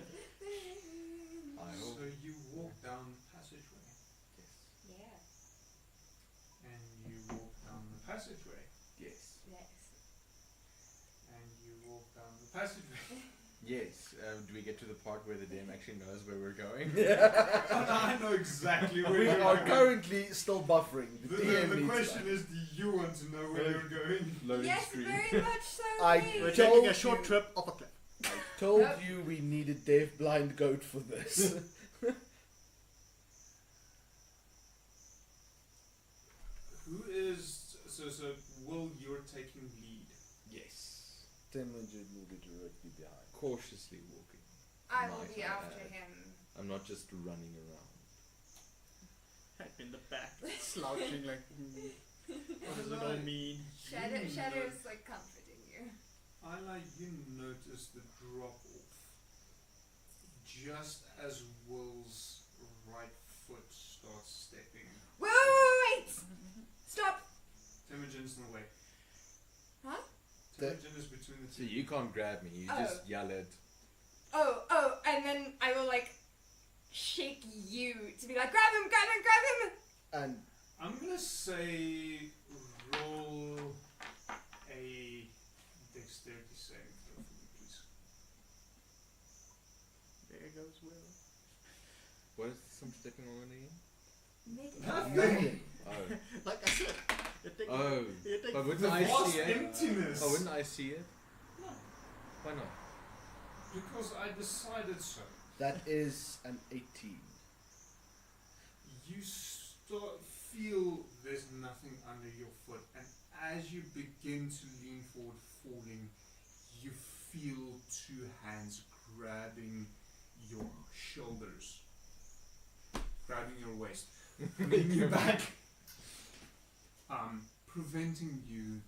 I hope. So you walk down the passageway, Yes. Yeah. and you walk down the passageway, Yes. Yes. and you walk down the passageway. Yes. Do we get to the part where the DM actually knows where we're going? I know exactly where We you're are going. currently still buffering. The DM The needs question that. is, do you want to know where you're going? Loading Yes, screen. very much so. I please. We're Told taking a short you. trip off a cliff. I told Nope. you we need a deaf blind goat for this. Who is so? Will you're taking lead? Yes. Temujin will be directly behind. Cautiously walking. I will Might be I after add. him. I'm not just running around. I'm in the back, slouching like, what does it all mean? Shadow is like comforting you. Ayla, you notice the drop off just as Will's right foot starts stepping. Wait! Stop! Temujin's in the way. Huh? Temujin is between the So two. you can't grab me, you Oh. just yell it. Oh, and then I will like shake you to be like, grab him, grab him, grab him! And I'm gonna say roll a dexterity saving throw for me, please. There goes Will. What is some stepping on again? nothing. Oh. Like I said, you take Oh. you take But wouldn't The I vast see it? emptiness. Oh, wouldn't I see it? No, Why not? because I decided so. That is an 18. You feel there's nothing under your foot, and as you begin to lean forward, falling, you feel two hands grabbing your shoulders, grabbing your waist, pulling you back, preventing you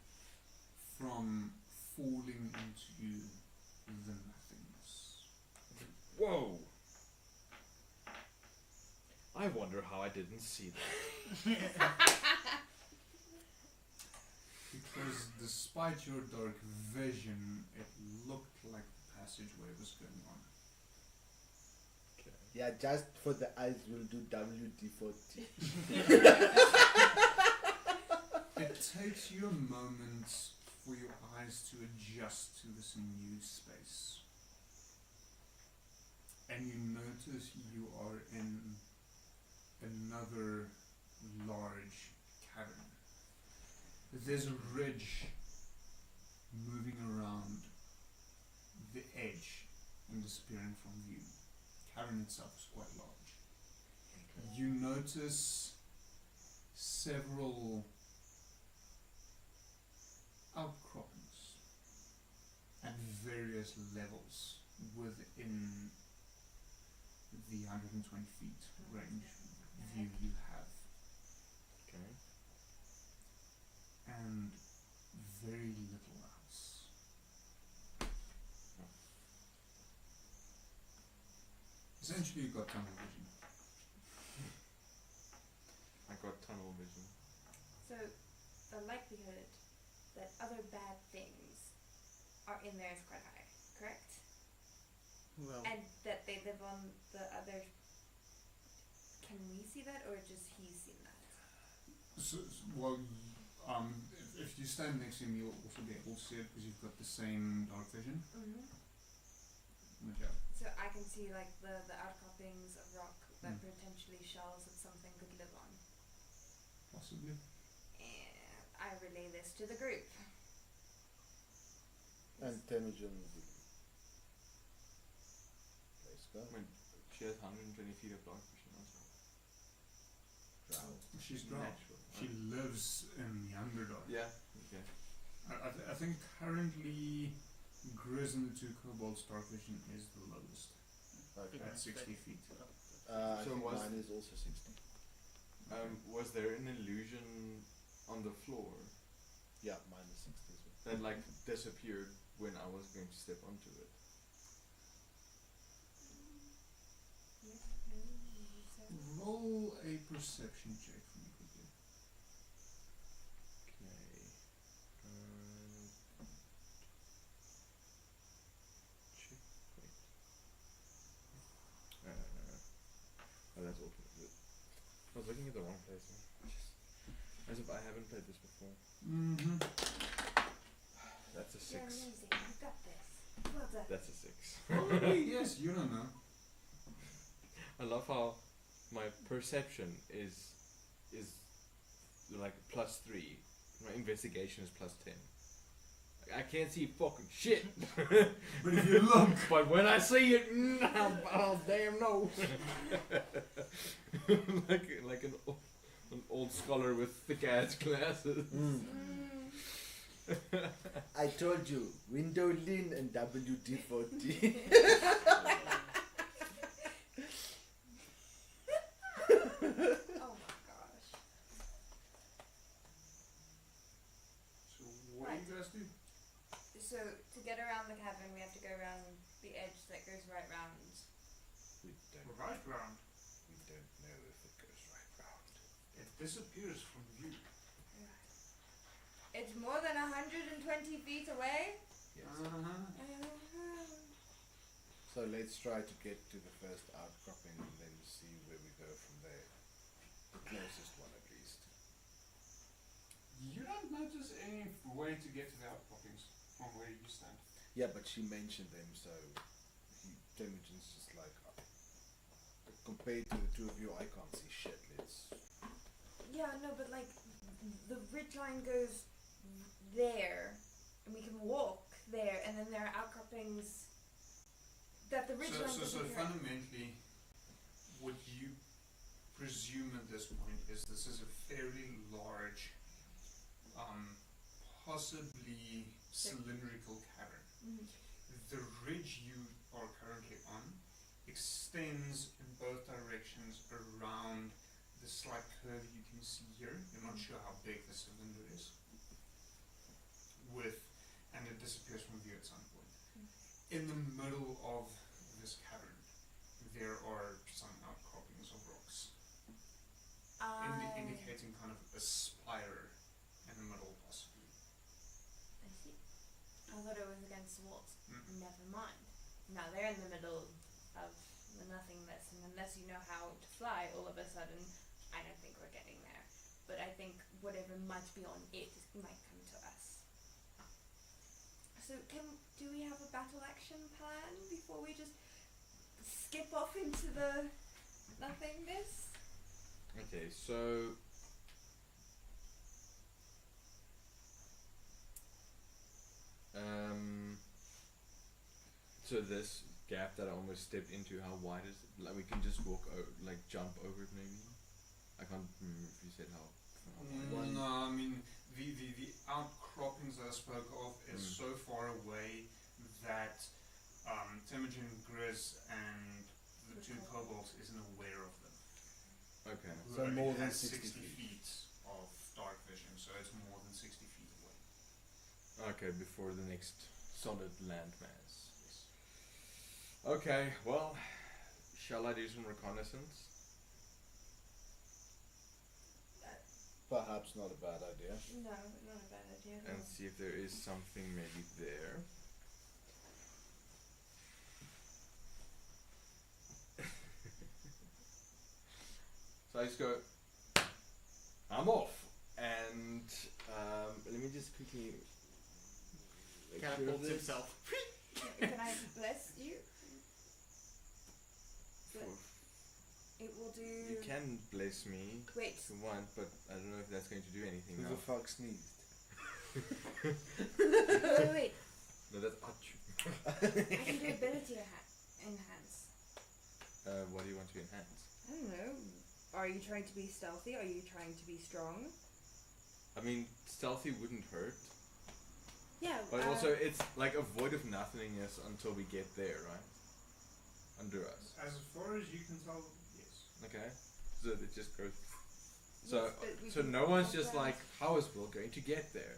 from falling into the nothingness. Whoa! I wonder how I didn't see that. Because despite your dark vision, it looked like the passageway was going on. Okay. Yeah, just for the eyes, we'll do WD-40. It takes you a moment for your eyes to adjust to this new space. And you notice you are in another large cavern. There's a ridge moving around the edge and disappearing from view. The cavern itself is quite large. You notice several outcroppings at various levels within the 120 feet range view you have, Okay. and very little else. Essentially, you got tunnel vision. I got tunnel vision. So, the likelihood that other bad things are in there is quite high, correct? Well, And that they live on the other. Can we see that, or just he's seen that? So, well, if you stand next to him, you'll also be able to see it because you've got the same dark vision. Mm-hmm. Yeah. So I can see like the outcroppings of rock that Mm. potentially shells that something could live on. Possibly. And I relay this to the group. And Temujin will be. Let's go. When she has 120 feet of dark vision also. Drow. She's drow. Natural. She lives in the Underdark. Yeah. Okay. I think currently Grizz and the two kobolds dark vision is the lowest Okay. at 60 feet. I So think was- mine is also 60. Was there an illusion on the floor Yeah, mine is 60 as well. that like disappeared when I was going to step onto it? Roll a perception check for me quickly. Okay. Check. Wait. Oh, that's open. I was looking at the wrong place. As if I haven't played this before. Mm-hmm. That's a You're 6. amazing. You got this. Well done. That's a 6. Probably, yes, you don't know. I love how my perception is like +3. My investigation is +10. I can't see fucking shit. But if you look, But when I see it, I'll damn no. like an old scholar with thick ass glasses. Mm. I told you, window lean and WD-40. Oh my round. We don't know if it goes right round. It disappears from view. It's more than 120 feet away. So let's try to get to the first outcropping and then see where we go from there. The closest one at least. You don't notice any way to get to the outcroppings from where you stand. Yeah, but she mentioned them, so Temujin's just like, compared to the two of you, I can't see shit. Let's. Yeah, no, but like the ridgeline goes there, and we can walk there, and then there are outcroppings that the ridgeline So doesn't go. fundamentally, what you presume at this point is this is a fairly large, possibly cylindrical cavern. Mhm. The ridge you are currently on extends in both directions around the slight curve you can see here. You're not sure how big the cylinder is. And it disappears from view at some point. In the middle of this cavern, there are some outcroppings of rocks, indicating kind of a spire in the middle, possibly. I see. I thought it was against the walls. Mm. Never mind. Now they're in the middle of the nothingness, and unless you know how to fly, all of a sudden, I don't think we're getting there. But I think whatever might be on it might come to us. So do we have a battle action plan before we just skip off into the nothingness? Okay, so so this gap that I almost stepped into, how wide is it? Like we can just walk like jump over it maybe? I can't remember if you said how far. No, I mean the outcroppings that I spoke of is so far away that Temujin, Grizz, and the two kobolds isn't aware of them. Okay. So It more than has 60 feet of dark vision, so it's more than 60 feet away. Okay, before the next solid landmass. Yes. Okay, well, shall I do some reconnaissance? Perhaps not a bad idea. No, not a bad idea. And see if there is something maybe there. So I just go, I'm off, and let me just quickly make sure of Catapults this. himself. Can I bless you? It will do. You can bless me Wait. if you want, but I don't know if that's going to do anything Who now. the fuck sneezed? Wait. No, that's Achu. I can do ability enhance. What do you want to enhance? I don't know. Are you trying to be stealthy? Are you trying to be strong? I mean, stealthy wouldn't hurt, Yeah. but also it's like a void of nothingness until we get there, right? Under us. As far as you can tell, yes. Okay, so it just goes. So, Yes, but we so can no one's walk just around. like, how is Will going to get there?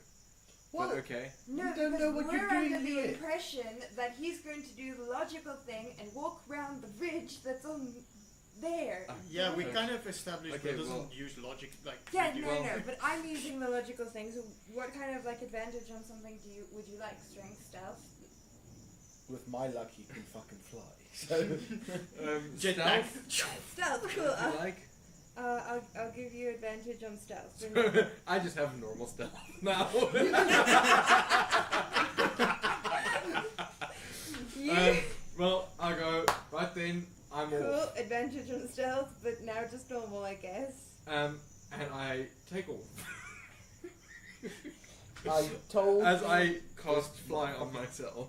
What? But okay. No, You don't because know what we're you're doing under the here. impression that he's going to do the logical thing and walk around the ridge that's on there. Yeah, we Okay. kind of established Okay, Will doesn't well- use logic like Yeah, we do. no, no, but I'm using the logical thing. So, what kind of like advantage on something would you like? Strength, stealth? With my luck, he can fucking fly. So Jetpack. Stealth, cool. If you like. I'll give you advantage on stealth. I just have normal stealth now. You Well, I'll go right then. I'm cool off. advantage on stealth, but now just normal, I guess. And I take off I told as you- I cast fly on myself.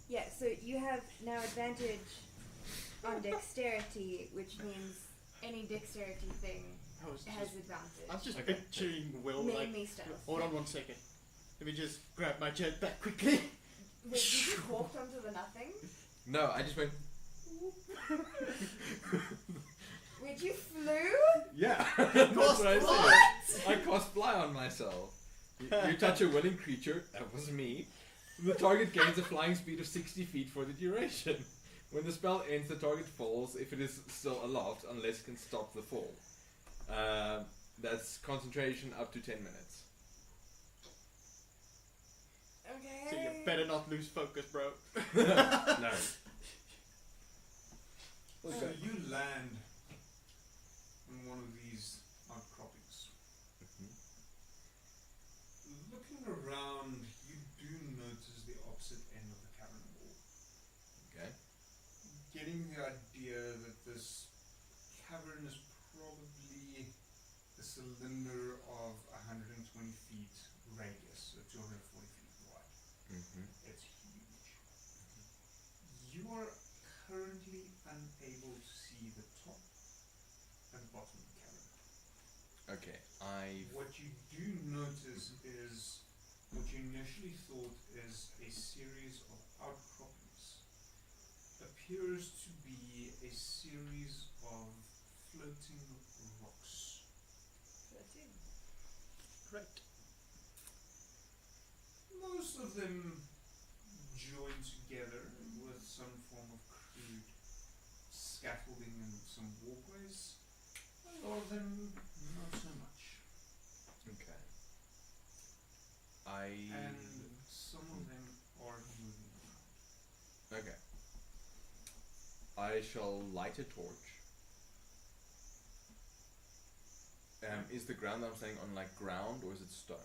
Yeah, so you have now advantage on dexterity, which means any dexterity thing I was has just, advantage. I'm just Okay. picturing Will like. Mainly stealth. Hold on 1 second. Let me just grab my jetpack quickly. Wait, you just walked onto the nothing? No, I just went. Wait, you flew? Yeah, that's what I said. I cast fly on myself. You touch a willing creature, that was me. The target gains a flying speed of 60 feet for the duration. When the spell ends, the target falls if it is still aloft, unless it can stop the fall. That's concentration up to 10 minutes. Okay. So you better not lose focus, bro. No. So you land on one of these outcroppings. Looking around, you do notice the opposite end of the cavern wall. Okay. Getting the idea that this cavern is probably a cylinder of 120 feet radius, so 240 feet wide. It's huge. You are currently unable to see the top and bottom of the cavern. Okay, What you do notice is what you initially thought is a series of outcroppings appears to be a series of floating rocks. Right. Most of them joined together with some form of crude scaffolding and some walkways. A lot of them not so much. okay. And some of them are moving around. Okay. I shall light a torch. Is the ground I'm saying on like ground or is it stone?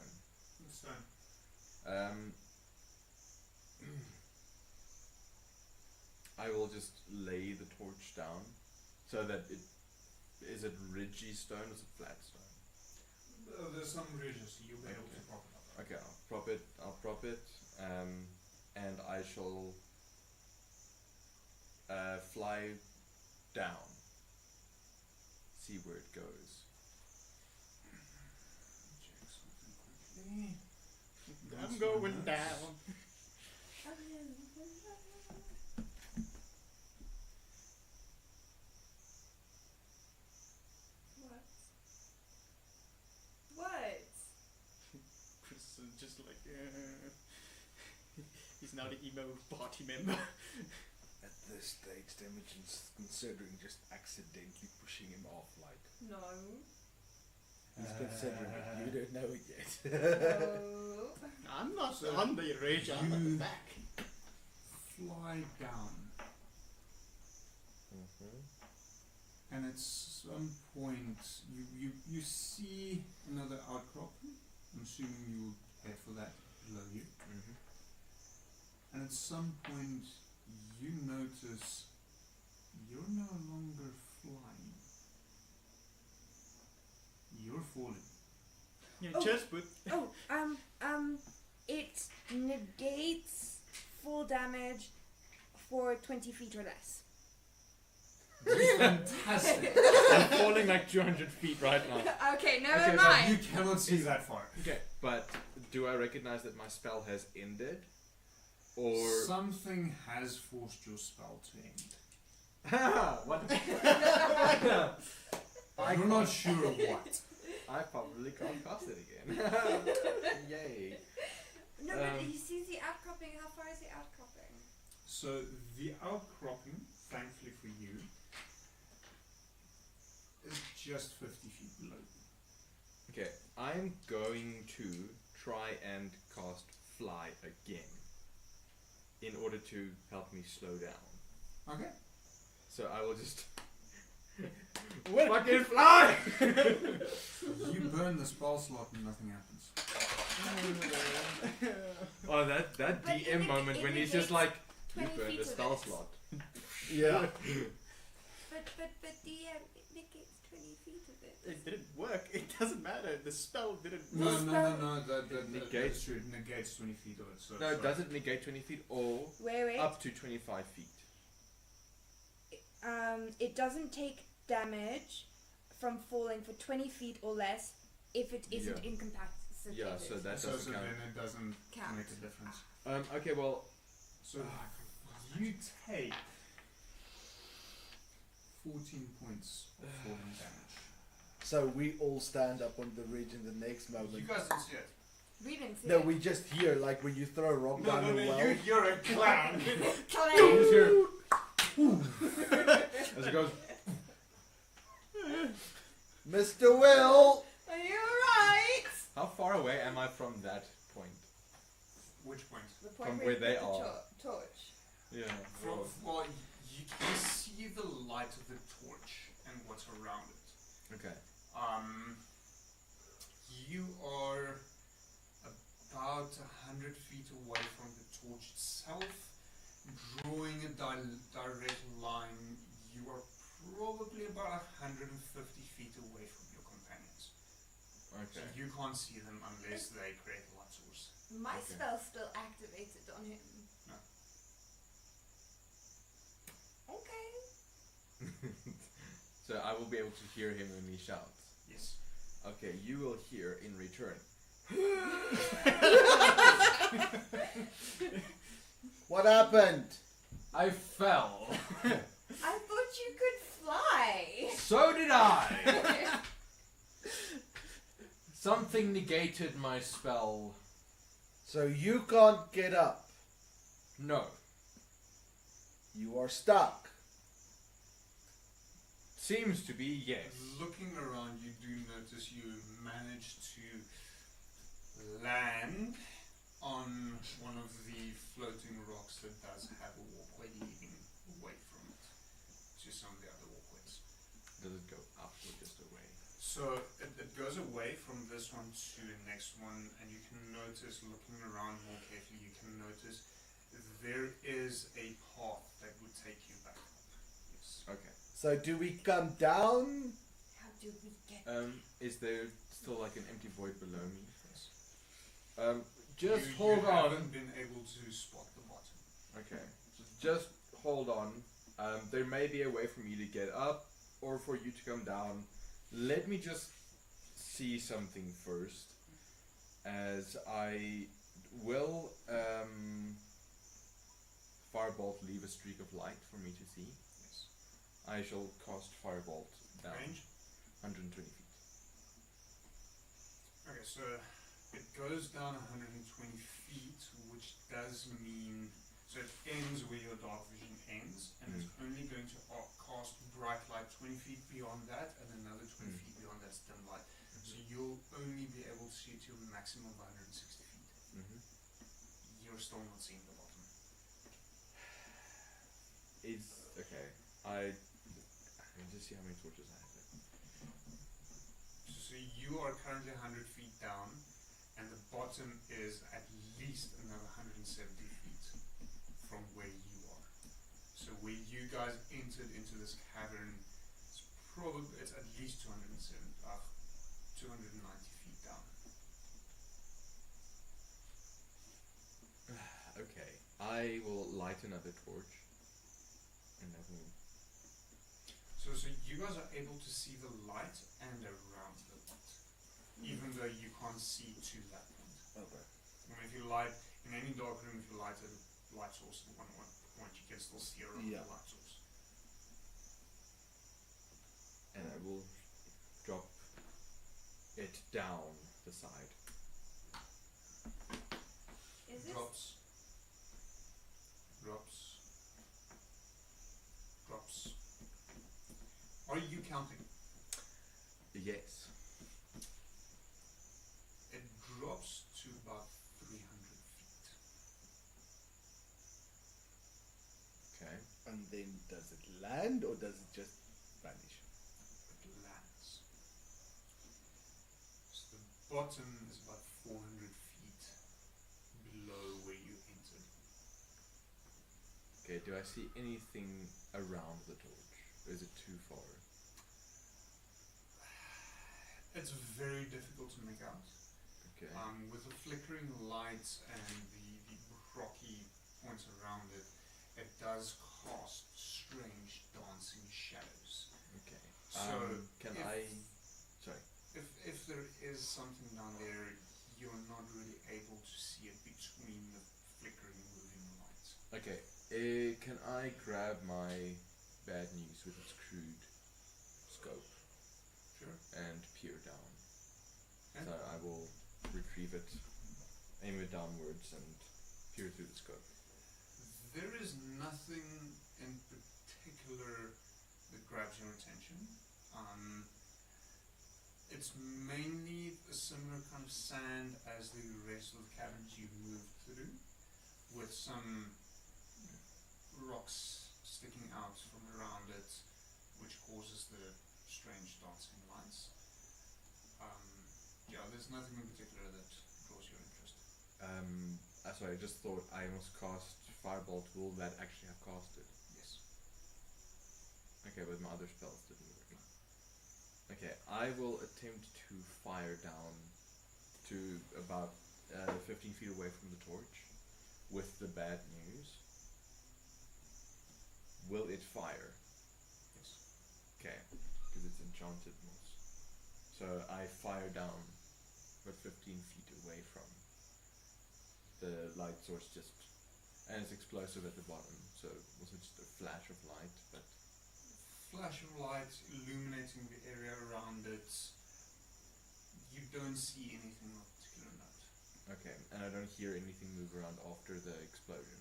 It's fine. I will just lay the torch down so that it is it ridgy stone or is it flat stone? There's some ridges, so you'll be able to Okay. prop it up. Okay, I'll prop it, and I shall fly down, see where it goes. Check something quickly. I'm going down. What? Chris is just like, he's now the emo party member. At this stage, Imogen's considering just accidentally pushing him off, like, No. he's considering it. You don't know it yet. No. I'm not So on the rage, I'm at the you- back. Fly down, and at some point you see another outcropping. I'm assuming you'll head for that below you. And at some point you notice you're no longer flying. You're falling. Your Oh. chest put. Oh, it negates full damage for 20 feet or less. Fantastic. I'm falling like 200 feet right now. Okay, never Okay, but mind. You cannot see that far. Okay, but do I recognize that my spell has ended? Or Something has forced your spell to end. what? You're not sure of what. I probably can't cast it again. Yay. No, but he sees the outcropping. How far is the outcropping? So the outcropping, thankfully for you, is just 50 feet below you. Okay, I'm going to try and cast fly again in order to help me slow down. Okay. So I will just fucking fly! You burn the spell slot and nothing happens. Oh, that But DM it moment neg- when it he's just negates like, you 20 burned feet the of spell it. slot. Yeah. But DM, it negates 20 feet of it. It didn't work. It doesn't matter. The spell didn't No, work. no. That Negates. that's true. It negates 20 feet of it. So No, it doesn't negate 20 feet or Wait. up to 25 feet. It doesn't take damage from falling for 20 feet or less if it isn't Yeah. incapacitated. Yeah, so that So doesn't then count. it doesn't Count. make a difference. Okay, well, So you take 14 points of falling damage. So we all stand up on the ridge in the next moment. You guys didn't see it. We didn't see No, it. we just hear, like when you throw a rock down a well. You're a clown. Claim. As it goes. Mr. Will! Are you alright? How far away am I from that point? Which point? The point From where where you they put the are. torch. Yeah. From, well, you can see the light of the torch and what's around it. Okay. You are about 100 feet away from the torch itself. Drawing a direct line, you are probably about 150 feet away from your companions. Okay. So you can't see them unless they create a light source. My Okay. spell's still activated on him. No. Okay. So I will be able to hear him when he shouts. Yes. Okay, you will hear in return. What happened? I fell. I thought you could fly. So did I. Something negated my spell. So you can't get up. No. You are stuck. Seems to be yes. Looking around, you do notice you managed to land on one of the floating rocks that does have a walkway leading away from it to some of the other walkways. Does it go up or just away? So it goes away from this one to the next one, and you can notice, looking around more carefully, you can notice there is a path that would take you back up. Yes. Okay. So do we come down? How do we get? Is there still like an empty void below me? Yes. Just you hold on. haven't been able to spot the bottom. Okay. Just hold on. There may be a way for me to get up or for you to come down. Let me just see something first, as I will Firebolt leave a streak of light for me to see. Yes. I shall cast Firebolt down Range? 120 feet. Okay, so it goes down 120 feet, which does mean, so it ends where your dark vision ends, and it's only going to cast bright light 20 feet beyond that, and another 20 feet beyond that's dim light. So you'll only be able to see to a maximum of 160 feet. You're still not seeing the bottom. It's okay. I can just see how many torches I have. So you are currently 100 feet down, and the bottom is at least another 170 feet from where you are. So where you guys entered into this cavern, it's at least 290 feet down. Okay, I will light another torch, and I will. So you guys are able to see the light and around the light, even though you can't see to that point. Okay. I mean, if you light in any dark room, if you light a light source at one point, you can still see around the light source. And I will drop it down the side. Is this? Drops. Drops. Drops. Are you counting? Yes. It drops to about 300 feet. Okay. And then does it land or does it just vanish? It lands. So the bottom is about 400 feet below where you entered. Okay, do I see anything around the torch? Or is it too far? It's very difficult to make out. Okay. With the flickering lights and the rocky points around it, it does cast strange dancing shadows. Okay. So Can if- I? Sorry. If there is something down there, you're not really able to see it between the flickering, moving lights. Okay. Can I grab my bad news with its crude scope Sure. and peer down? Okay. So I will retrieve it, aim it downwards, and peer through the scope. There is nothing in particular that grabs your attention. It's mainly a similar kind of sand as the rest of the caverns you've moved through, with some rocks sticking out from around it, which causes the strange dancing lights. Yeah, there's nothing in particular that draws your interest. Sorry, I just thought I must cast Firebolt. Will that actually have casted? Yes. Okay, but my other spells didn't work. Okay, I will attempt to fire down to about 15 feet away from the torch with the bad news. Will it fire? Yes. Okay, because it's enchanted moss. So I fire down about 15 feet away from the light source, and it's explosive at the bottom, so it wasn't just a flash of light, but Flash of light illuminating the area around it. You don't see anything of particular note. okay, and I don't hear anything move around after the explosion.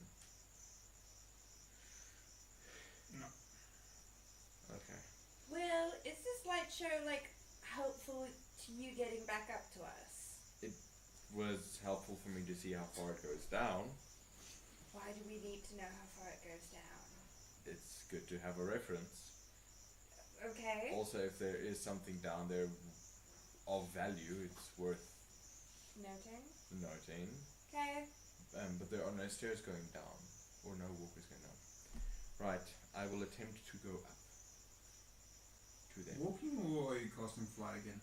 No. Okay. Will, is this light show like helpful to you getting back up to us? It was helpful for me to see how far it goes down. Why do we need to know how far it goes down? It's good to have a reference. Okay. Also, if there is something down there of value, it's worth Noting. noting. Okay. But there are no stairs going down, or no walkways going down. Right, I will attempt to go up to them. Walking, or are you casting fly again?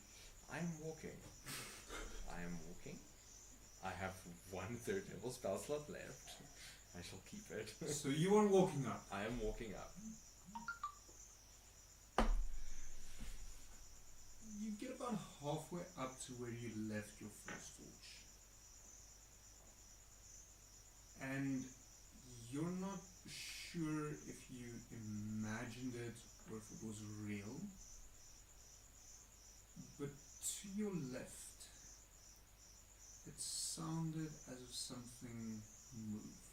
I'm walking. I am walking. I have 1/3 level spell slot left. I shall keep it. So you are walking up. I am walking up. You get about halfway up to where you left your first torch. And you're not sure if you imagined it or if it was real. But to your left, it sounded as if something moved.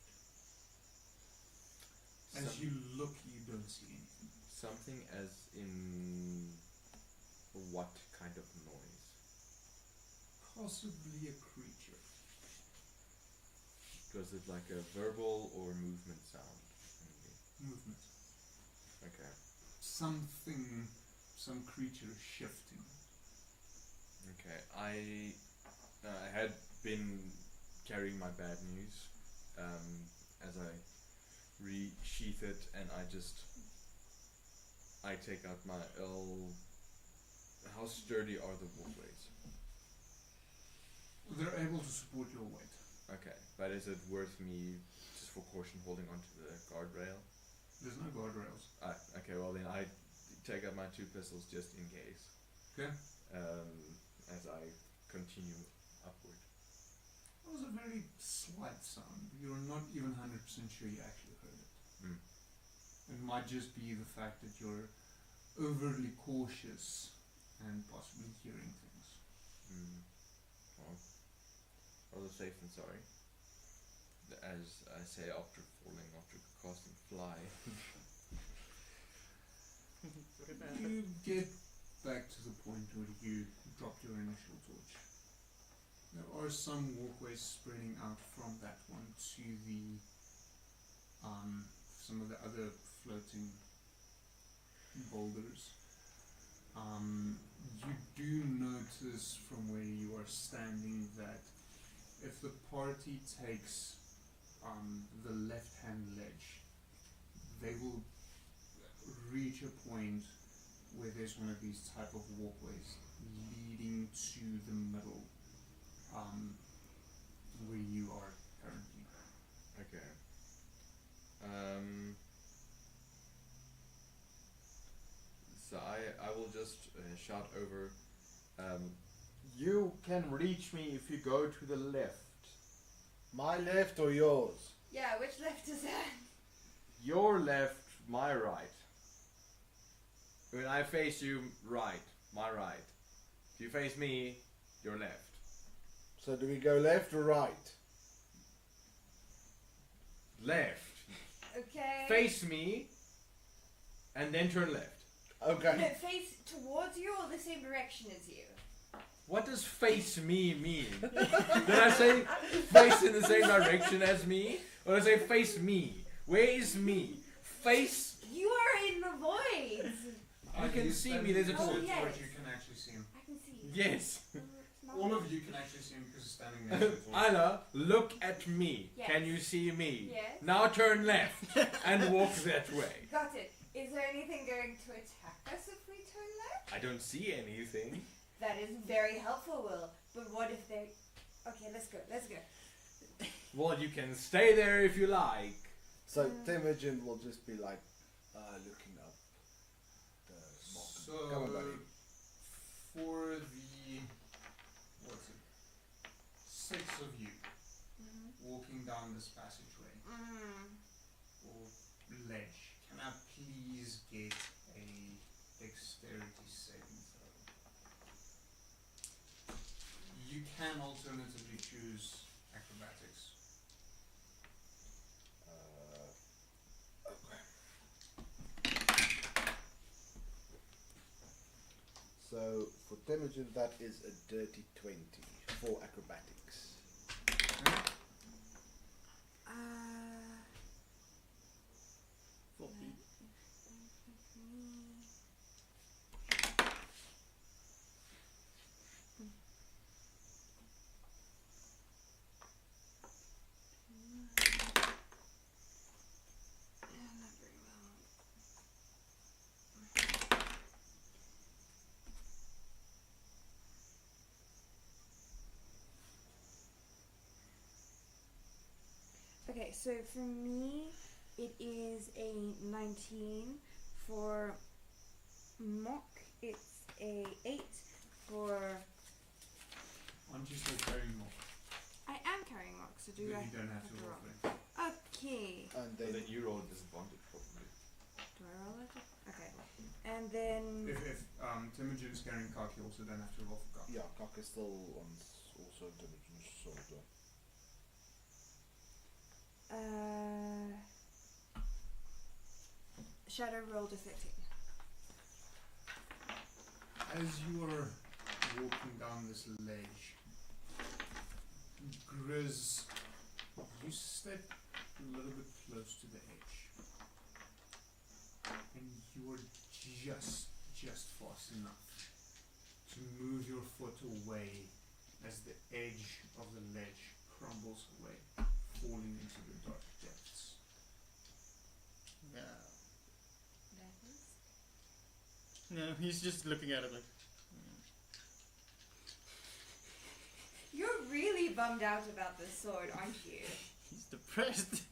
As you look, you don't see anything. Something as in what kind of noise? Possibly a creature. Was it like a verbal or movement sound? Maybe. Movement. Okay. Something, some creature shifting. Okay. I had been carrying my bad news as I resheath it, and I take out my how sturdy are the walkways? They're able to support your weight. Okay, but is it worth me, just for caution, holding onto the guardrail? There's no guardrails. Okay, well then I take out my 2 pistols just in case. Okay. As I continue upward. That was a very slight sound. You're not even 100% sure you actually heard it. Mm. It might just be the fact that you're overly cautious and possibly hearing things. Well, rather safe than sorry. As I say after casting fly. You get back to the point where you dropped your initial torch. There are some walkways spreading out from that one to the some of the other floating boulders. You do notice from where you are standing that if the party takes the left-hand ledge, they will reach a point where there's one of these type of walkways leading to the middle, where you are currently. Okay. So I will just shout over. You can reach me if you go to the left. My left or yours? Yeah, which left is that? Your left, my right. When I face you, right, my right. If you face me, your left. So do we go left or right? Left. Okay. Face me. and then turn left. Okay. No, face towards you or the same direction as you? What does face me mean? Did I say face in the same direction as me? Or did I say face me? Where is me? Face. You are in the void. You can use see them me, there's a so door. that Yes. you can actually see him. I can see you. Yes. All of you can actually see him because he's standing next to the door. Anna, look at me. Yes. Can you see me? Yes. Now turn left and walk that way. Got it. Is there anything going to attack us if we turn left? I don't see anything. That is very helpful, Will. But what if they... Okay, let's go. Let's go. Well, you can stay there if you like. So Temujin will just be like looking up the mountain. So, Come on, buddy. for the... What's it? 6 of you walking down this passageway or ledge, can I please get a dexterity saving throw? You can alternatively choose acrobatics. Okay. So for Temujin, that is a dirty 20 for acrobatics. 40. Not very well. Okay, so for me, it is a 19. For Mock, it's a 8. For... Aren't you still carrying more? I am carrying Mock, so do Then I you don't have to roll roll? for it. Okay. And But then then you roll disadvantage probably. Do I roll it? Okay. And then... If Temujin is carrying cock, you also don't have to roll for cock. yeah, Cock is still on also Temujin's shoulder. Shadow rolled a 13. As you are walking down this ledge, Grizz, you step a little bit close to the edge, and you are just fast enough to move your foot away as the edge of the ledge crumbles away, falling into the dark depths. Yeah. That is... No, he's just looking at it like. You're really bummed out about this sword, aren't you? He's depressed.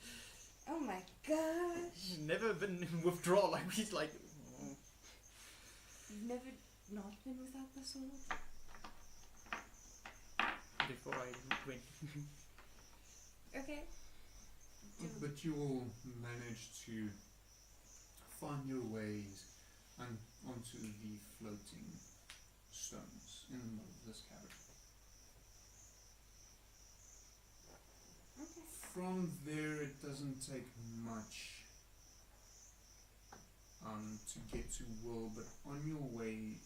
Oh my gosh. He's never been in withdrawal. Like he's like. Oh. You've never not been without the sword? Before I went. Okay. But you will manage to find your ways onto the floating stones in the middle of this cavern. Okay. From there, it doesn't take much to get to Will, but on your way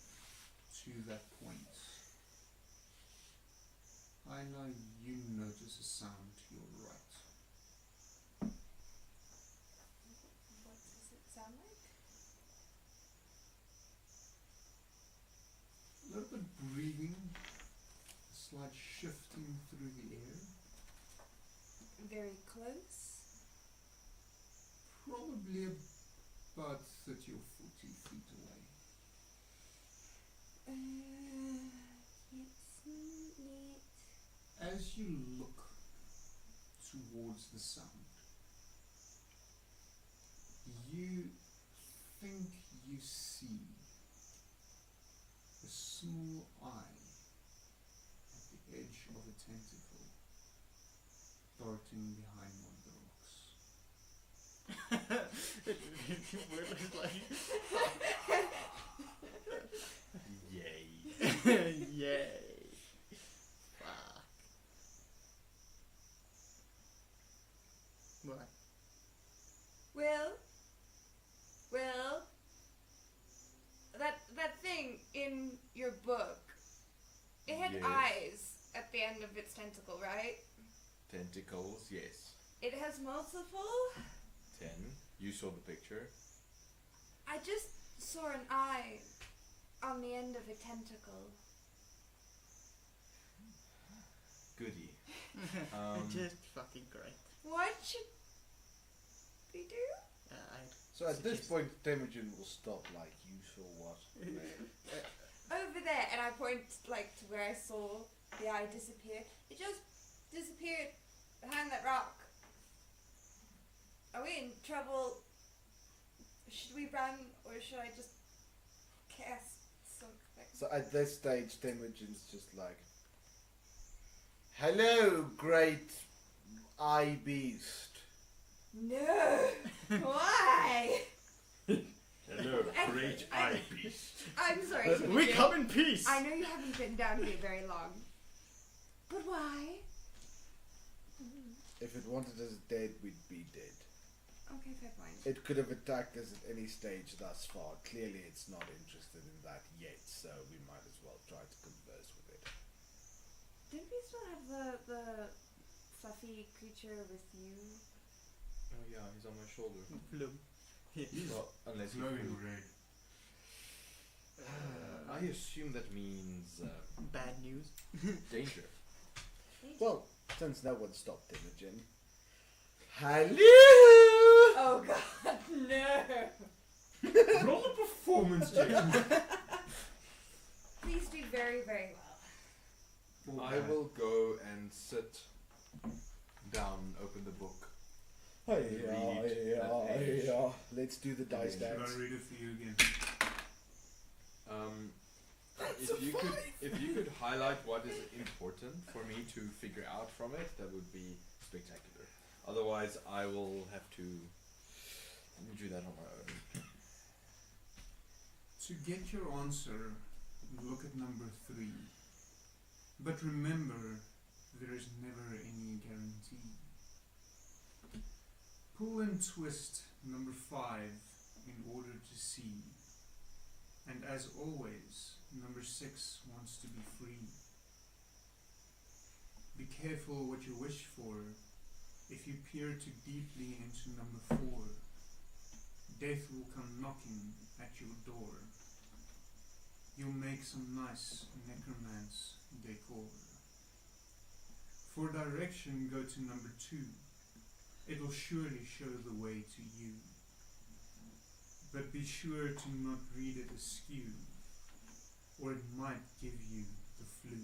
to that point, Ayla, you notice a sound to your right. What does it sound like? A little bit breathing, a slight shifting through the air. Very close. Probably about 30 or 40 feet away. It's neat. As you look towards the sound, you think you see a small eye at the edge of a tentacle darting behind one of the rocks. We're like. Yay. Yay. Fuck. What? Will? Will? had Yes. eyes at the end of its tentacle, right? Tentacles, yes. It has multiple? 10. You saw the picture. I just saw an eye on the end of a tentacle. Goody. Just fucking great. What should we do? So at this point, Temujin will stop. Like, you saw what? Over there, and I point like to where I saw the eye disappear. It just disappeared behind that rock. Are we in trouble? Should we run, or should I just cast something? So at this stage, Temujin's just like, "Hello, great eye beast." No! Why? Hello, great eye beast. I'm sorry. We Timothy. come in peace. I know you haven't been down here very long. But why? If it wanted us dead, we'd be dead. Okay, fair point. It could have attacked us at any stage thus far. Clearly, it's not interested in that yet, so we might as well try to converse with it. Don't we still have the fluffy creature with you? Oh yeah, he's on my shoulder. Bloom. Well, unless he Glowing flew. red. I assume that means Bad news. danger. Well, since no one stopped Temujin. Hello! Oh god, no! Roll a performance check. Please do very, very well. I will go and sit down, open the book. Hey, Read that page. Let's do the dice Should I dance. read it for you again? If you could highlight what is important for me to figure out from it, that would be spectacular. Otherwise, I will have to do that on my own. To get your answer, look at number 3. But remember, there is never any guarantee. Pull and twist number 5 in order to see. And as always, number 6 wants to be free. Be careful what you wish for. If you peer too deeply into number 4, death will come knocking at your door. You'll make some nice necromance decor. For direction, go to number 2. It will surely show the way to you. But be sure to not read it askew, or it might give you the flu.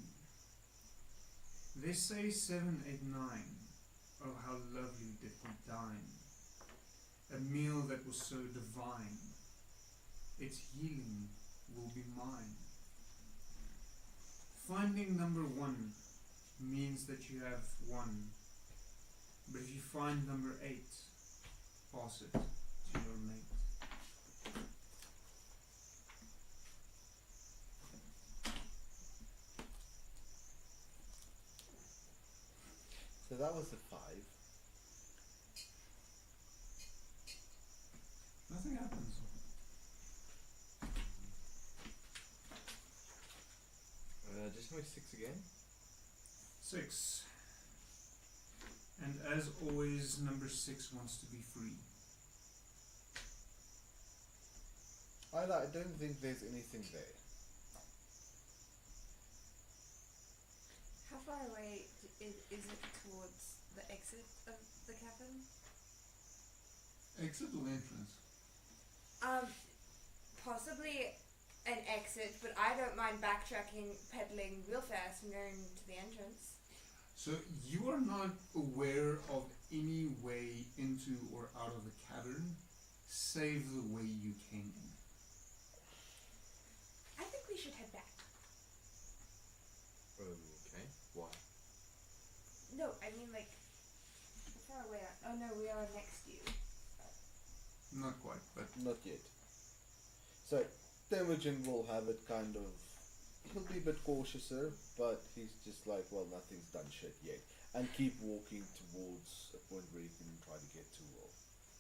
They say 7, 8, 9. Oh, how lovely did we dine. A meal that was so divine. Its healing will be mine. Finding number 1 means that you have won. But if you find number 8, pass it to your mate. So that was a 5. Nothing happens. Just give me 6 again. 6. And as always, number 6 wants to be free. I don't think there's anything there. How far away is it towards the exit of the cavern? Exit or entrance? Possibly an exit, but I don't mind backtracking, pedaling real fast and going to the entrance. So you are not aware of any way into or out of the cavern, save the way you came in. I think we should head back. Okay. Why? No, I mean like, how far away are... Oh no, we are next to you. Not quite, but Not yet. So, Temujin will have it kind of... He'll be a bit cautiouser, but he's just like, well, nothing's done shit yet. And keep walking towards a point where you can try to get to Will.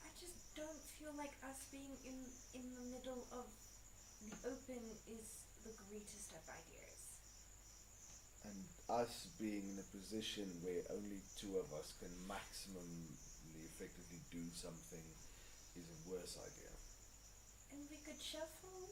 I just don't feel like us being in the middle of the open is the greatest of ideas. And us being in a position where only two of us can maximally effectively do something is a worse idea. And we could shuffle.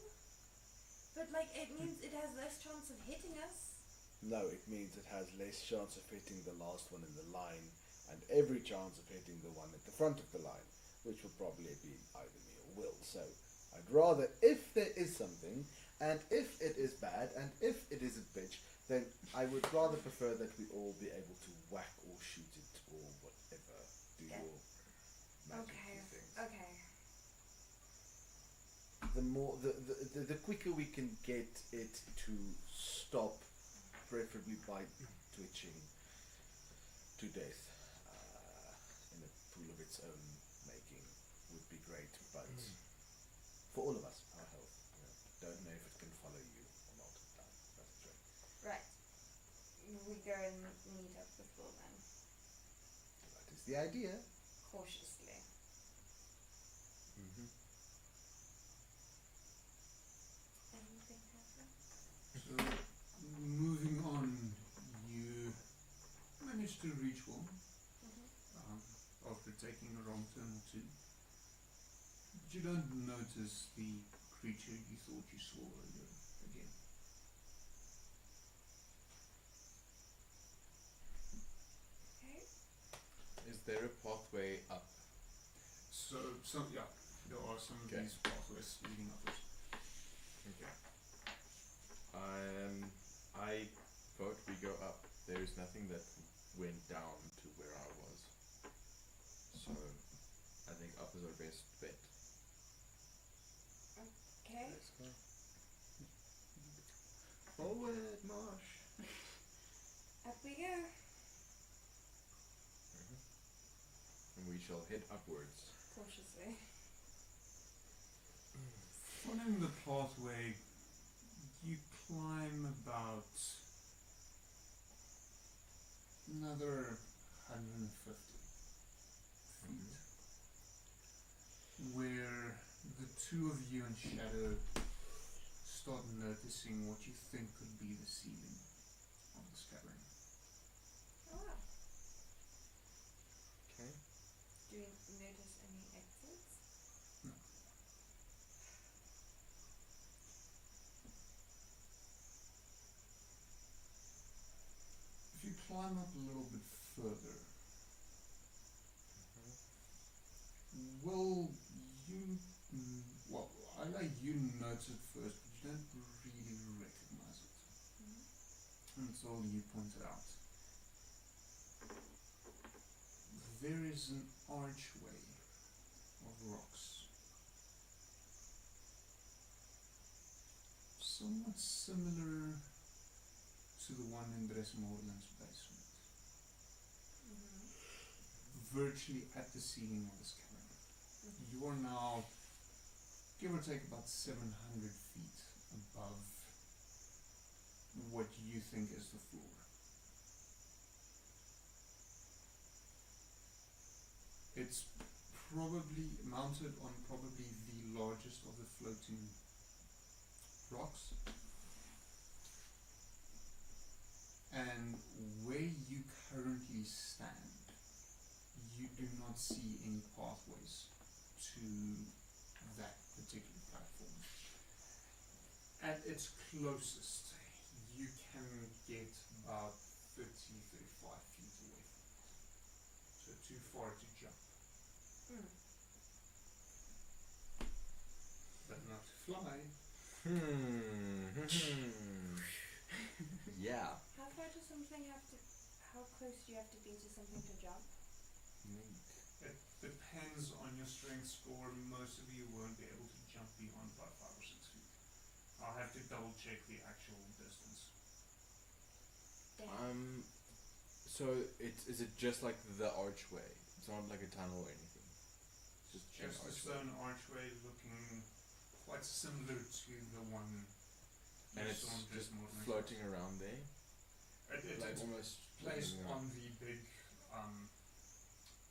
But like it means it has less chance of hitting us. No, it means it has less chance of hitting the last one in the line, and every chance of hitting the one at the front of the line, which will probably be either me or Will. So I'd rather, if there is something, and if it is bad, and if it is a bitch, then I would rather prefer that we all be able to whack or shoot it or whatever. Do Yeah. your magic things. Okay. The more, the quicker we can get it to stop, preferably by twitching to death in a pool of its own making, would be great. But for all of us, our health, don't know if it can follow you or not. That's true. Right. We go and meet up with Will then. That is the idea. Cautiously. Mm-hmm. Anything happen? So, moving on, you managed to reach one after taking a wrong turn or two. But you don't notice the creature you thought you saw earlier again. Okay. Is there a pathway up? So, there are some of Okay. these pathways leading upwards. Okay. I vote we go up. There is nothing that went down to where I was. So, I think up is our best bet. Okay. Let's go. Forward march. Up we go. And we shall head upwards. Cautiously. Following the pathway, you climb about another 150 feet, where the two of you in shadow start noticing what you think could be the ceiling of this cavern. Oh wow. Okay. Do you notice any exits? If you climb up a little bit further, will you, I let you notice it first, but you don't really recognize it until you point it out. There is an archway of rocks, somewhat similar to the one in Adomawyer's basement, virtually at the ceiling of this cavern. You are now, give or take, about 700 feet above what you think is the floor. It's probably mounted on probably the largest of the floating rocks. And where you currently stand, you do not see any pathways to that particular platform. At its closest, you can get about 30, 35 feet away from it. So too far to jump, but not to fly. Yeah. How far does something have to? How close do you have to be to something to jump? It depends on your strength score. Most of you won't be able to jump beyond about 5 or 6 feet. I'll have to double check the actual distance. So is it just like the archway? It's not like a tunnel or anything. It's Just a stone archway looking quite similar to the one And you it's saw in just Adomawyr. floating around there, like It's almost placed floating around. on the big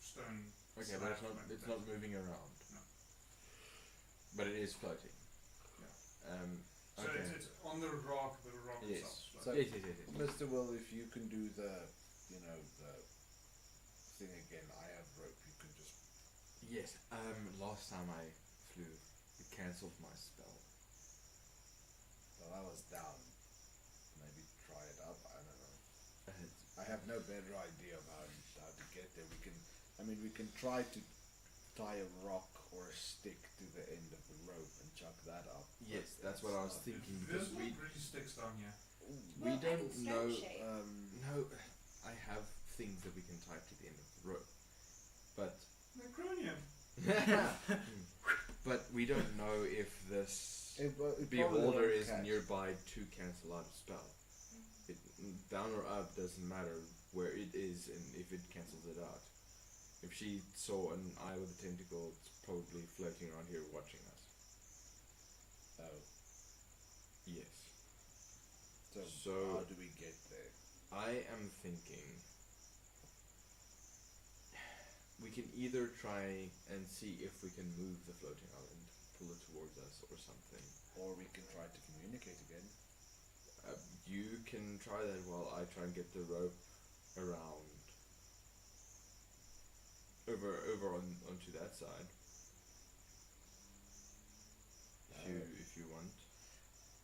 stone. Okay, but slab it's like not that. moving around. No. But it is floating. Yeah. Um. So Okay. it's on the rock Yes. itself. So, Yes, yes, yes, yes. Mr. Will, if you can do the thing again, I have rope. You can just. Yes. Last time I flew, it cancelled my spell. Well, I was down. Maybe try it up. I don't know. Uh, I have no better idea of how to get there. We can try to tie a rock or a stick to the end of the rope and chuck that up. Yes, but that's what I was thinking. There's Because no we pretty sticks down here. we Well, don't and know. stone shape. No, I have things that we can tie to the end of the rope, but Necronium. but we don't know if this It probably beholder won't is catch. nearby to cancel out a spell. It, down or up doesn't matter where it is and if it cancels it out. If she saw an eye with a tentacle, it's probably floating around here watching us. Oh, Yes. so how do we get there? I am thinking we can either try and see if we can move the floating island, pull it towards us or something. Or we can try to communicate again. You can try that while I try and get the rope around over onto that side. If you want.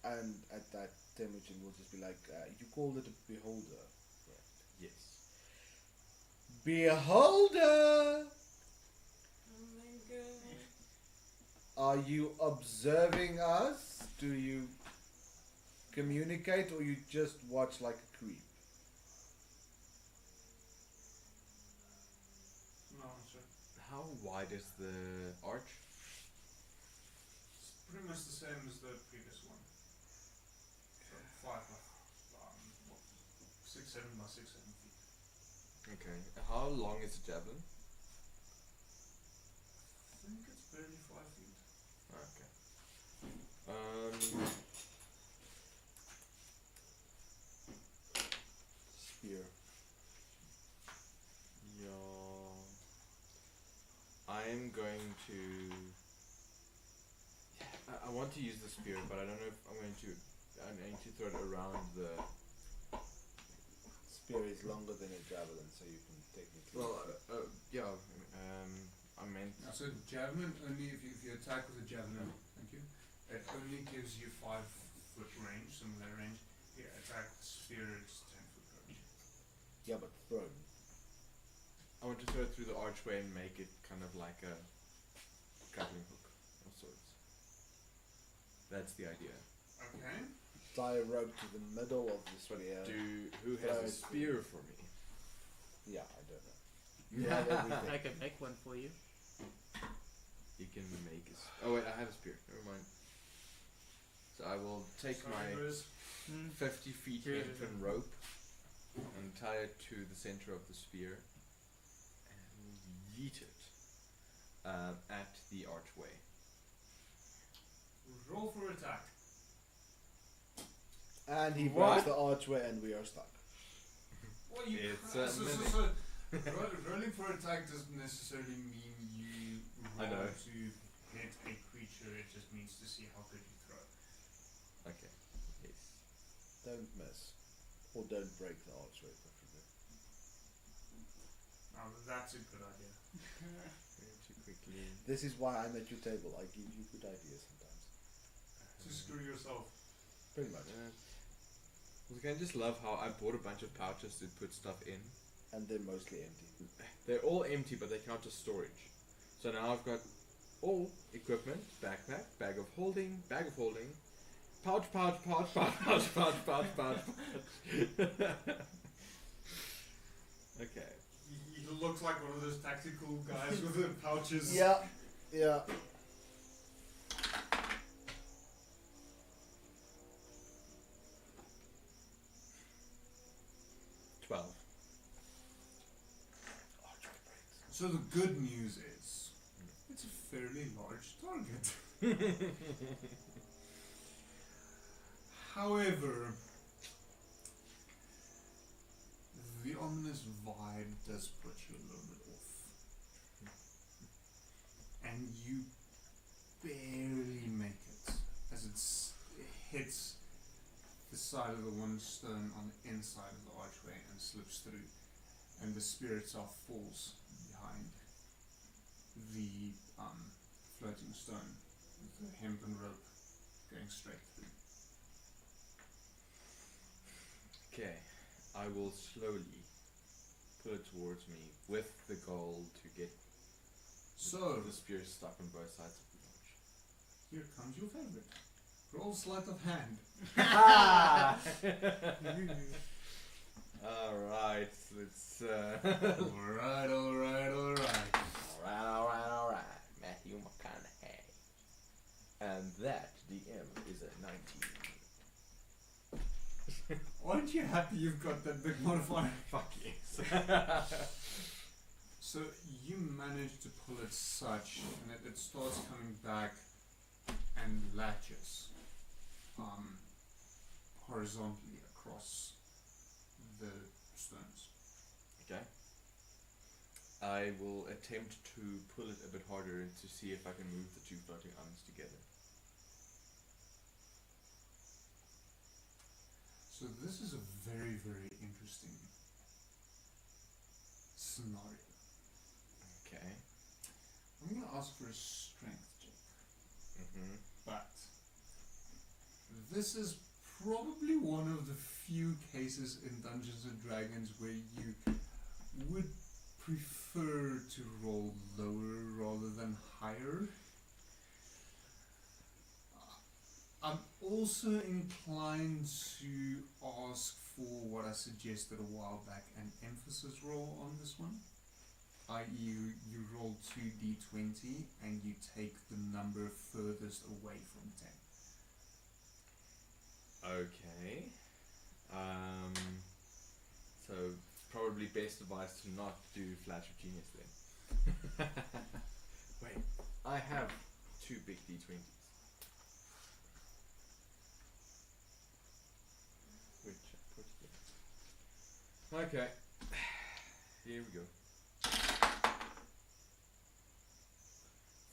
And at that temperature, we'll just be like, you called it a beholder. Yes. Beholder! Oh my god. Are you observing us? Do you communicate or you just watch like a creep? No answer. How wide is the arch? It's pretty much the same as the previous one. So 6, 7 by 6, 7 feet. Okay. How long is the javelin? I think it's barely 5 feet. Okay. Spear. Yeah. I'm going to. I want to use the spear, but I don't know if I'm going to. I need to throw it around the. Spear is longer than a javelin, so you can technically. Well, yeah. I meant. Now, so javelin only if you attack with a javelin, thank you. It only gives you 5-foot range, similar range. If you attack the spear, it's 10-foot range. Yeah, but thrown. I want to throw it through the archway and make it kind of like a grappling hook of sorts. That's the idea. Okay. Tie a rope to the middle of the But spear. who has a spear for me? Yeah, I don't know. You have everything. I can make one for you. You can make a. Oh wait, I have a spear. Never mind. So I will take Sorry, my Bruce. 50 feet Here it lengthen is. rope and tie it to the center of the spear and yeet it at the archway. Roll for attack. And he What? breaks the archway and we are stuck. Well, you It's so, a so, mimic. so, rolling for attack doesn't necessarily mean you I know. roll to hit a creature. It just means to see how good you throw. Okay. Yes. Don't miss. Or don't break the archway, preferably. Now that's a good idea. Going to quickly. This is why I'm at your table. I give you good ideas sometimes. To screw yourself. Pretty much. I just love how I bought a bunch of pouches to put stuff in. And they're mostly empty. They're all empty, but they count as storage. So now I've got all equipment, backpack, bag of holding, pouch, pouch, pouch, pouch, pouch, pouch, pouch, pouch. Okay. He looks like one of those tactical guys with the pouches. Yeah. Yeah. So the good news is, it's a fairly large target. However, the ominous vibe does put you a little bit off. And you barely make it as it hits the side of the one stone on the inside of the archway and slips through, and the spear itself falls behind the floating stone with the hempen rope going straight through. Okay, I will slowly pull it towards me with the goal to get So, the spear stuck on both sides of the launch. here comes your favorite. Roll sleight of hand. Alright, let's Alright. Alright. Matthew McConaughey. And that DM is a 19. Aren't you happy you've got that big modifier? Fuck yes. So you manage to pull it such, and it starts coming back and latches horizontally across the stones. Okay. I will attempt to pull it a bit harder to see if I can move the two floating arms together. So this is a very, very interesting scenario. Okay. I'm going to ask for a strength check, but this is probably one of the few cases in Dungeons and Dragons where you would prefer to roll lower rather than higher. I'm also inclined to ask for what I suggested a while back, an emphasis roll on this one. I.e. you roll 2d20 and you take the number furthest away from 10. Okay. So probably best advice to not do Flash of Genius then. Wait, I have 2 big D20s. Which I put here. Okay. Here we go.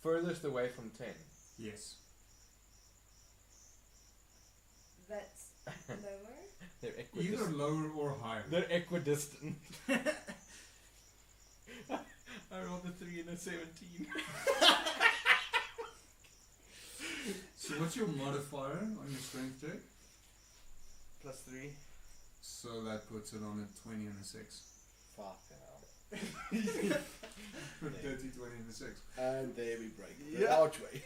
Furthest away from 10. Yes. That's lower. They're Either equidistant. lower or higher. They're equidistant. I rolled a 3 and a 17. So what's your modifier on your strength check? Plus 3. So that puts it on a 20 and a 6. Fuck hell. Dirty 20 and a 6. And there we break the Yeah. archway.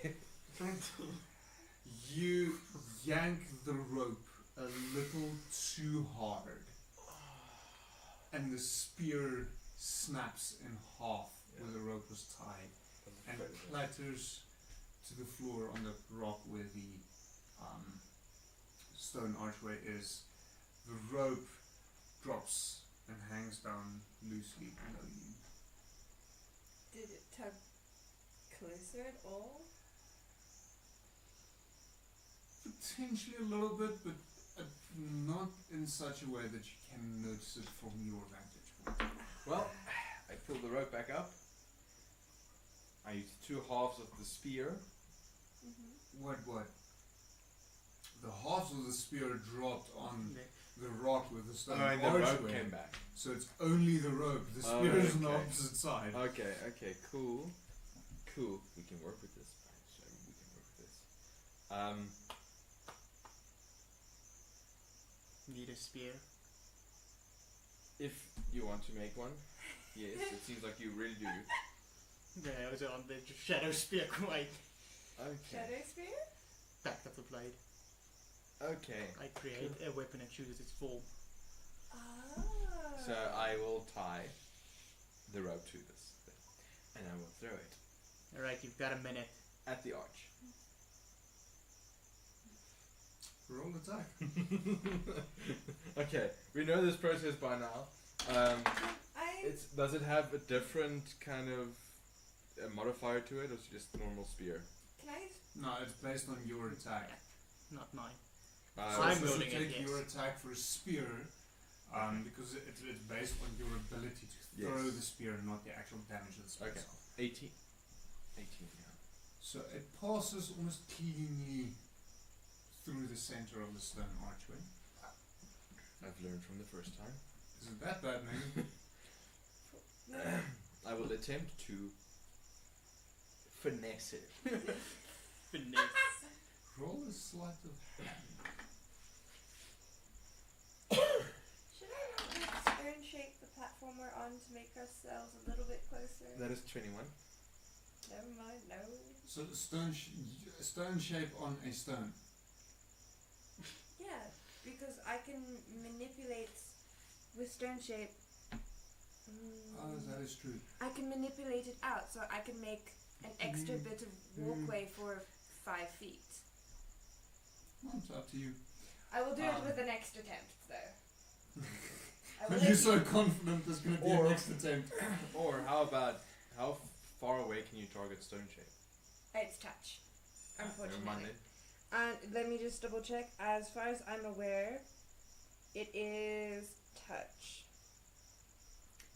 You yank the rope a little too hard, and the spear snaps in half where the rope was tied, and clatters to the floor on the rock where the stone archway is. The rope drops and hangs down loosely below you. Did it tug closer at all? Potentially a little bit, but not in such a way that you can notice it from your vantage point. Well, I pull the rope back up. I use 2 halves of the spear. What? The halves of the spear dropped on the rock with the stone and the archway. rope came back. So it's only the rope. The Oh, spear is on the okay. opposite side. Okay, cool. Cool. We can work with this. So we can work with this. Need a spear. If you want to make one, yes, it seems like you really do. Yeah, I was on the shadow spear quite. Okay. Shadow spear? Back of the blade. Okay. I create a weapon and chooses its form. Ah. So I will tie the rope to this thing, and I will throw it Alright, you've got a minute. at the arch. Roll attack. Okay, we know this process by now. Does it have a different kind of modifier to it, or is it just normal spear? Can I? No, it's based on your attack. Not mine. So I'm if you building it, take yes. your attack for a spear, because it's based on your ability to throw Yes. the spear, not the actual damage of the spear Okay. itself. 18. 18, yeah. So it passes almost cleanly through the center of the stone archway. I've learned from the first time. Is it that bad, maybe? I will attempt to finesse it. Finesse. Roll a sleight of hand. Should I not make stone shape the platform we're on to make ourselves a little bit closer? That is 21. Never mind, no. So stone shape on a stone. Yeah, because I can manipulate with stone shape. Oh, that is true. I can manipulate it out, so I can make an extra bit of walkway for 5 feet. Well, it's up to you. I will do it with the next attempt, though. I will Are let you so confident there's going to be a next attempt? Or how about, how far away can you target stone shape? It's touch, Never mind unfortunately. it. And let me just double check. As far as I'm aware, it is touch.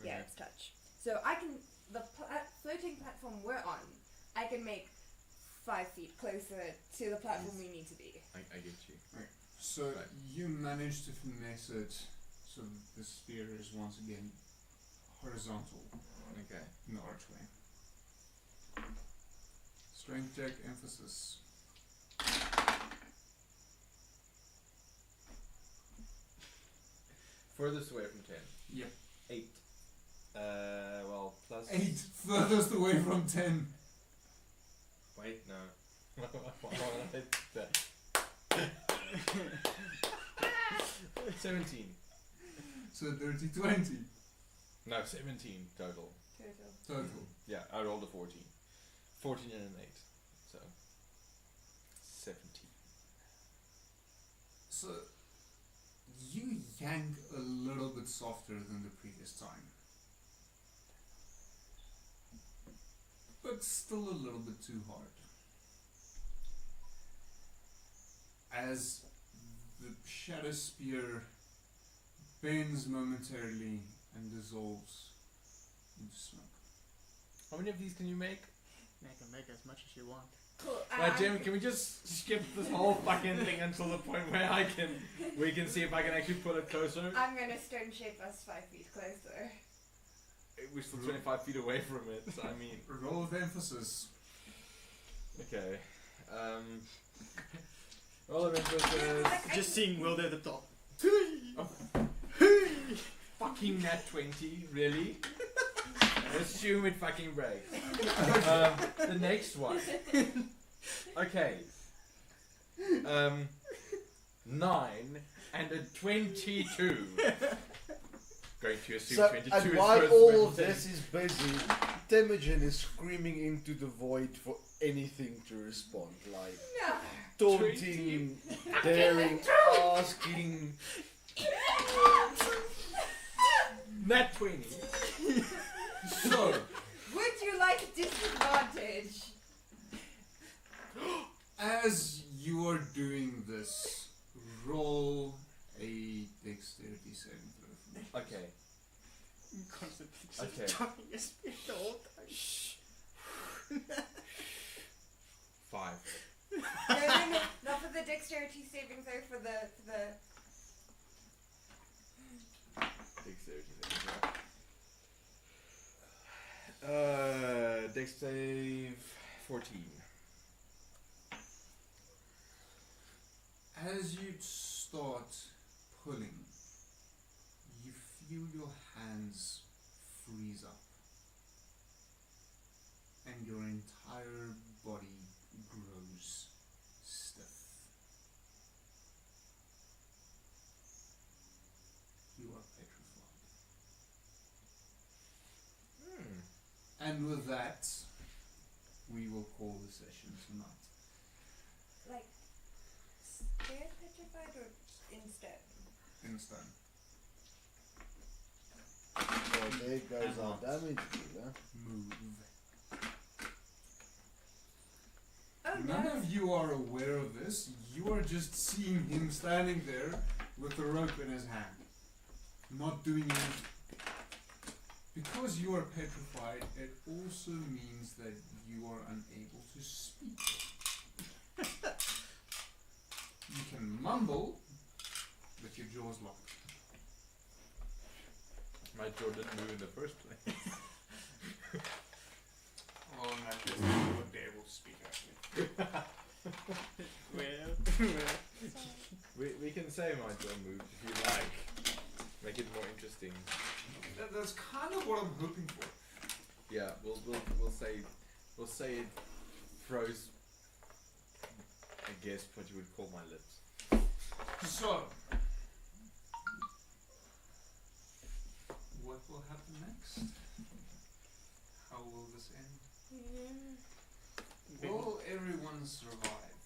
Yeah, Okay. it's touch. So I can, the floating platform we're on, I can make 5 feet closer to the platform we need to be. I get you. So Right. you managed to finesse it so the spear is once again horizontal Okay. in the archway. Strength check, emphasis. Furthest away from 10. Yep. 8. Well, plus... 8 furthest away from 10. Wait, no. 17. So dirty 20 No, 17 total. total. Yeah, I rolled a 14. 14 and an 8. So, 17. So you yank a little bit softer than the previous time. But still a little bit too hard. As the shadow spear bends momentarily and dissolves into smoke. How many of these can you make? I can make as much as you want. Cool. Right, Jim, can we just skip this whole fucking thing until the point where we can see if I can actually pull it closer? I'm gonna stone shape us 5 feet closer. We're still 25 feet away from it, so I mean... Roll with emphasis. Okay. Roll of emphasis. Just seeing Will there at the top. Fucking nat 20, really? Assume it fucking breaks. The next one. Okay. 9 and a 22. Going to assume So, 22 and is while first all level of this is busy, Temujin is screaming into the void for anything to respond, like No. taunting, daring, asking. Nat 20. So, Would you like disadvantage? as you are doing this, roll a dexterity saving throw for me. Okay. Constantly Okay. chucking a spear the whole time. 5. No, not for the dexterity saving throw, for the Dexterity saving throw. Dex save 14. As you start pulling, you feel your hands freeze up, and your entire body grows stiff. You are petrified. And with that, we will call the session tonight. like scared petrified or in stone? In stone. Well, there goes our damage dealer. Move. Oh None no. of you are aware of this. You are just seeing him standing there with the rope in his hand, not doing anything. Because you are petrified, it also means that you are unable to speak. You can mumble with your jaws locked. My jaw didn't move in the first place. Well, in that case, you would be able to speak actually. We can say my jaw moved if you like. Make it more interesting. That's kind of what I'm hoping for. Yeah, we'll say it froze. I guess what you would call my lips. So, what will happen next? How will this end? Will everyone survive?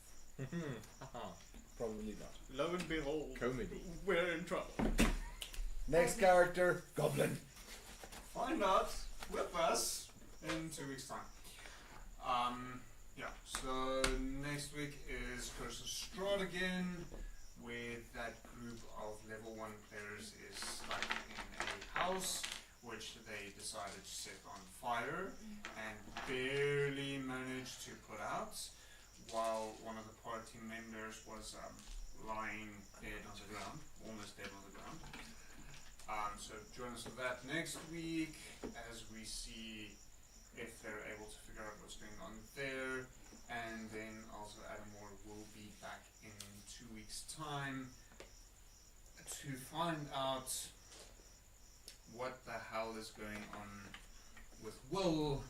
Probably not. Lo and behold, Comedy. we're in trouble. Next character, Goblin. Find out with us in 2 weeks' time. Yeah, so next week is Curse of Strahd again, where that group of level 1 players is stuck in a house, which they decided to set on fire and barely managed to put out, while one of the party members was lying dead on the ground, almost dead on the ground. So join us for that next week as we see if they're able to figure out what's going on there, and then also Adomawyr will be back in 2 weeks' time to find out what the hell is going on with Will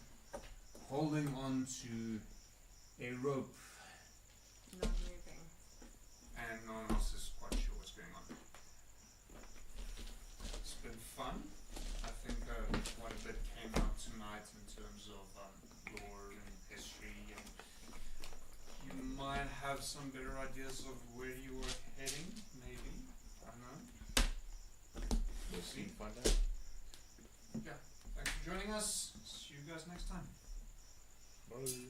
holding on to a rope, Not moving. and no one else is quite sure what's going on. It's been fun. I think quite a bit came out tonight in terms of lore and history, and you might have some better ideas of where you are heading, maybe. I don't know. We'll see. Find out. Yeah. Thanks for joining us. See you guys next time. Bye.